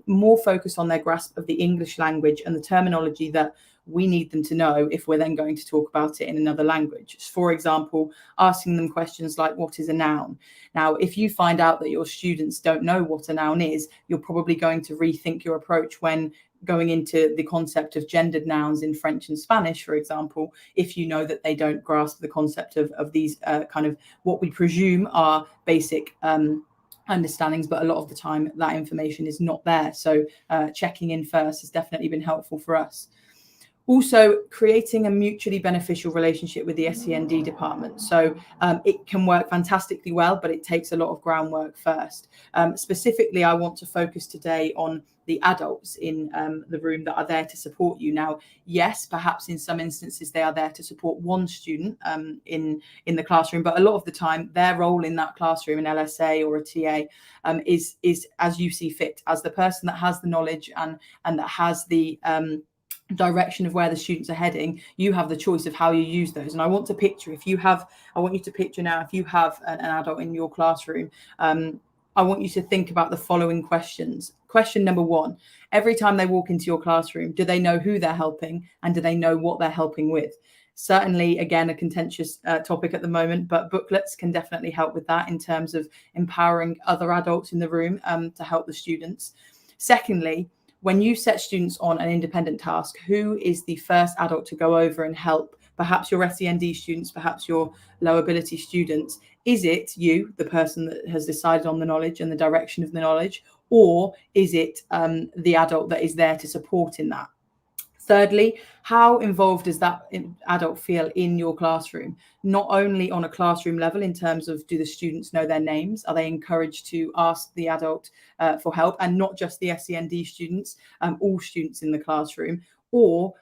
more focused on their grasp of the English language and the terminology that we need them to know if we're then going to talk about it in another language. For example, asking them questions like, what is a noun? Now, if you find out that your students don't know what a noun is, you're probably going to rethink your approach when going into the concept of gendered nouns in French and Spanish, for example, if you know that they don't grasp the concept of these kind of what we presume are basic understandings, but a lot of the time that information is not there. So checking in first has definitely been helpful for us. Also, creating a mutually beneficial relationship with the SEND department. So it can work fantastically well, but it takes a lot of groundwork first. Specifically, I want to focus today on the adults in the room that are there to support you. Now, yes, perhaps in some instances they are there to support one student in the classroom, but a lot of the time their role in that classroom, an LSA or a TA, is as you see fit, as the person that has the knowledge and that has the direction of where the students are heading. You have the choice of how you use those. And I want to picture, I want you to picture now, if you have an adult in your classroom, I want you to think about the following questions. Question number 1, every time they walk into your classroom, do they know who they're helping and do they know what they're helping with? Certainly, again, a contentious topic at the moment, but booklets can definitely help with that in terms of empowering other adults in the room to help the students. Secondly, when you set students on an independent task, who is the first adult to go over and help? Perhaps your SEND students, perhaps your low ability students. Is it you, the person that has decided on the knowledge and the direction of the knowledge, or is it the adult that is there to support in that? Thirdly, how involved does that adult feel in your classroom? Not only on a classroom level in terms of, do the students know their names? Are they encouraged to ask the adult for help? And not just the SEND students, all students in the classroom. Or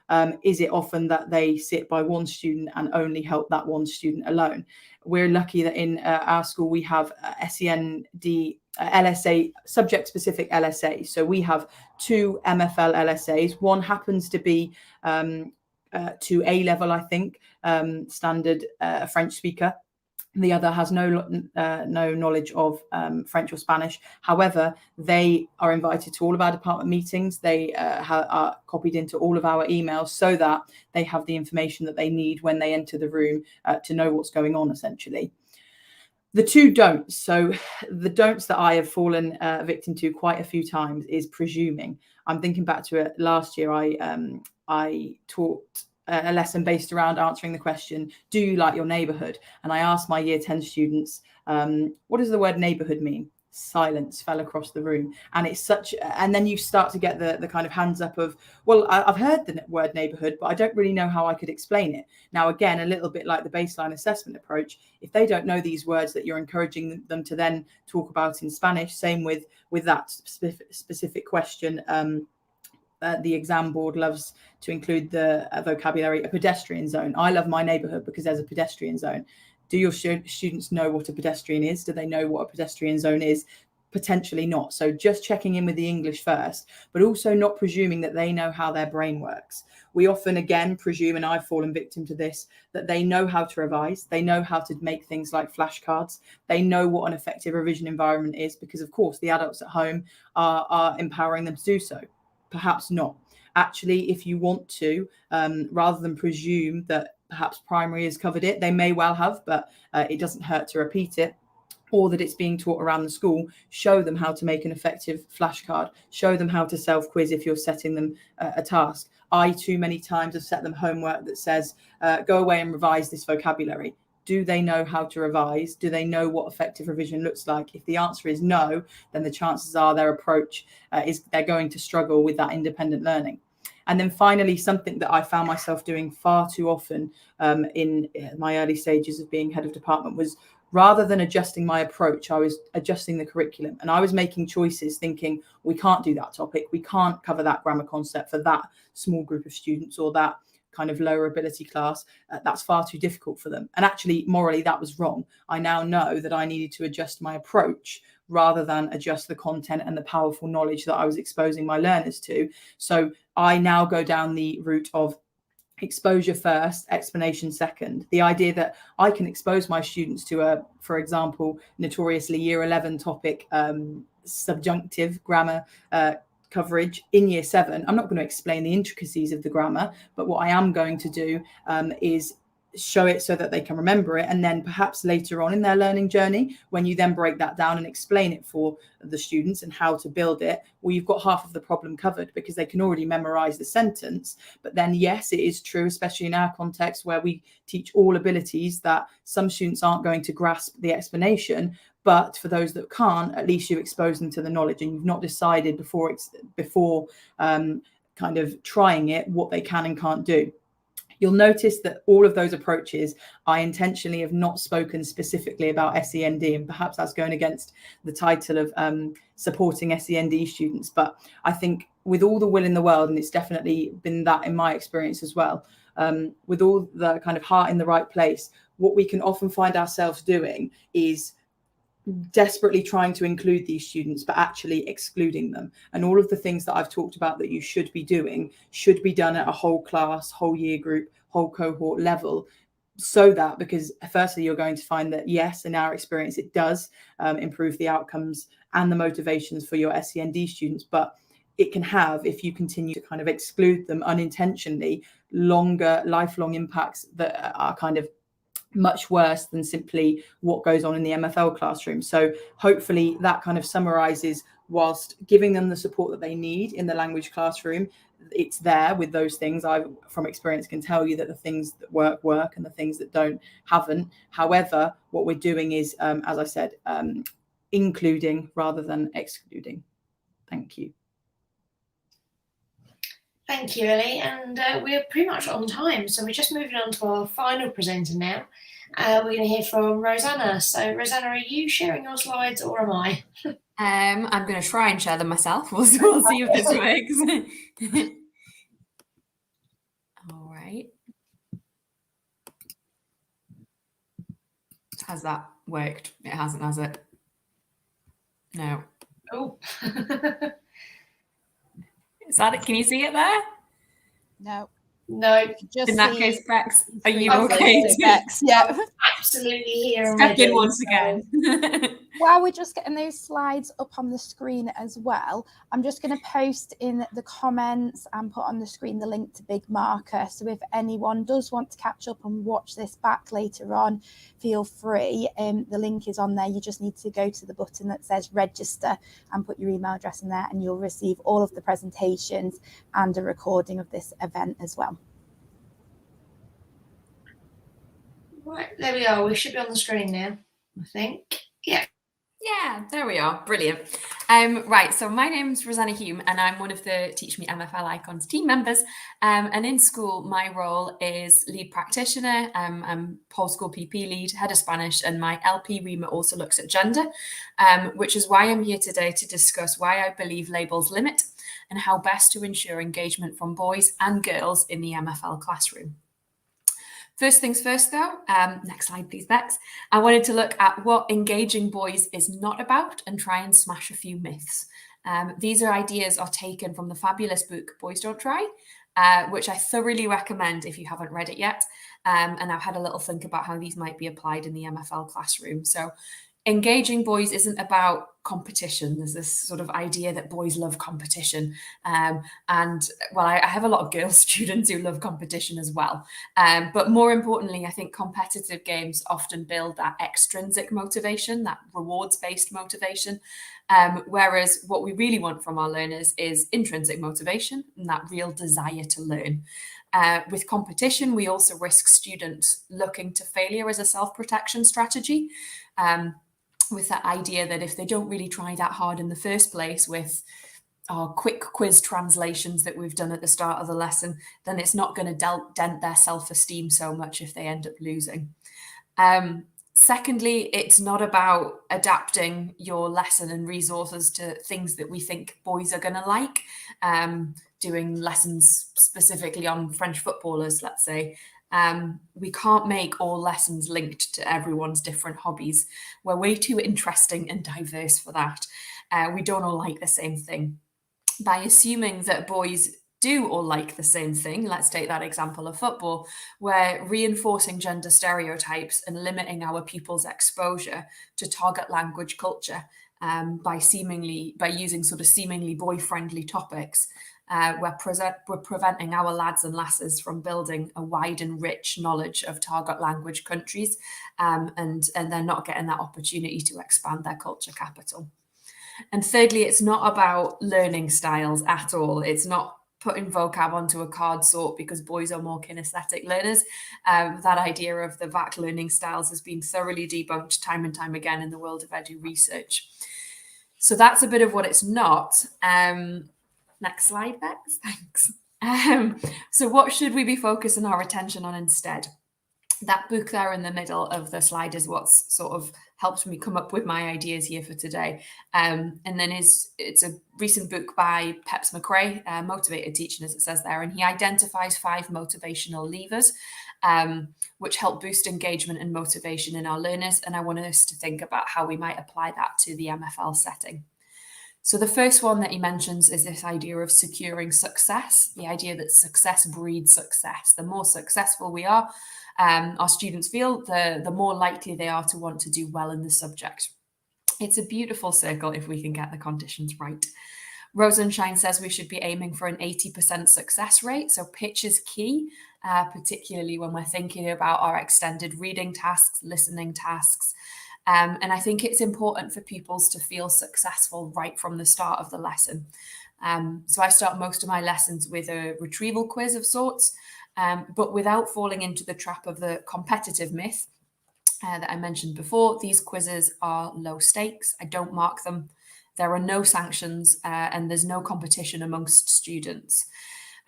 is it often that they sit by one student and only help that one student alone? We're lucky that in our school we have SEND LSA, subject-specific LSA. So we have 2 MFL LSAs. One happens to be to A level, I think, standard French speaker. The other has no knowledge of French or Spanish. However, they are invited to all of our department meetings. They are copied into all of our emails so that they have the information that they need when they enter the room to know what's going on, essentially. The 2 don'ts. So the don'ts that I have fallen victim to quite a few times is presuming. I'm thinking back to it last year. I taught a lesson based around answering the question, do you like your neighborhood? And I asked my year 10 students, what does the word neighborhood mean? Silence fell across the room. And it's such, and then you start to get the kind of hands up of, well, I've heard the word neighborhood, but I don't really know how I could explain it. Now, again, a little bit like the baseline assessment approach, if they don't know these words that you're encouraging them to then talk about in Spanish, same with that specific question. The exam board loves to include the vocabulary, a pedestrian zone. I love my neighborhood because there's a pedestrian zone. Do your students know what a pedestrian is? Do they know what a pedestrian zone is? Potentially not. So just checking in with the English first, but also not presuming that they know how their brain works. We often, again, presume, and I've fallen victim to this, that they know how to revise. They know how to make things like flashcards. They know what an effective revision environment is because, of course, the adults at home are empowering them to do so. Perhaps not. Actually, if you want to, rather than presume that perhaps primary has covered it, they may well have, but it doesn't hurt to repeat it, or that it's being taught around the school. Show them how to make an effective flashcard. Show them how to self-quiz if you're setting them a task. I too many times have set them homework that says, go away and revise this vocabulary. Do they know how to revise? Do they know what effective revision looks like? If the answer is no, then the chances are their approach is they're going to struggle with that independent learning. And then finally, something that I found myself doing far too often in my early stages of being head of department was, rather than adjusting my approach, I was adjusting the curriculum. And I was making choices thinking, we can't do that topic. We can't cover that grammar concept for that small group of students or that kind of lower ability class. That's far too difficult for them. And actually, morally, that was wrong. I now know that I needed to adjust my approach rather than adjust the content and the powerful knowledge that I was exposing my learners to. So I now go down the route of exposure first, explanation second. The idea that I can expose my students to a, for example, notoriously year 11 topic, subjunctive grammar coverage in year 7. I'm not going to explain the intricacies of the grammar, but what I am going to do is show it so that they can remember it. And then perhaps later on in their learning journey, when you then break that down and explain it for the students and how to build it, well, you've got half of the problem covered, because they can already memorize the sentence. But then, yes, it is true, especially in our context where we teach all abilities, that some students aren't going to grasp the explanation. But for those that can't, at least you expose them to the knowledge, and you've not decided before kind of trying it what they can and can't do. You'll notice that all of those approaches, I intentionally have not spoken specifically about SEND, and perhaps that's going against the title of supporting SEND students. But I think with all the will in the world, and it's definitely been that in my experience as well, with all the kind of heart in the right place, what we can often find ourselves doing is desperately trying to include these students, but actually excluding them. And all of the things that I've talked about that you should be doing should be done at a whole class, whole year group, whole cohort level. So that, because firstly, you're going to find that, yes, in our experience, it does improve the outcomes and the motivations for your SEND students, but it can have, if you continue to kind of exclude them unintentionally, longer, lifelong impacts that are kind of much worse than simply what goes on in the MFL classroom. So hopefully that kind of summarizes, whilst giving them the support that they need in the language classroom, it's there with those things. I, from experience, can tell you that the things that work and the things that don't haven't. However, what we're doing is, as I said, including rather than excluding. Thank you. Thank you, Ellie. And we're pretty much on time, so we're just moving on to our final presenter now. We're going to hear from Rosanna. So, Rosanna, are you sharing your slides or am I? I'm going to try and share them myself. We'll see if this works. All right. Has that worked? It hasn't, has it? No. Oh. Is that it? Can you see it there? No. No. Just in that case, Bex, are you okay? Bex, yeah. Absolutely here. Step in once again. While we're just getting those slides up on the screen as well, I'm just going to post in the comments and put on the screen the link to Big Marker. So if anyone does want to catch up and watch this back later on, feel free. The link is on there. You just need to go to the button that says register and put your email address in there, and you'll receive all of the presentations and a recording of this event as well. Right, there we are. We should be on the screen now, I think. Yeah. Yeah, there we are. Brilliant. Right, so my name's Rosanna Hume and I'm one of the TeachMeet MFL Icons team members. And in school, my role is lead practitioner. I'm whole school PP lead, head of Spanish, and my LP remit also looks at gender, which is why I'm here today to discuss why I believe labels limit and how best to ensure engagement from boys and girls in the MFL classroom. First things first, though, next slide, please, Bex. I wanted to look at what engaging boys is not about and try and smash a few myths. These ideas are taken from the fabulous book, Boys Don't Try, which I thoroughly recommend if you haven't read it yet. And I've had a little think about how these might be applied in the MFL classroom. So engaging boys isn't about competition. There's this sort of idea that boys love competition. And well, I have a lot of girl students who love competition as well. But more importantly, I think competitive games often build that extrinsic motivation, that rewards-based motivation. Whereas what we really want from our learners is intrinsic motivation and that real desire to learn. With competition, we also risk students looking to failure as a self-protection strategy. With that idea that if they don't really try that hard in the first place with our quick quiz translations that we've done at the start of the lesson, then it's not going to dent their self-esteem so much if they end up losing. Secondly, it's not about adapting your lesson and resources to things that we think boys are going to like. Doing lessons specifically on French footballers, let's say. We can't make all lessons linked to everyone's different hobbies. We're way too interesting and diverse for that. We don't all like the same thing. By assuming that boys do all like the same thing, let's take that example of football, we're reinforcing gender stereotypes and limiting our pupils' exposure to target language culture. by using sort of seemingly boy-friendly topics. We're preventing our lads and lasses from building a wide and rich knowledge of target language countries, and they're not getting that opportunity to expand their culture capital. And thirdly, it's not about learning styles at all. It's not putting vocab onto a card sort because boys are more kinesthetic learners. That idea of the VAC learning styles has been thoroughly debunked time and time again in the world of edu research. So that's a bit of what it's not. Next slide, Bex. Thanks. So what should we be focusing our attention on instead? That book there in the middle of the slide is what's sort of helped me come up with my ideas here for today. And then it's a recent book by Peps McRae, Motivated Teaching, as it says there, and he identifies 5 motivational levers which help boost engagement and motivation in our learners. And I want us to think about how we might apply that to the MFL setting. So the first one that he mentions is this idea of securing success, the idea that success breeds success. The more successful we are, our students feel, the more likely they are to want to do well in the subject. It's a beautiful circle if we can get the conditions right. Rosenshine says we should be aiming for an 80% success rate. So pitch is key, particularly when we're thinking about our extended reading tasks, listening tasks. And I think it's important for pupils to feel successful right from the start of the lesson. So I start most of my lessons with a retrieval quiz of sorts, but without falling into the trap of the competitive myth that I mentioned before. These quizzes are low stakes. I don't mark them. There are no sanctions and there's no competition amongst students.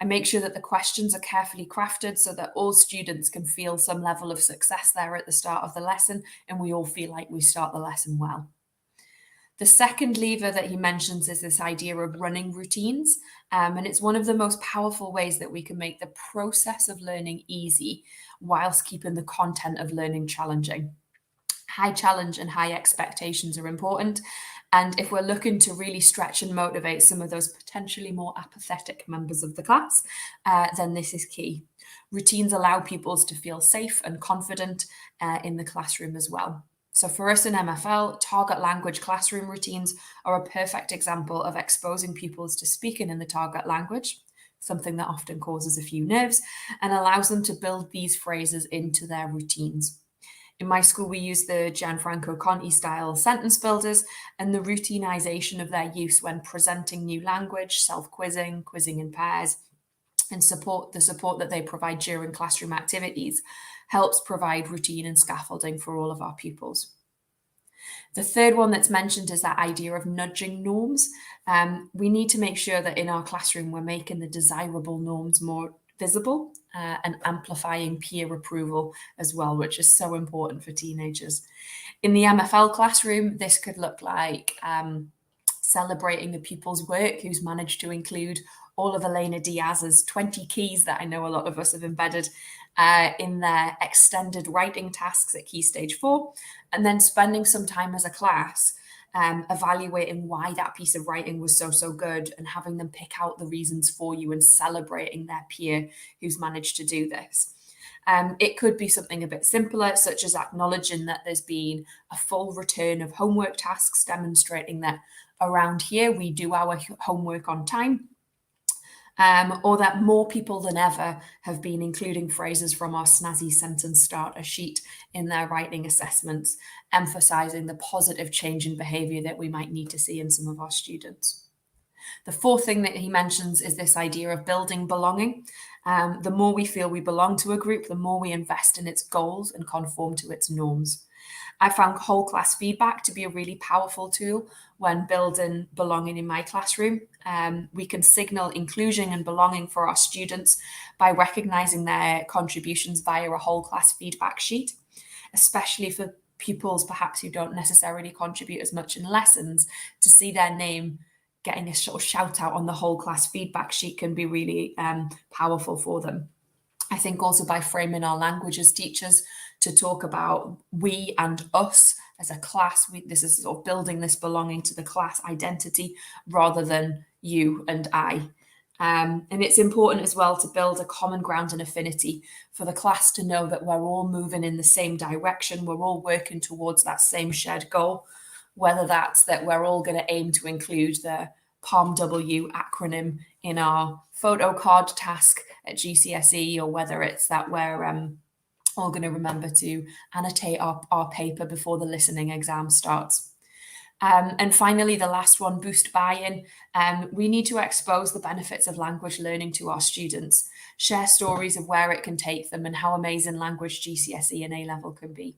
I make sure that the questions are carefully crafted so that all students can feel some level of success there at the start of the lesson, and we all feel like we start the lesson well. The second lever that he mentions is this idea of running routines, and it's one of the most powerful ways that we can make the process of learning easy whilst keeping the content of learning challenging. High challenge and high expectations are important. And if we're looking to really stretch and motivate some of those potentially more apathetic members of the class, then this is key. Routines allow pupils to feel safe and confident in the classroom as well. So for us in MFL, target language classroom routines are a perfect example of exposing pupils to speaking in the target language, something that often causes a few nerves, and allows them to build these phrases into their routines. In my school, we use the Gianfranco Conti style sentence builders and the routinization of their use when presenting new language, self-quizzing, quizzing in pairs, and the support that they provide during classroom activities helps provide routine and scaffolding for all of our pupils. The third one that's mentioned is that idea of nudging norms. We need to make sure that in our classroom, we're making the desirable norms more visible and amplifying peer approval as well, which is so important for teenagers. In the MFL classroom, this could look like celebrating the pupil's work who's managed to include all of Elena Diaz's 20 keys that I know a lot of us have embedded in their extended writing tasks at Key Stage 4, and then spending some time as a class evaluating why that piece of writing was so good and having them pick out the reasons for you and celebrating their peer who's managed to do this. It could be something a bit simpler, such as acknowledging that there's been a full return of homework tasks, demonstrating that around here we do our homework on time. Or that more people than ever have been including phrases from our snazzy sentence starter sheet in their writing assessments, emphasising the positive change in behaviour that we might need to see in some of our students. The fourth thing that he mentions is this idea of building belonging. The more we feel we belong to a group, the more we invest in its goals and conform to its norms. I found whole class feedback to be a really powerful tool when building belonging in my classroom. We can signal inclusion and belonging for our students by recognising their contributions via a whole class feedback sheet, especially for pupils perhaps who don't necessarily contribute as much in lessons. To see their name getting a sort of shout out on the whole class feedback sheet can be really powerful for them. I think also by framing our language as teachers to talk about we and us as a class, this is sort of building this belonging to the class identity rather than you and I. And it's important as well to build a common ground and affinity for the class to know that we're all moving in the same direction. We're all working towards that same shared goal. whether that's that we're all going to aim to include the PALM-W acronym in our photo card task at GCSE, or whether it's that we're all going to remember to annotate our paper before the listening exam starts. And finally, the last one, boost buy-in. We need to expose the benefits of language learning to our students, share stories of where it can take them and how amazing language GCSE and A-level can be.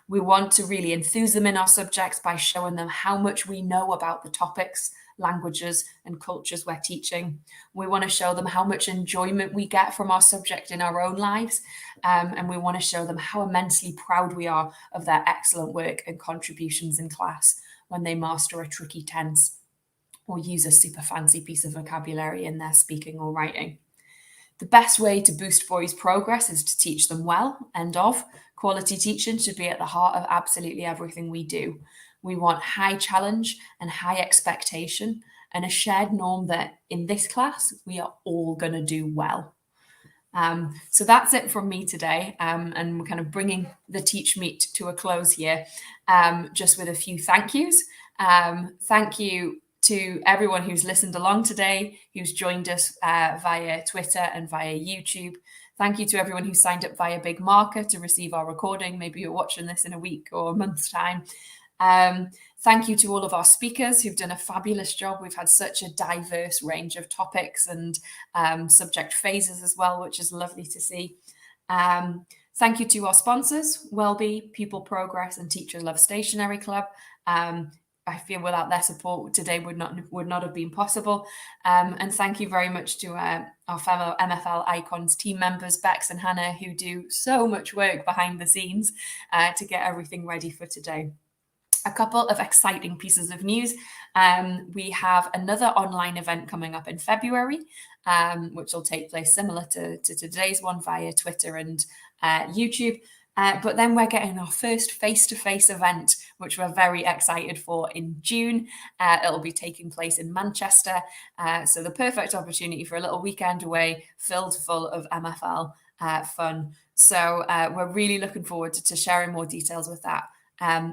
We want to really enthuse them in our subjects by showing them how much we know about the topics, languages and cultures we're teaching. We want to show them how much enjoyment we get from our subject in our own lives. And we want to show them how immensely proud we are of their excellent work and contributions in class when they master a tricky tense or use a super fancy piece of vocabulary in their speaking or writing. The best way to boost boys' progress is to teach them well. End of. Quality teaching should be at the heart of absolutely everything we do. We want high challenge and high expectation and a shared norm that in this class, we are all going to do well. So that's it from me today. And we're kind of bringing the TeachMeet to a close here, just with a few thank yous. Thank you to everyone who's listened along today, who's joined us via Twitter and via YouTube. Thank you to everyone who signed up via Big Marker to receive our recording. Maybe you're watching this in a week or a month's time. Thank you to all of our speakers who've done a fabulous job. We've had such a diverse range of topics and subject phases as well, which is lovely to see. Thank you to our sponsors, Wellbe, Pupil Progress and Teachers Love Stationery Club. I feel without their support today would not have been possible. And thank you very much to our fellow MFL Icons team members, Bex and Hannah, who do so much work behind the scenes to get everything ready for today. A couple of exciting pieces of news. We have another online event coming up in February, which will take place similar to today's one via Twitter and YouTube. But then we're getting our first face-to-face event, which we're very excited for in June. It'll be taking place in Manchester. So the perfect opportunity for a little weekend away filled full of MFL fun. So we're really looking forward to sharing more details with that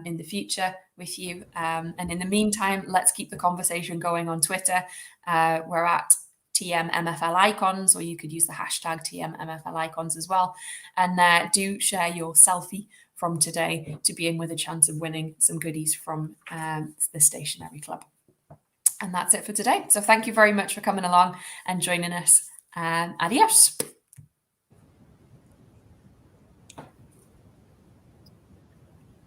in the future with you. And in the meantime, let's keep the conversation going on Twitter. We're at TMMFL Icons, or you could use the hashtag TMMFL Icons as well. And do share your selfie from today to be in with a chance of winning some goodies from the Stationery Club. And that's it for today. So thank you very much for coming along and joining us. Adios.